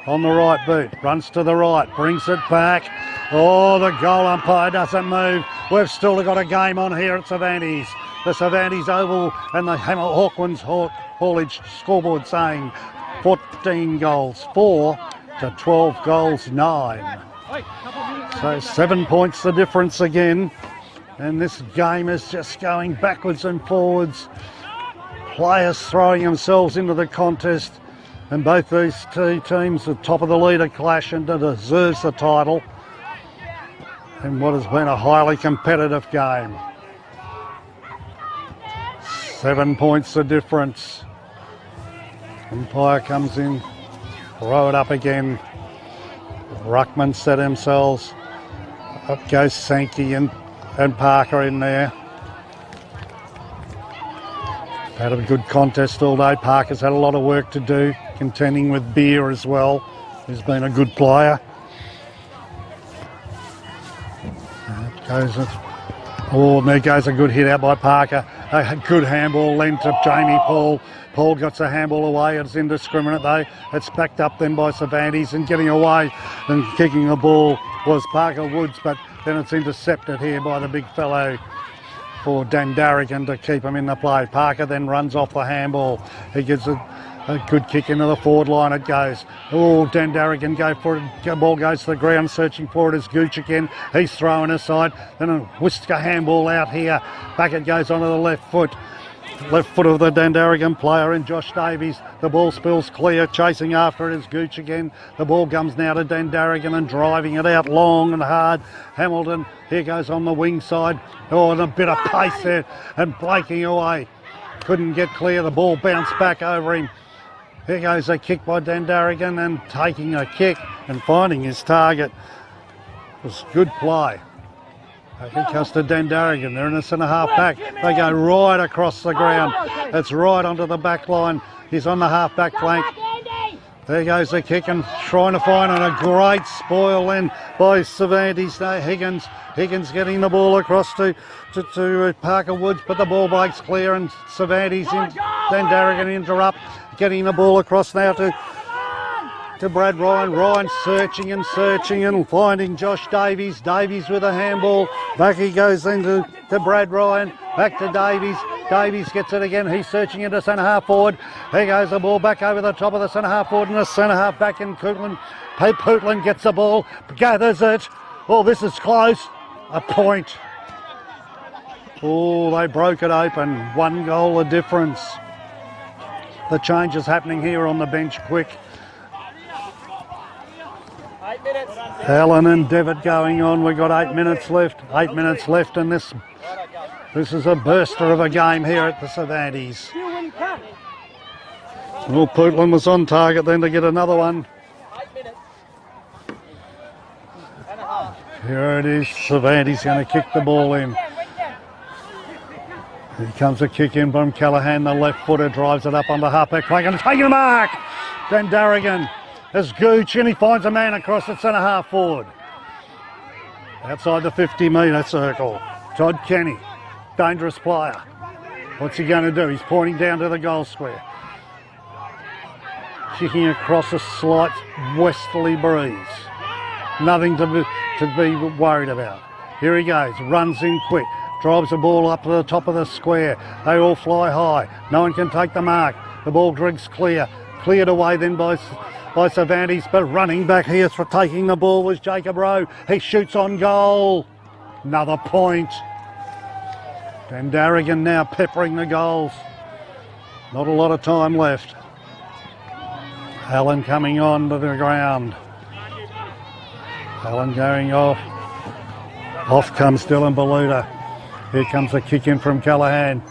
on the right boot. Runs to the right. Brings it back. Oh, the goal umpire doesn't move. We've still got a game on here at Cervantes. The Cervantes Oval and the Hawklands Haulage scoreboard saying 14 goals 4 to 12 goals 9. So 7 points the difference again. And this game is just going backwards and forwards. Players throwing themselves into the contest. And both these two teams are top of the leader clash and deserves the title. In what has been a highly competitive game. 7 points the difference. Umpire comes in, throw it up again. Ruckman set themselves. Up goes Sankey and Parker in there. Had a good contest all day. Parker's had a lot of work to do, contending with Beer as well, who's been a good player. And there goes a good hit out by Parker. A good handball lent to Jamie Paul. Paul gets a handball away. It's indiscriminate though. It's backed up then by Cervantes, and getting away and kicking the ball was Parker Woods, but then it's intercepted here by the big fellow for Dandaragan to keep him in the play. Parker then runs off the handball. He gives a good kick into the forward line. It goes. Oh, Dandaragan go for it. The ball goes to the ground, searching for it as Gooch again. He's throwing aside. Then a whisker handball out here. Back it goes onto the left foot. Left foot of the Dandaragan player and Josh Davies. The ball spills clear, chasing after it is Gooch again. The ball comes now to Dandaragan and driving it out long and hard. Hamilton, here goes on the wing side. Oh, and a bit of pace there and breaking away. Couldn't get clear, the ball bounced back over him. Here goes a kick by Dandaragan and taking a kick and finding his target. It was good play. Here comes to Dandaragan. They're in the centre half back. They go right across the ground. It's right onto the back line. He's on the half back flank. There goes the kick and trying to find on a great spoil then by Cervantes. Higgins getting the ball across to Parker Woods, but the ball breaks clear and Cervantes in. Dandaragan interrupt, getting the ball across now to Brad Ryan. Ryan searching and finding Josh Davies. Davies with a handball. Back he goes into Brad Ryan. Back to Davies. Davies gets it again. He's searching into centre half forward. Here goes the ball back over the top of the centre half forward and the centre half back in Cootland. Pootland gets the ball, gathers it. Oh, this is close. A point. Oh, they broke it open. 1 goal a difference. The change is happening here on the bench quick. 8 minutes. Allen and Devitt going on. We've got 8 minutes left. 8 minutes left, and this is a burster of a game here at the Cervantes. Well, Pootland was on target then to get another one. 8 minutes. Here it is. Cervantes going to kick the ball in. Here comes a kick in from Callaghan. The left footer drives it up on the halfback flank and taking the mark. Dandaragan has Gooch and he finds a man across the centre half forward. Outside the 50-metre circle. Todd Kenny, dangerous player. What's he going to do? He's pointing down to the goal square. Kicking across a slight westerly breeze. Nothing to be worried about. Here he goes, runs in quick. Drives the ball up to the top of the square. They all fly high. No one can take the mark. The ball drags clear. Cleared away then by Cervantes, but running back here for taking the ball was Jacob Rowe. He shoots on goal. Another point. Dandaragan now peppering the goals. Not a lot of time left. Allen coming on to the ground. Allen going off. Off comes Dylan Baluta. Here comes a kick in from Callaghan.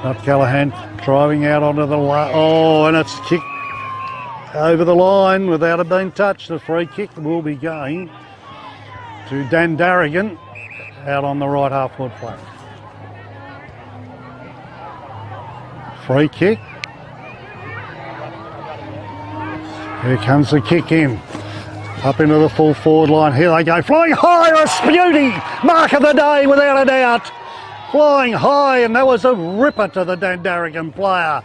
Not Callaghan, driving out onto the line. Oh, and it's kicked over the line without it being touched. The free kick will be going to Dandaragan out on the right half foot flank. Free kick. Here comes the kick in. Up into the full forward line. Here they go. Flying high. Beauty. Mark of the day without a doubt. Flying high, and that was a ripper to the Dandaragan player.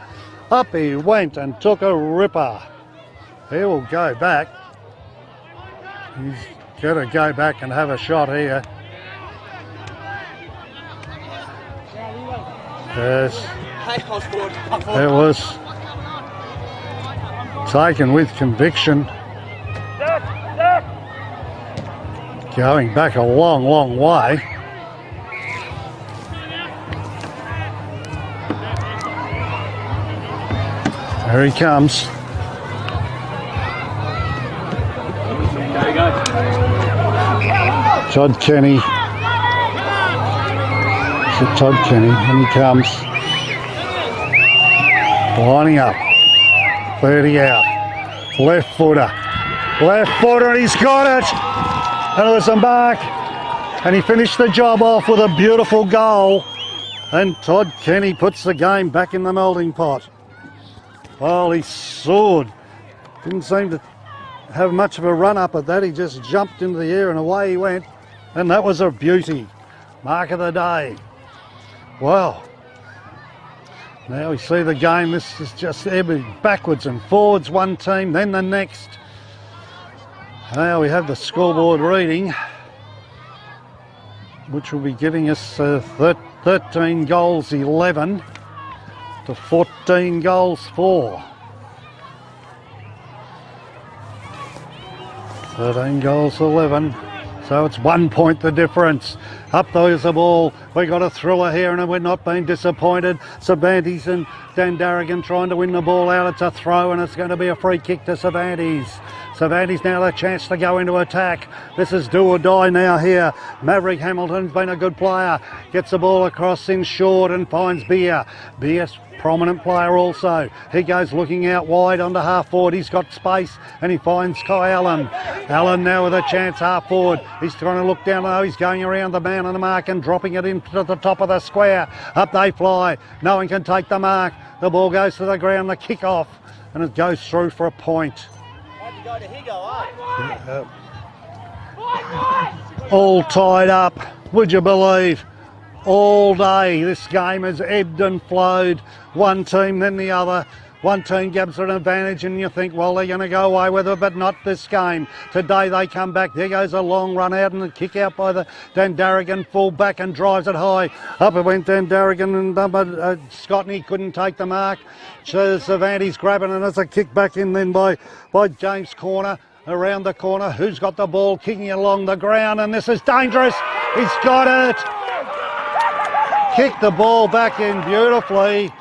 Up he went and took a ripper. He will go back. He's going to go back and have a shot here. Yes. It was taken with conviction. Going back a long, long way. There he comes. Todd Kenny. It's Todd Kenny, and he comes. Lining up. 30 out. Left footer. Left footer, and he's got it. And it was a mark. And he finished the job off with a beautiful goal. And Todd Kenny puts the game back in the melting pot. Well, he soared. Didn't seem to have much of a run up at that. He just jumped into the air and away he went. And that was a beauty. Mark of the day. Well, now we see the game. This is just ebbing backwards and forwards. One team, then the next. Now we have the scoreboard reading, which will be giving us 13 goals 11 to 14 goals 4. 13 goals 11. So it's 1 point the difference. Up goes the ball. We got a thriller here and we're not being disappointed. Cervantes and Dandaragan trying to win the ball out. It's a throw and it's going to be a free kick to Cervantes. Cervantes now the chance to go into attack. This is do or die now here. Maverick Hamilton's been a good player. Gets the ball across in short and finds Beer. Beer's prominent player also. He goes looking out wide onto half forward. He's got space and he finds Kai Allen. Allen now with a chance half forward. He's trying to look down low. He's going around the man on the mark and dropping it into the top of the square. Up they fly. No one can take the mark. The ball goes to the ground. The kick off and it goes through for a point. All tied up, would you believe? All day this game has ebbed and flowed. One team then the other. One team gives an advantage and you think, well, they're going to go away with it, but not this game. Today they come back. There goes a long run out and a kick out by the Dandaragan full back and drives it high. Up it went Dandaragan and Scottney couldn't take the mark. Cervantes grabbing and it's a kick back in then by James Corner. Around the corner, who's got the ball kicking along the ground, and this is dangerous. He's got it. Kicked the ball back in beautifully.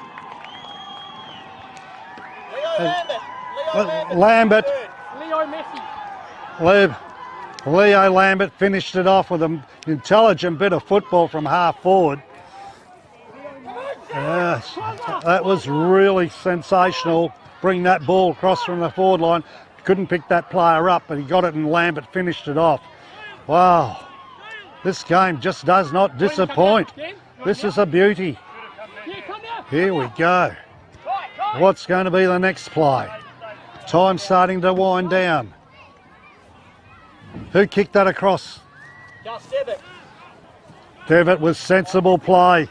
Lambert. Leo Lambert finished it off with an intelligent bit of football from half forward. Yes, that was really sensational. Bring that ball across from the forward line. Couldn't pick that player up, but he got it and Lambert finished it off. Wow, this game just does not disappoint. This is a beauty. Here we go. What's going to be the next play? Time starting to wind down. Who kicked that across? Devitt. Devitt was sensible play.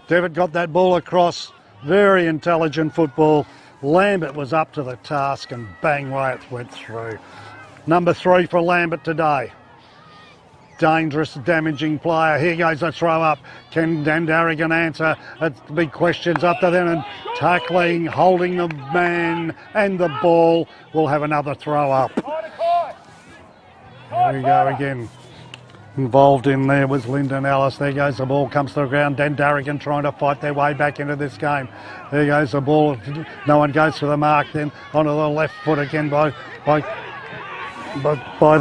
Devitt got that ball across. Very intelligent football. Lambert was up to the task and bang, way it went through. Number 3 for Lambert today. Dangerous, damaging player. Here goes a throw up. Can Dandaragan answer? It's big questions up to them and tackling, holding the man and the ball. We'll have another throw up. Here we go again. Involved in there was Lyndon Ellis. There goes the ball, comes to the ground. Dandaragan trying to fight their way back into this game. There goes the ball. No one goes for the mark. Then onto the left foot again by the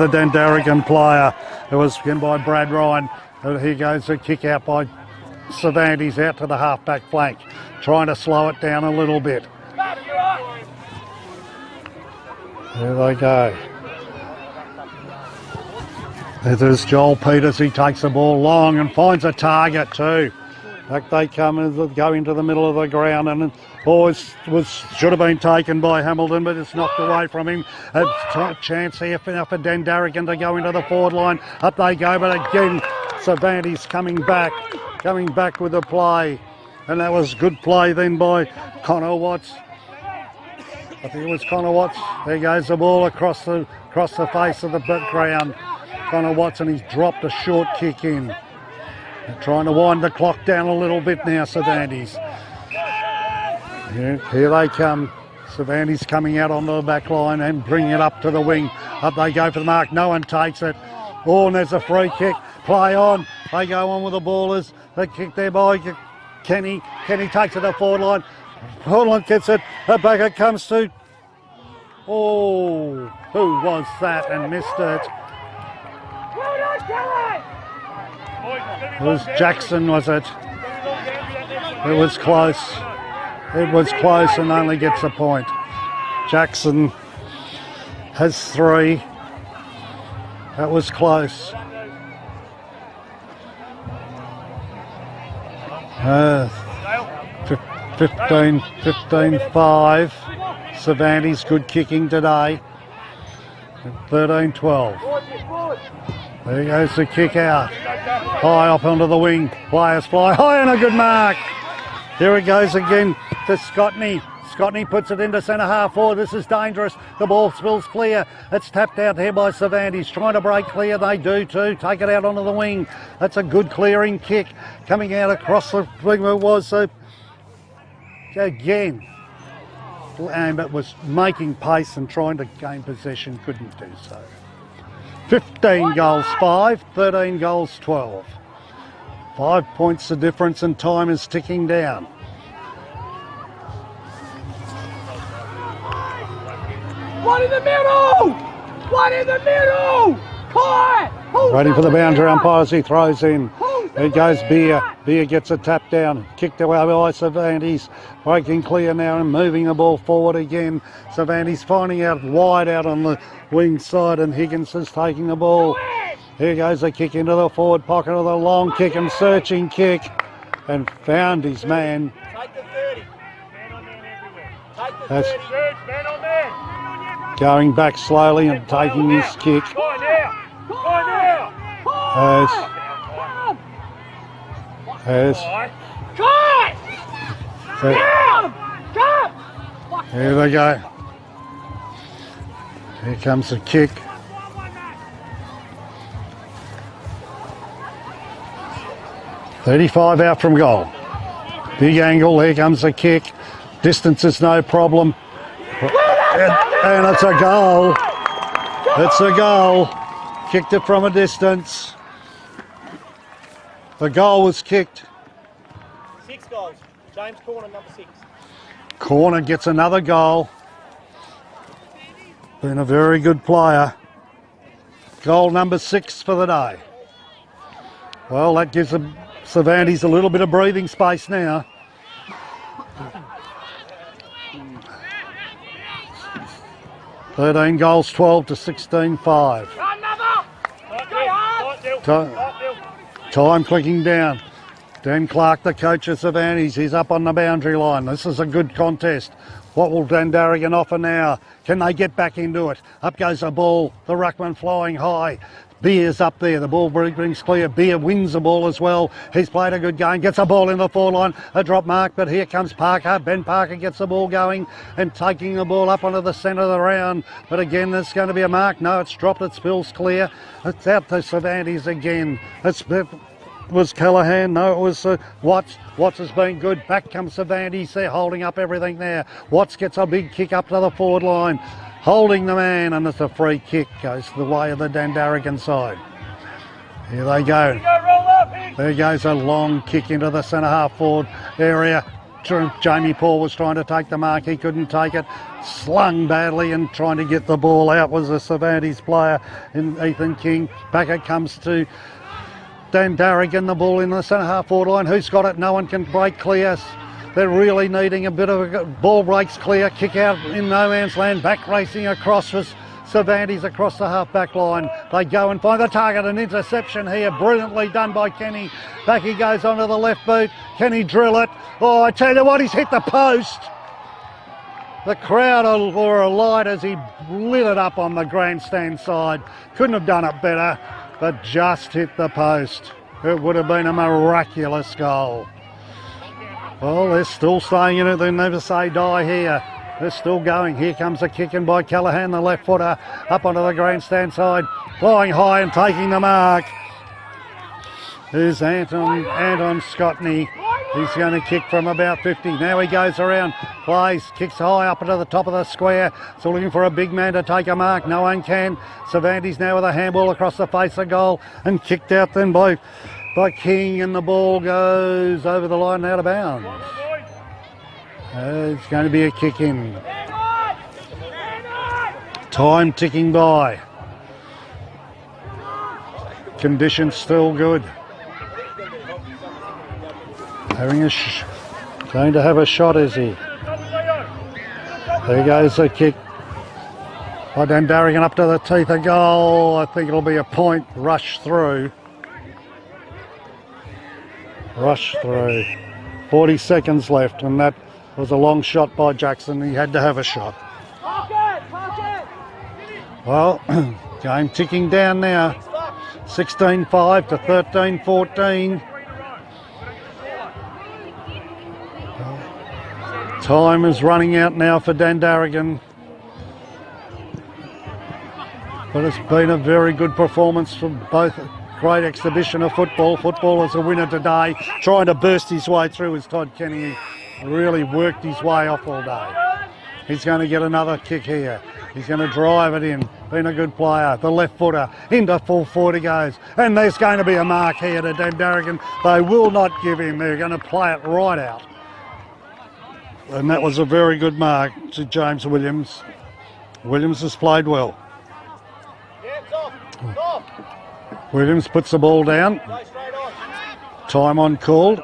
Dandaragan player. It was again by Brad Ryan. Here goes a kick out by Cervantes out to the half-back flank, trying to slow it down a little bit. There they go. There's Joel Peters. He takes the ball long and finds a target too. Back they come and go into the middle of the ground, and should have been taken by Hamilton, but it's knocked away from him. A chance here for Dandaragan to go into the forward line. Up they go, but again Cervantes coming back with the play, and that was good play then by Connor Watts. I think it was Connor Watts. There goes the ball across the face of the ground. Connor Watson, he's dropped a short kick in. They're trying to wind the clock down a little bit now, Cervantes. Here they come. Cervantes coming out onto the back line and bringing it up to the wing. Up they go for the mark. No one takes it. Oh, and there's a free kick. Play on. They go on with the ballers. They kick there by Kenny. Kenny takes it to the forward line. Forward line gets it. Back it comes to... Oh, who was that and missed it? It was Jackson, was it? It was close. It was close and only gets a point. Jackson has 3. That was close. 15-5. Cervantes good kicking today. 13-12. There goes the kick out. High up onto the wing. Players fly high and a good mark. Here it goes again to Scotney. Scotney puts it into centre half forward. This is dangerous. The ball spills clear. It's tapped out here by Cervantes. Trying to break clear. They do too. Take it out onto the wing. That's a good clearing kick. Coming out across the wing. It was again. But was making pace and trying to gain possession. Couldn't do so. 15 goals 5, 13 goals 12. 5 points the difference and time is ticking down. One in the middle! One in the middle! Ready for the boundary umpire as he throws in. There goes Beer. Beer gets a tap down. Kicked away by Cervantes. Breaking clear now and moving the ball forward again. Cervantes finding out wide out on the wing side, and Higgins is taking the ball. Here goes a kick into the forward pocket of the long kick and searching kick, and found his man. Take the 30. Man on man everywhere. Take the That's 30. Man on man. going back slowly and taking his kick. Go now. Go now. Here they go. Here comes the kick. .35 out from goal. Big angle, here comes the kick. Distance is no problem. And it's a goal. It's a goal. Kicked it from a distance. The goal was kicked. 6 goals. James Corner, number 6. Corner gets another goal. Been a very good player. Goal number 6 for the day. Well, that gives Cervantes a little bit of breathing space now. $13 goals, 12 to 16-5. Time clicking down. Dan Clark, the coach of Cervantes, he's up on the boundary line. This is a good contest. What will Dandaragan offer now? Can they get back into it? Up goes the ball, the ruckman flying high. Beer's up there, the ball brings clear. Beer wins the ball as well. He's played a good game, gets the ball in the forward line. A drop mark, but here comes Parker. Ben Parker gets the ball going and taking the ball up onto the centre of the round. But again, there's going to be a mark. No, it's dropped, it spills clear. It's out to Cervantes again. It was Callaghan. No, it was Watts. Watts has been good. Back comes Cervantes. They're holding up everything there. Watts gets a big kick up to the forward line. Holding the man, and it's a free kick. Goes the way of the Dandaragan side. Here they go. Roll up, Hicks. There goes a long kick into the centre half forward area. Jamie Paul was trying to take the mark. He couldn't take it. Slung badly and trying to get the ball out was a Cervantes player in Ethan King. Back it comes to Dandaragan, the ball in the centre half forward line. Who's got it? No one can break clear. They're really needing a bit of a ball breaks clear. Kick out in no man's land. Back racing across was Cervantes across the half-back line. They go and find the target. An interception here. Brilliantly done by Kenny. Back he goes onto the left boot. Can he drill it? Oh, I tell you what, he's hit the post. The crowd were alight as he lit it up on the grandstand side. Couldn't have done it better, but just hit the post. It would have been a miraculous goal. Well, they're still staying in it. They never say die here. They're still going. Here comes a kick in by Callaghan, the left footer, up onto the grandstand side, flying high and taking the mark. Here's Anton Scottney. He's going to kick from about 50. Now he goes around, plays, kicks high up into the top of the square. So looking for a big man to take a mark. No one can. Cervantes now with a handball across the face of goal and kicked out then by King, and the ball goes over the line and out of bounds. It's going to be a kick in. Time ticking by. Conditions still good. Going to have a shot, is he? There goes the kick by Dandaragan up to the teeth of goal. I think it'll be a point. Rush through. 40 seconds left, and that was a long shot by Jackson. He had to have a shot. Well, game ticking down now. 16-5 to 13-14. Time is running out now for Dandaragan. But it's been a very good performance from both. Great exhibition of football. Football is a winner today. Trying to burst his way through is Todd Kenny. He really worked his way off all day. He's going to get another kick here. He's going to drive it in. Been a good player. The left footer into full forward he goes. And there's going to be a mark here to Dandaragan. They will not give him. They're going to play it right out. And that was a very good mark to James Williams. Williams has played well. Williams puts the ball down. Time on called.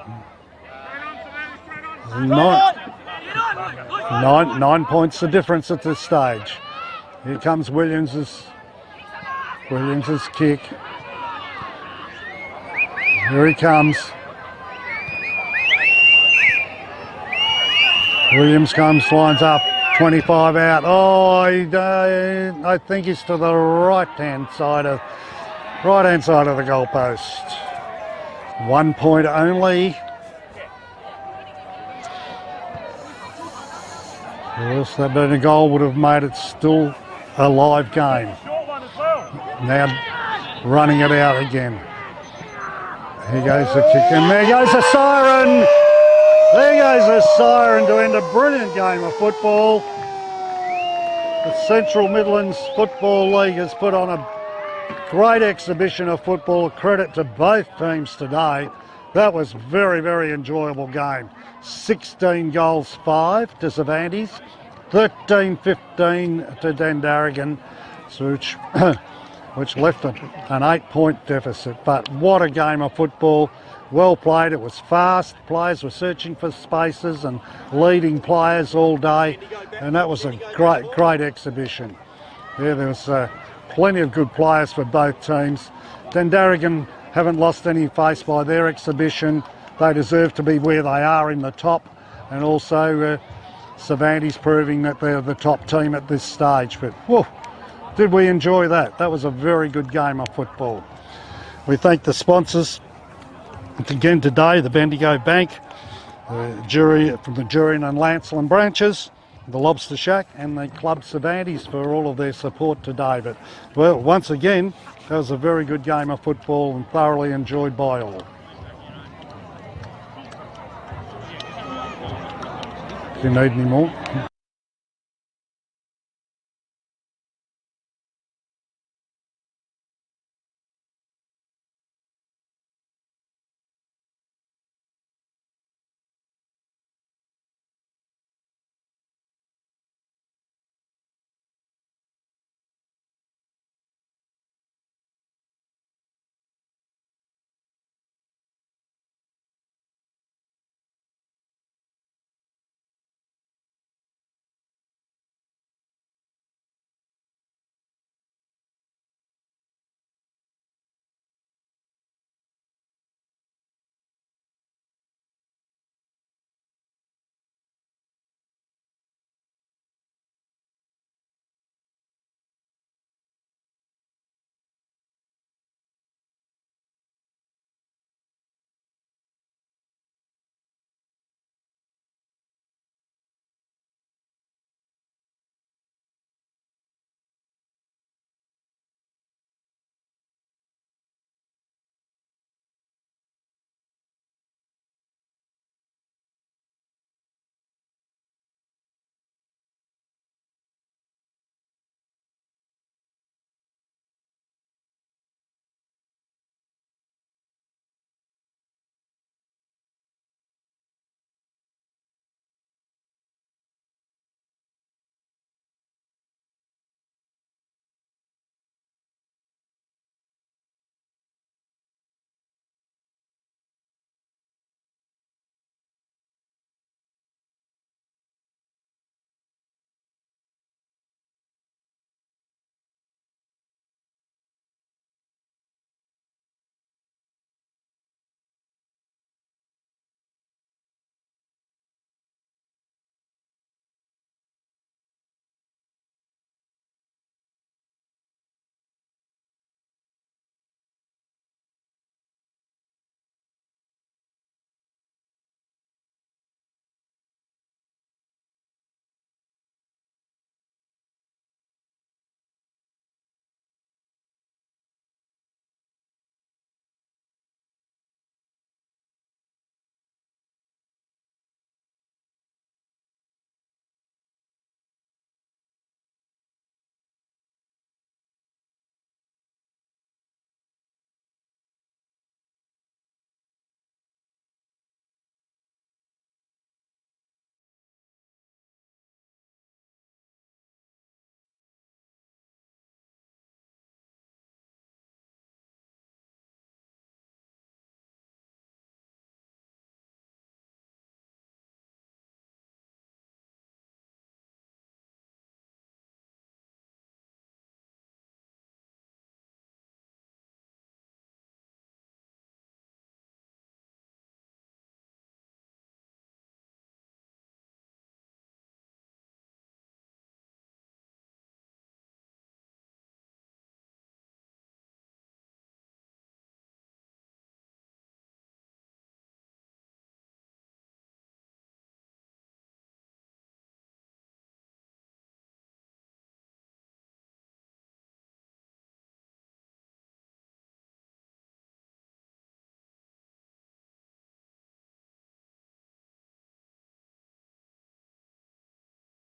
9 points the difference at this stage. Here comes Williams's kick. Here he comes. Williams comes, lines up, 25 out. Oh, I think he's to the right-hand side of the goalpost. 1 point only. Yes, that being a goal would have made it still a live game. Now running it out again. Here goes the kick, and there goes the siren. There goes the siren to end a brilliant game of football. The Central Midlands Football League has put on a great exhibition of football. Credit to both teams today. That was very, very enjoyable game. 16 goals, 5 to Cervantes, 13-15 to Dandaragan, which left an 8-point deficit. But what a game of football. Well played. It was fast. Players were searching for spaces and leading players all day. And that was a great exhibition. Yeah, there was plenty of good players for both teams. Dandaragan haven't lost any face by their exhibition. They deserve to be where they are in the top, and also Cervantes proving that they're the top team at this stage. But whew, did we enjoy that? That was a very good game of football. We thank the sponsors again today, the Bendigo Bank, the jury from the Jurien and Lancelin branches, the Lobster Shack and the Club Cervantes for all of their support today. But well, once again, that was a very good game of football and thoroughly enjoyed by all. If you need any more.